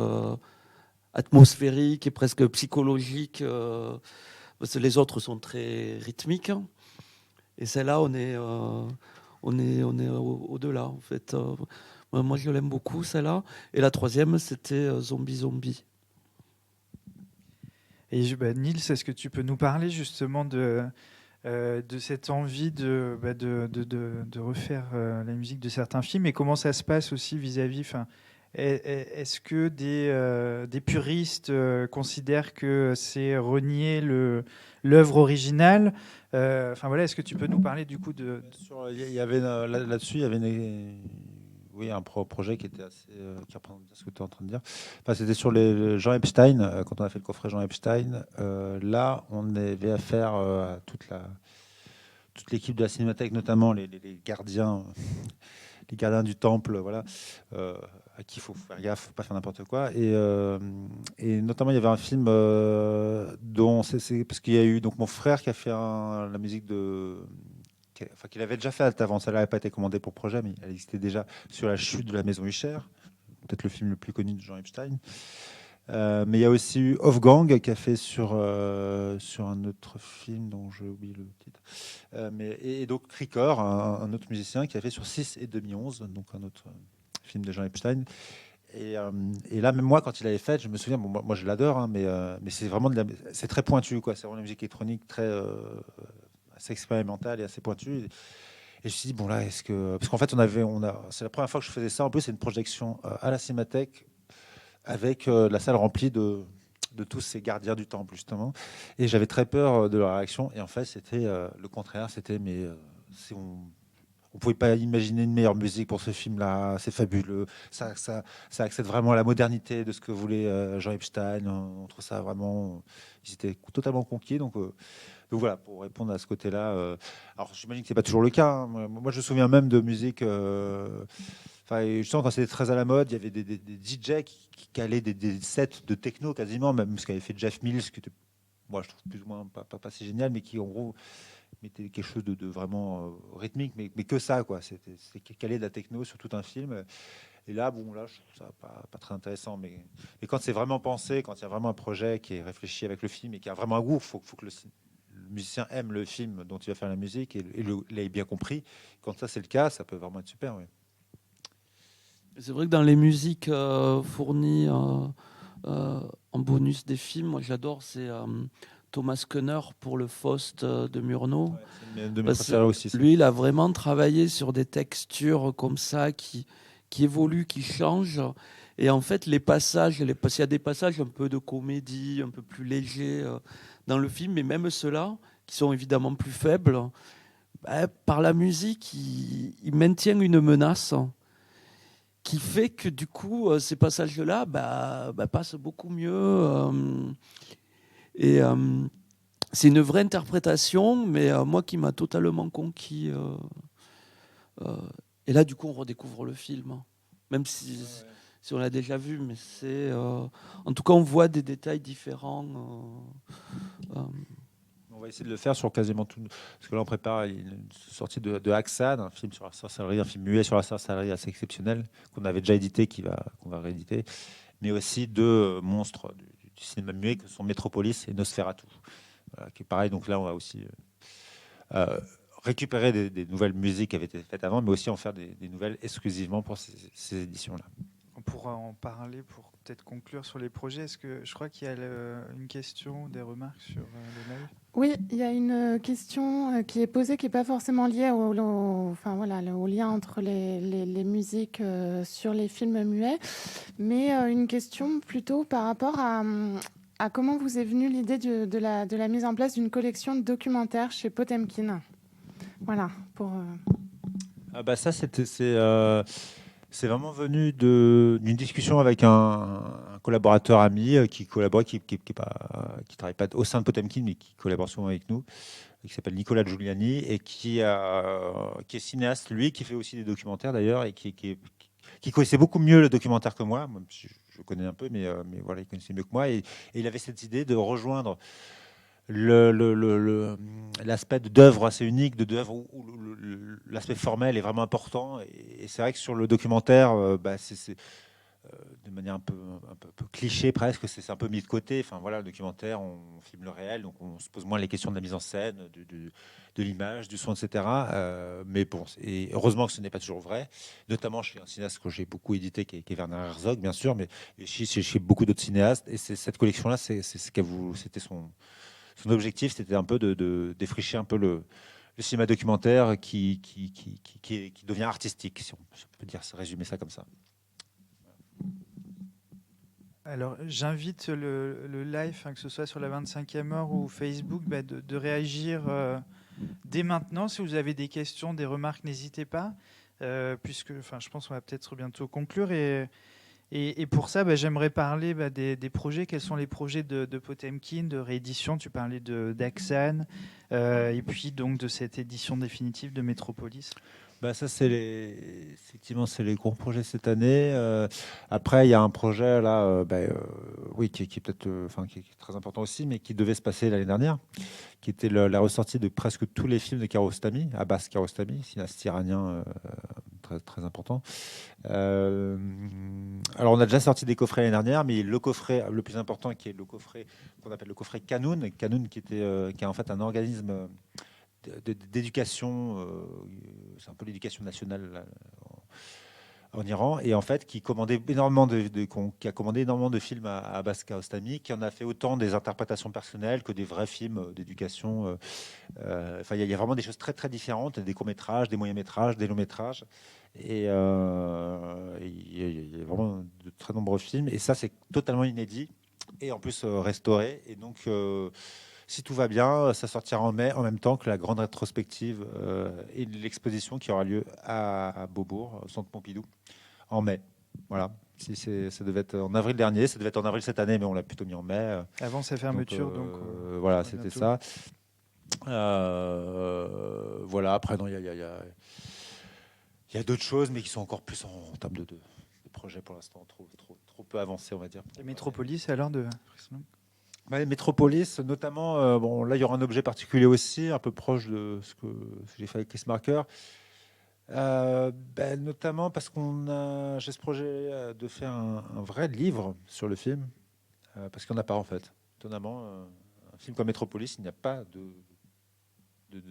atmosphérique et presque psychologique. Parce que les autres sont très rythmiques. Et celle-là, on est au-delà, en fait. Moi, je l'aime beaucoup, celle-là. Et la troisième, c'était Zombie Zombie. Et Nils, est-ce que tu peux nous parler justement de cette envie de refaire la musique de certains films et comment ça se passe aussi vis-à-vis. Est-ce que des puristes considèrent que c'est renier l'œuvre originale? Voilà, est-ce que tu peux nous parler du coup de... Il y avait là-dessus, il y avait oui, un projet qui était assez qui reprend ce que tu es en train de dire. Enfin, c'était sur les Jean Epstein, quand on a fait le coffret Jean Epstein. Là, on avait affaire à toute l'équipe de la Cinémathèque, notamment les gardiens. Les gardiens du temple, voilà, à qui il faut faire gaffe, faut pas faire n'importe quoi. Et notamment, il y avait un film dont c'est parce qu'il y a eu donc mon frère qui a fait la musique qu'il avait déjà fait avant. Ça n'avait pas été commandé pour projet, mais elle existait déjà sur la chute de la maison Usher, peut-être le film le plus connu de Jean Epstein. Mais il y a aussi eu Wolfgang qui a fait sur un autre film dont j'ai oublié le titre. Et donc Krikor, un autre musicien qui a fait sur 6 et 2011, donc un autre film de Jean Epstein. Et là, même moi, quand il avait fait, je me souviens, bon, moi je l'adore, hein, mais c'est vraiment c'est très pointu, quoi. C'est vraiment une musique électronique très assez expérimentale et assez pointue. Et je me suis dit, bon là, parce qu'en fait, c'est la première fois que je faisais ça. En plus, c'est une projection à la Cinémathèque avec la salle remplie de tous ces gardiens du temple, justement. Et j'avais très peur de leur réaction. Et en fait, c'était le contraire. C'était, on pouvait pas imaginer une meilleure musique pour ce film-là. C'est fabuleux. Ça accède vraiment à la modernité de ce que voulait Jean Epstein. On trouve ça vraiment... Ils étaient totalement conquis. Donc voilà, pour répondre à ce côté-là. Alors, j'imagine que c'est pas toujours le cas, hein. Moi, je me souviens même de musique... je sens quand c'était très à la mode, il y avait des DJ qui calaient des sets de techno quasiment, même ce qu'avait fait Jeff Mills, qui était, moi je trouve plus ou moins pas si génial, mais qui en gros mettait quelque chose de vraiment rythmique, mais que ça, quoi. C'était calé de la techno sur tout un film. Et là, je trouve ça pas très intéressant, mais quand c'est vraiment pensé, quand il y a vraiment un projet qui est réfléchi avec le film et qui a vraiment un goût, faut que le musicien aime le film dont il va faire la musique et l'ait bien compris. Quand ça c'est le cas, ça peut vraiment être super, oui. C'est vrai que dans les musiques fournies en bonus des films, moi j'adore, c'est Thomas Kenner pour le Faust de Murnau. Ouais, c'est une de mes préférées aussi. Lui, il a vraiment travaillé sur des textures comme ça qui évoluent, qui changent. Et en fait, les passages, parce qu'il y a des passages un peu de comédie, un peu plus légers dans le film, mais même ceux-là, qui sont évidemment plus faibles, par la musique, il maintient une menace qui fait que du coup, ces passages-là passent beaucoup mieux. Et c'est une vraie interprétation, mais moi qui m'a totalement conquis. Et là, du coup, on redécouvre le film, même si on l'a déjà vu, mais c'est... en tout cas, on voit des détails différents. On va essayer de le faire sur quasiment tout. Parce que là, on prépare une sortie de Haxan, un film sur la sorcellerie, un film muet sur la sorcellerie assez exceptionnel, qu'on avait déjà édité, qu'on va rééditer. Mais aussi deux monstres du cinéma muet, que sont Metropolis et Nosferatu. Voilà, qui est pareil. Donc là, on va aussi récupérer des nouvelles musiques qui avaient été faites avant, mais aussi en faire des nouvelles exclusivement pour ces éditions-là. On pourra en parler pour peut-être conclure sur les projets. Est-ce que je crois qu'il y a une question, des remarques sur le live? Oui, il y a une question qui est posée, qui n'est pas forcément liée au lien entre les musiques sur les films muets, mais une question plutôt par rapport à comment vous est venue l'idée de la mise en place d'une collection de documentaires chez Potemkin. Voilà, pour... Ça, C'est vraiment venu d'une discussion avec un collaborateur ami qui collabore, qui travaille pas au sein de Potemkin, mais qui collabore souvent avec nous, qui s'appelle Nicolas Giuliani et qui est cinéaste, lui, qui fait aussi des documentaires d'ailleurs, et qui connaissait beaucoup mieux le documentaire que moi. Même si je connais un peu, mais voilà, il connaissait mieux que moi. Et il avait cette idée de rejoindre l'aspect d'œuvre assez unique, d'œuvre où l'aspect formel est vraiment important. Et c'est vrai que sur le documentaire, c'est de manière un peu cliché presque, c'est un peu mis de côté. Enfin voilà, le documentaire, on filme le réel, donc on se pose moins les questions de la mise en scène, de l'image, du son, etc. Mais bon, et heureusement que ce n'est pas toujours vrai. Notamment chez un cinéaste que j'ai beaucoup édité, qui est Werner Herzog, bien sûr, mais chez beaucoup d'autres cinéastes. Et cette collection-là, c'était son objectif, c'était un peu de défricher un peu le cinéma documentaire qui devient artistique, si on peut dire, résumer ça comme ça. Alors, j'invite le live, que ce soit sur la 25e heure ou Facebook, de réagir dès maintenant. Si vous avez des questions, des remarques, n'hésitez pas, puisque je pense qu'on va peut-être bientôt conclure. Et pour ça, j'aimerais parler des projets. Quels sont les projets de Potemkin, de réédition? Tu parlais d'Axan, et puis donc de cette édition définitive de Métropolis. Ça, effectivement, c'est les gros projets cette année. Après, il y a un projet là, oui, qui est peut-être, qui est très important aussi, mais qui devait se passer l'année dernière, qui était la ressortie de presque tous les films de Kiarostami, Abbas Kiarostami, cinéaste iranien très, très important. Alors, on a déjà sorti des coffrets l'année dernière, mais le coffret le plus important, qui est le coffret qu'on appelle le coffret Kanoun, qui est en fait un organisme d'éducation, c'est un peu l'éducation nationale là, en Iran, et en fait qui commandait énormément qui a commandé énormément de films à Abbas Kiarostami, qui en a fait autant des interprétations personnelles que des vrais films d'éducation. Il y a vraiment des choses très très différentes, des courts-métrages, des moyens-métrages, des longs-métrages, et il y a vraiment de très nombreux films, et ça c'est totalement inédit, et en plus restauré, et donc si tout va bien, ça sortira en mai, en même temps que la grande rétrospective et l'exposition qui aura lieu à Beaubourg, au Centre Pompidou, en mai. Voilà. Ça devait être en avril dernier, ça devait être en avril cette année, mais on l'a plutôt mis en mai. Avant sa fermeture, voilà, c'était ça. Voilà. Après, non, il y a d'autres choses, mais qui sont encore plus en termes de projets pour l'instant, trop peu avancés, on va dire. Et Métropolis, alors de Métropolis, notamment, là, il y aura un objet particulier aussi, un peu proche de ce que j'ai fait avec Chris Marker. Notamment parce j'ai ce projet de faire un vrai livre sur le film, parce qu'il n'y en a pas en fait. Étonnamment, un film comme Métropolis, il n'y a pas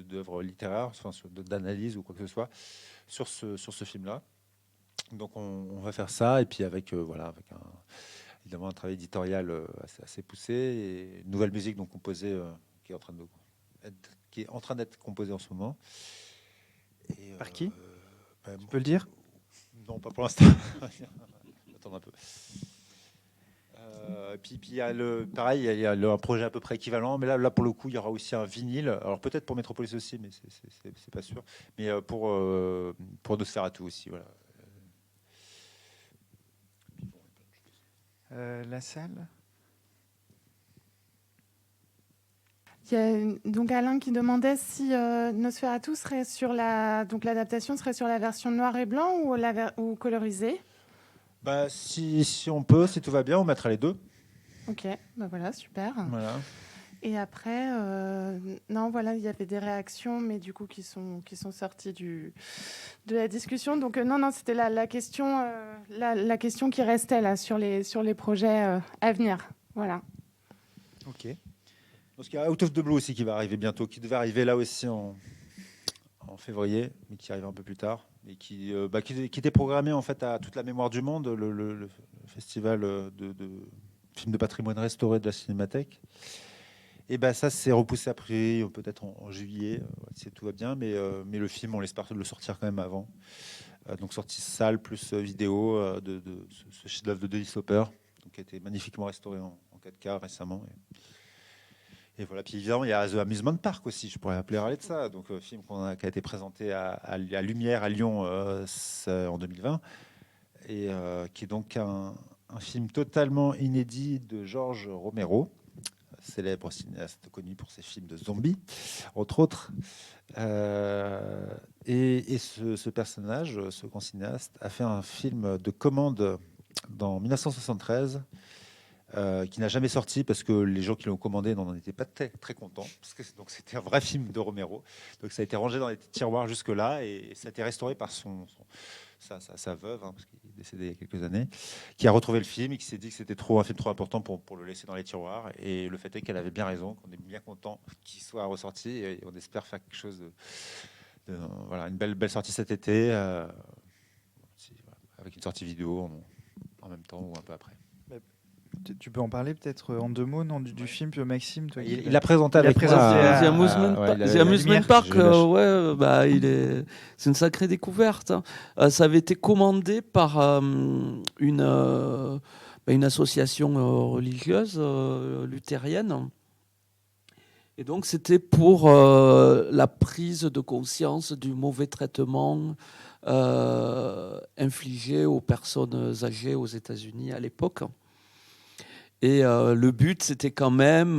d'œuvre littéraire, d'analyse ou quoi que ce soit sur ce film-là. Donc on va faire ça, et puis avec évidemment un travail éditorial assez poussé, et une nouvelle musique donc composée qui est en train d'être composée en ce moment. Et, par qui tu peux le dire? Non, pas pour l'instant. Attendre un peu. Puis il y a pareil, il y a un projet à peu près équivalent, mais là pour le coup il y aura aussi un vinyle. Alors peut-être pour Métropolis aussi, mais c'est pas sûr. Mais pour Nosferatu aussi, voilà. La salle. Il y a donc Alain qui demandait si Nosferatu serait donc l'adaptation serait sur la version noir et blanc ou colorisée. Si on peut, si tout va bien, on mettra les deux. Ok, voilà, super. Voilà. Et après, non, voilà, il y avait des réactions, mais du coup qui sont sorties de la discussion. Donc non, c'était la question qui restait là sur les projets à venir. Voilà. Ok. Parce qu'il y a Out of the Blue aussi qui va arriver bientôt, qui devait arriver là aussi en février, mais qui arrive un peu plus tard, et qui était programmé en fait à toute la mémoire du monde, le festival de films de patrimoine restauré de la Cinémathèque. Et ça s'est repoussé après, peut-être en juillet, si tout va bien, mais le film, on espère le sortir quand même avant. Donc sortie salle plus vidéo de ce chef-d'œuvre de Dennis Hopper, qui a été magnifiquement restauré en 4K récemment. Et voilà. Puis évidemment, il y a The Amusement Park aussi, je pourrais parler de ça. Donc film qui a été présenté à Lumière à Lyon en 2020. et qui est donc un film totalement inédit de George Romero, célèbre cinéaste connu pour ses films de zombies, entre autres. Et ce personnage, ce grand cinéaste, a fait un film de commande en 1973 qui n'a jamais sorti parce que les gens qui l'ont commandé n'en étaient pas très, très contents. Parce que donc c'était un vrai film de Romero. Donc ça a été rangé dans les tiroirs jusque-là et ça a été restauré par sa veuve, hein, parce qu'il est décédé il y a quelques années, qui a retrouvé le film et qui s'est dit que c'était un film trop important pour le laisser dans les tiroirs. Et le fait est qu'elle avait bien raison, qu'on est bien content qu'il soit ressorti et on espère faire quelque chose voilà, une belle sortie cet été, avec une sortie vidéo en même temps ou un peu après. Tu peux en parler peut-être en 2 mots, non, du film, Maxime, toi, Il a présenté il a avec présenté moi à- The Amusement, ouais, The Amusement Park, J'ai eu la- ouais, bah, c'est une sacrée découverte, hein. Ça avait été commandé par une association religieuse luthérienne. Et donc, c'était pour la prise de conscience du mauvais traitement infligé aux personnes âgées aux États-Unis à l'époque. Et le but, c'était quand même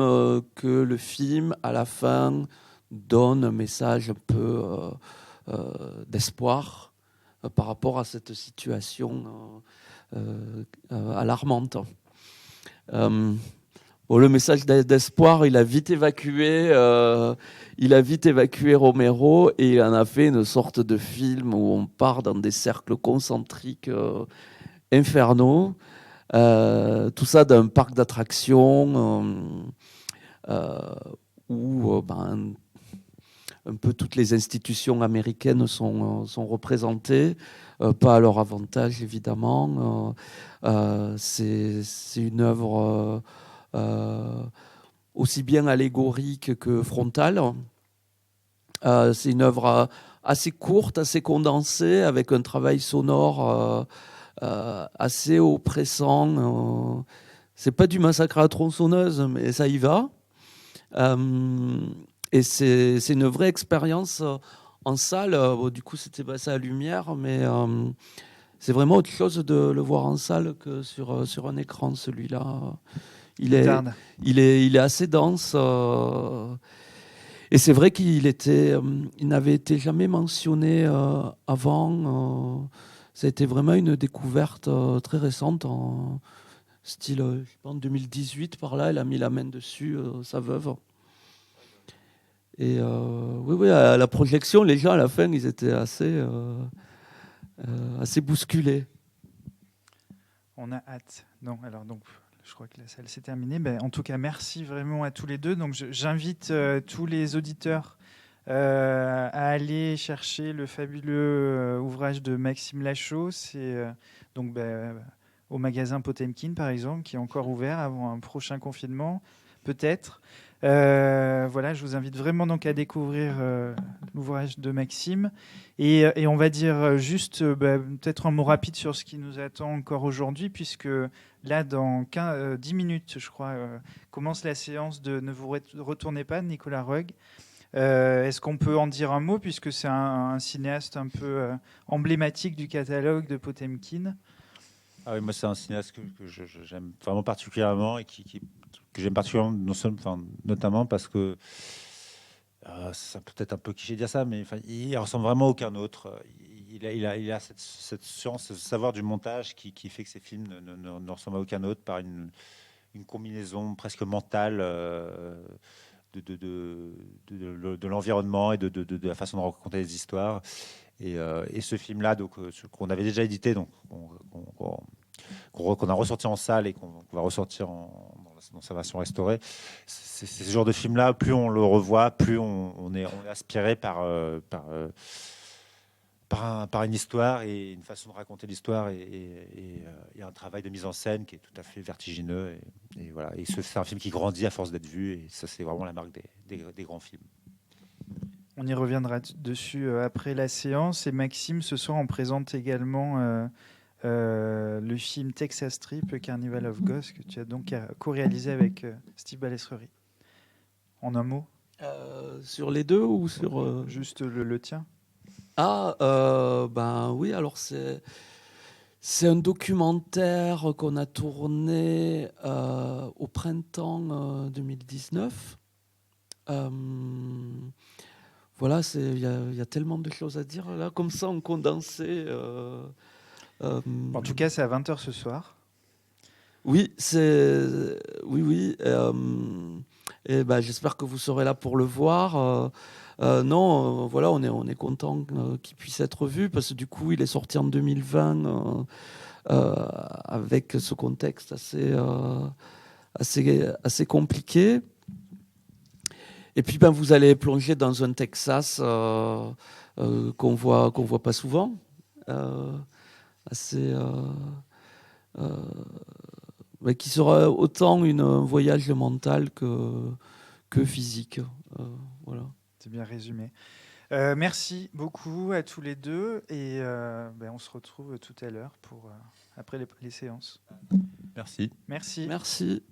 que le film, à la fin, donne un message un peu d'espoir par rapport à cette situation alarmante. Bon, le message d'espoir, il a vite évacué Romero et il en a fait une sorte de film où on part dans des cercles concentriques infernaux. Tout ça d'un parc d'attractions où un peu toutes les institutions américaines sont représentées, pas à leur avantage évidemment. C'est une œuvre aussi bien allégorique que frontale. C'est une œuvre assez courte, assez condensée, avec un travail sonore assez oppressant. C'est pas du massacre à la tronçonneuse, mais ça y va. Et c'est une vraie expérience en salle. Bon, du coup, c'était passé à lumière, mais c'est vraiment autre chose de le voir en salle que sur un écran, celui-là. Il est assez dense. Et c'est vrai il n'avait été jamais mentionné avant. Ça a été vraiment une découverte très récente, en style, je pense, 2018, par là. Elle a mis la main dessus, sa veuve. Et oui, à la projection, les gens, à la fin, ils étaient assez bousculés. On a hâte. Non, alors donc, je crois que la salle s'est terminée. Ben, en tout cas, merci vraiment à tous les deux. Donc, j'invite tous les auditeurs à aller chercher le fabuleux ouvrage de Maxime Lachaud. C'est donc au magasin Potemkin, par exemple, qui est encore ouvert avant un prochain confinement, peut-être. Voilà, je vous invite vraiment donc à découvrir l'ouvrage de Maxime. Et on va dire juste peut-être un mot rapide sur ce qui nous attend encore aujourd'hui, puisque là, dans 10 minutes, je crois, commence la séance de Ne vous retournez pas, de Nicolas Roeg. Est-ce qu'on peut en dire un mot, puisque c'est un cinéaste un peu emblématique du catalogue de Potemkin? Ah oui, moi, c'est un cinéaste que j'aime vraiment particulièrement et que j'aime particulièrement, notamment parce que c'est peut-être un peu cliché de dire ça, mais il ressemble vraiment à aucun autre. Il a cette science, ce savoir du montage qui fait que ses films ne ressemblent à aucun autre par une combinaison presque mentale de l'environnement et de la façon de raconter les histoires. Et ce film-là, donc, qu'on avait déjà édité, donc qu'on a ressorti en salle et qu'on va ressortir dans sa version restaurée, c'est ce genre de film-là, plus on le revoit, plus on est aspiré par une histoire et une façon de raconter l'histoire et un travail de mise en scène qui est tout à fait vertigineux. Et voilà. Et c'est un film qui grandit à force d'être vu, et ça, c'est vraiment la marque des grands films. On y reviendra dessus après la séance. Et Maxime, ce soir, on présente également le film Texas Trip, Carnival of Ghosts, que tu as donc co-réalisé avec Steve Balestreri. En un mot Sur les deux ou sur... Juste le tien. Ah, ben oui, alors c'est C'est un documentaire qu'on a tourné au printemps 2019. Voilà, il y a tellement de choses à dire là, comme ça, en condensé. En tout cas, c'est à 20h ce soir. Oui, oui. Et ben, j'espère que vous serez là pour le voir. Non, voilà, on est content qu'il puisse être vu parce que du coup, il est sorti en 2020 avec ce contexte assez compliqué. Et puis, ben, vous allez plonger dans un Texas qu'on voit pas souvent, assez. Mais qui sera autant un voyage mental que physique. Voilà. C'est bien résumé. Merci beaucoup à tous les deux et on se retrouve tout à l'heure pour après les séances. Merci. Merci. Merci.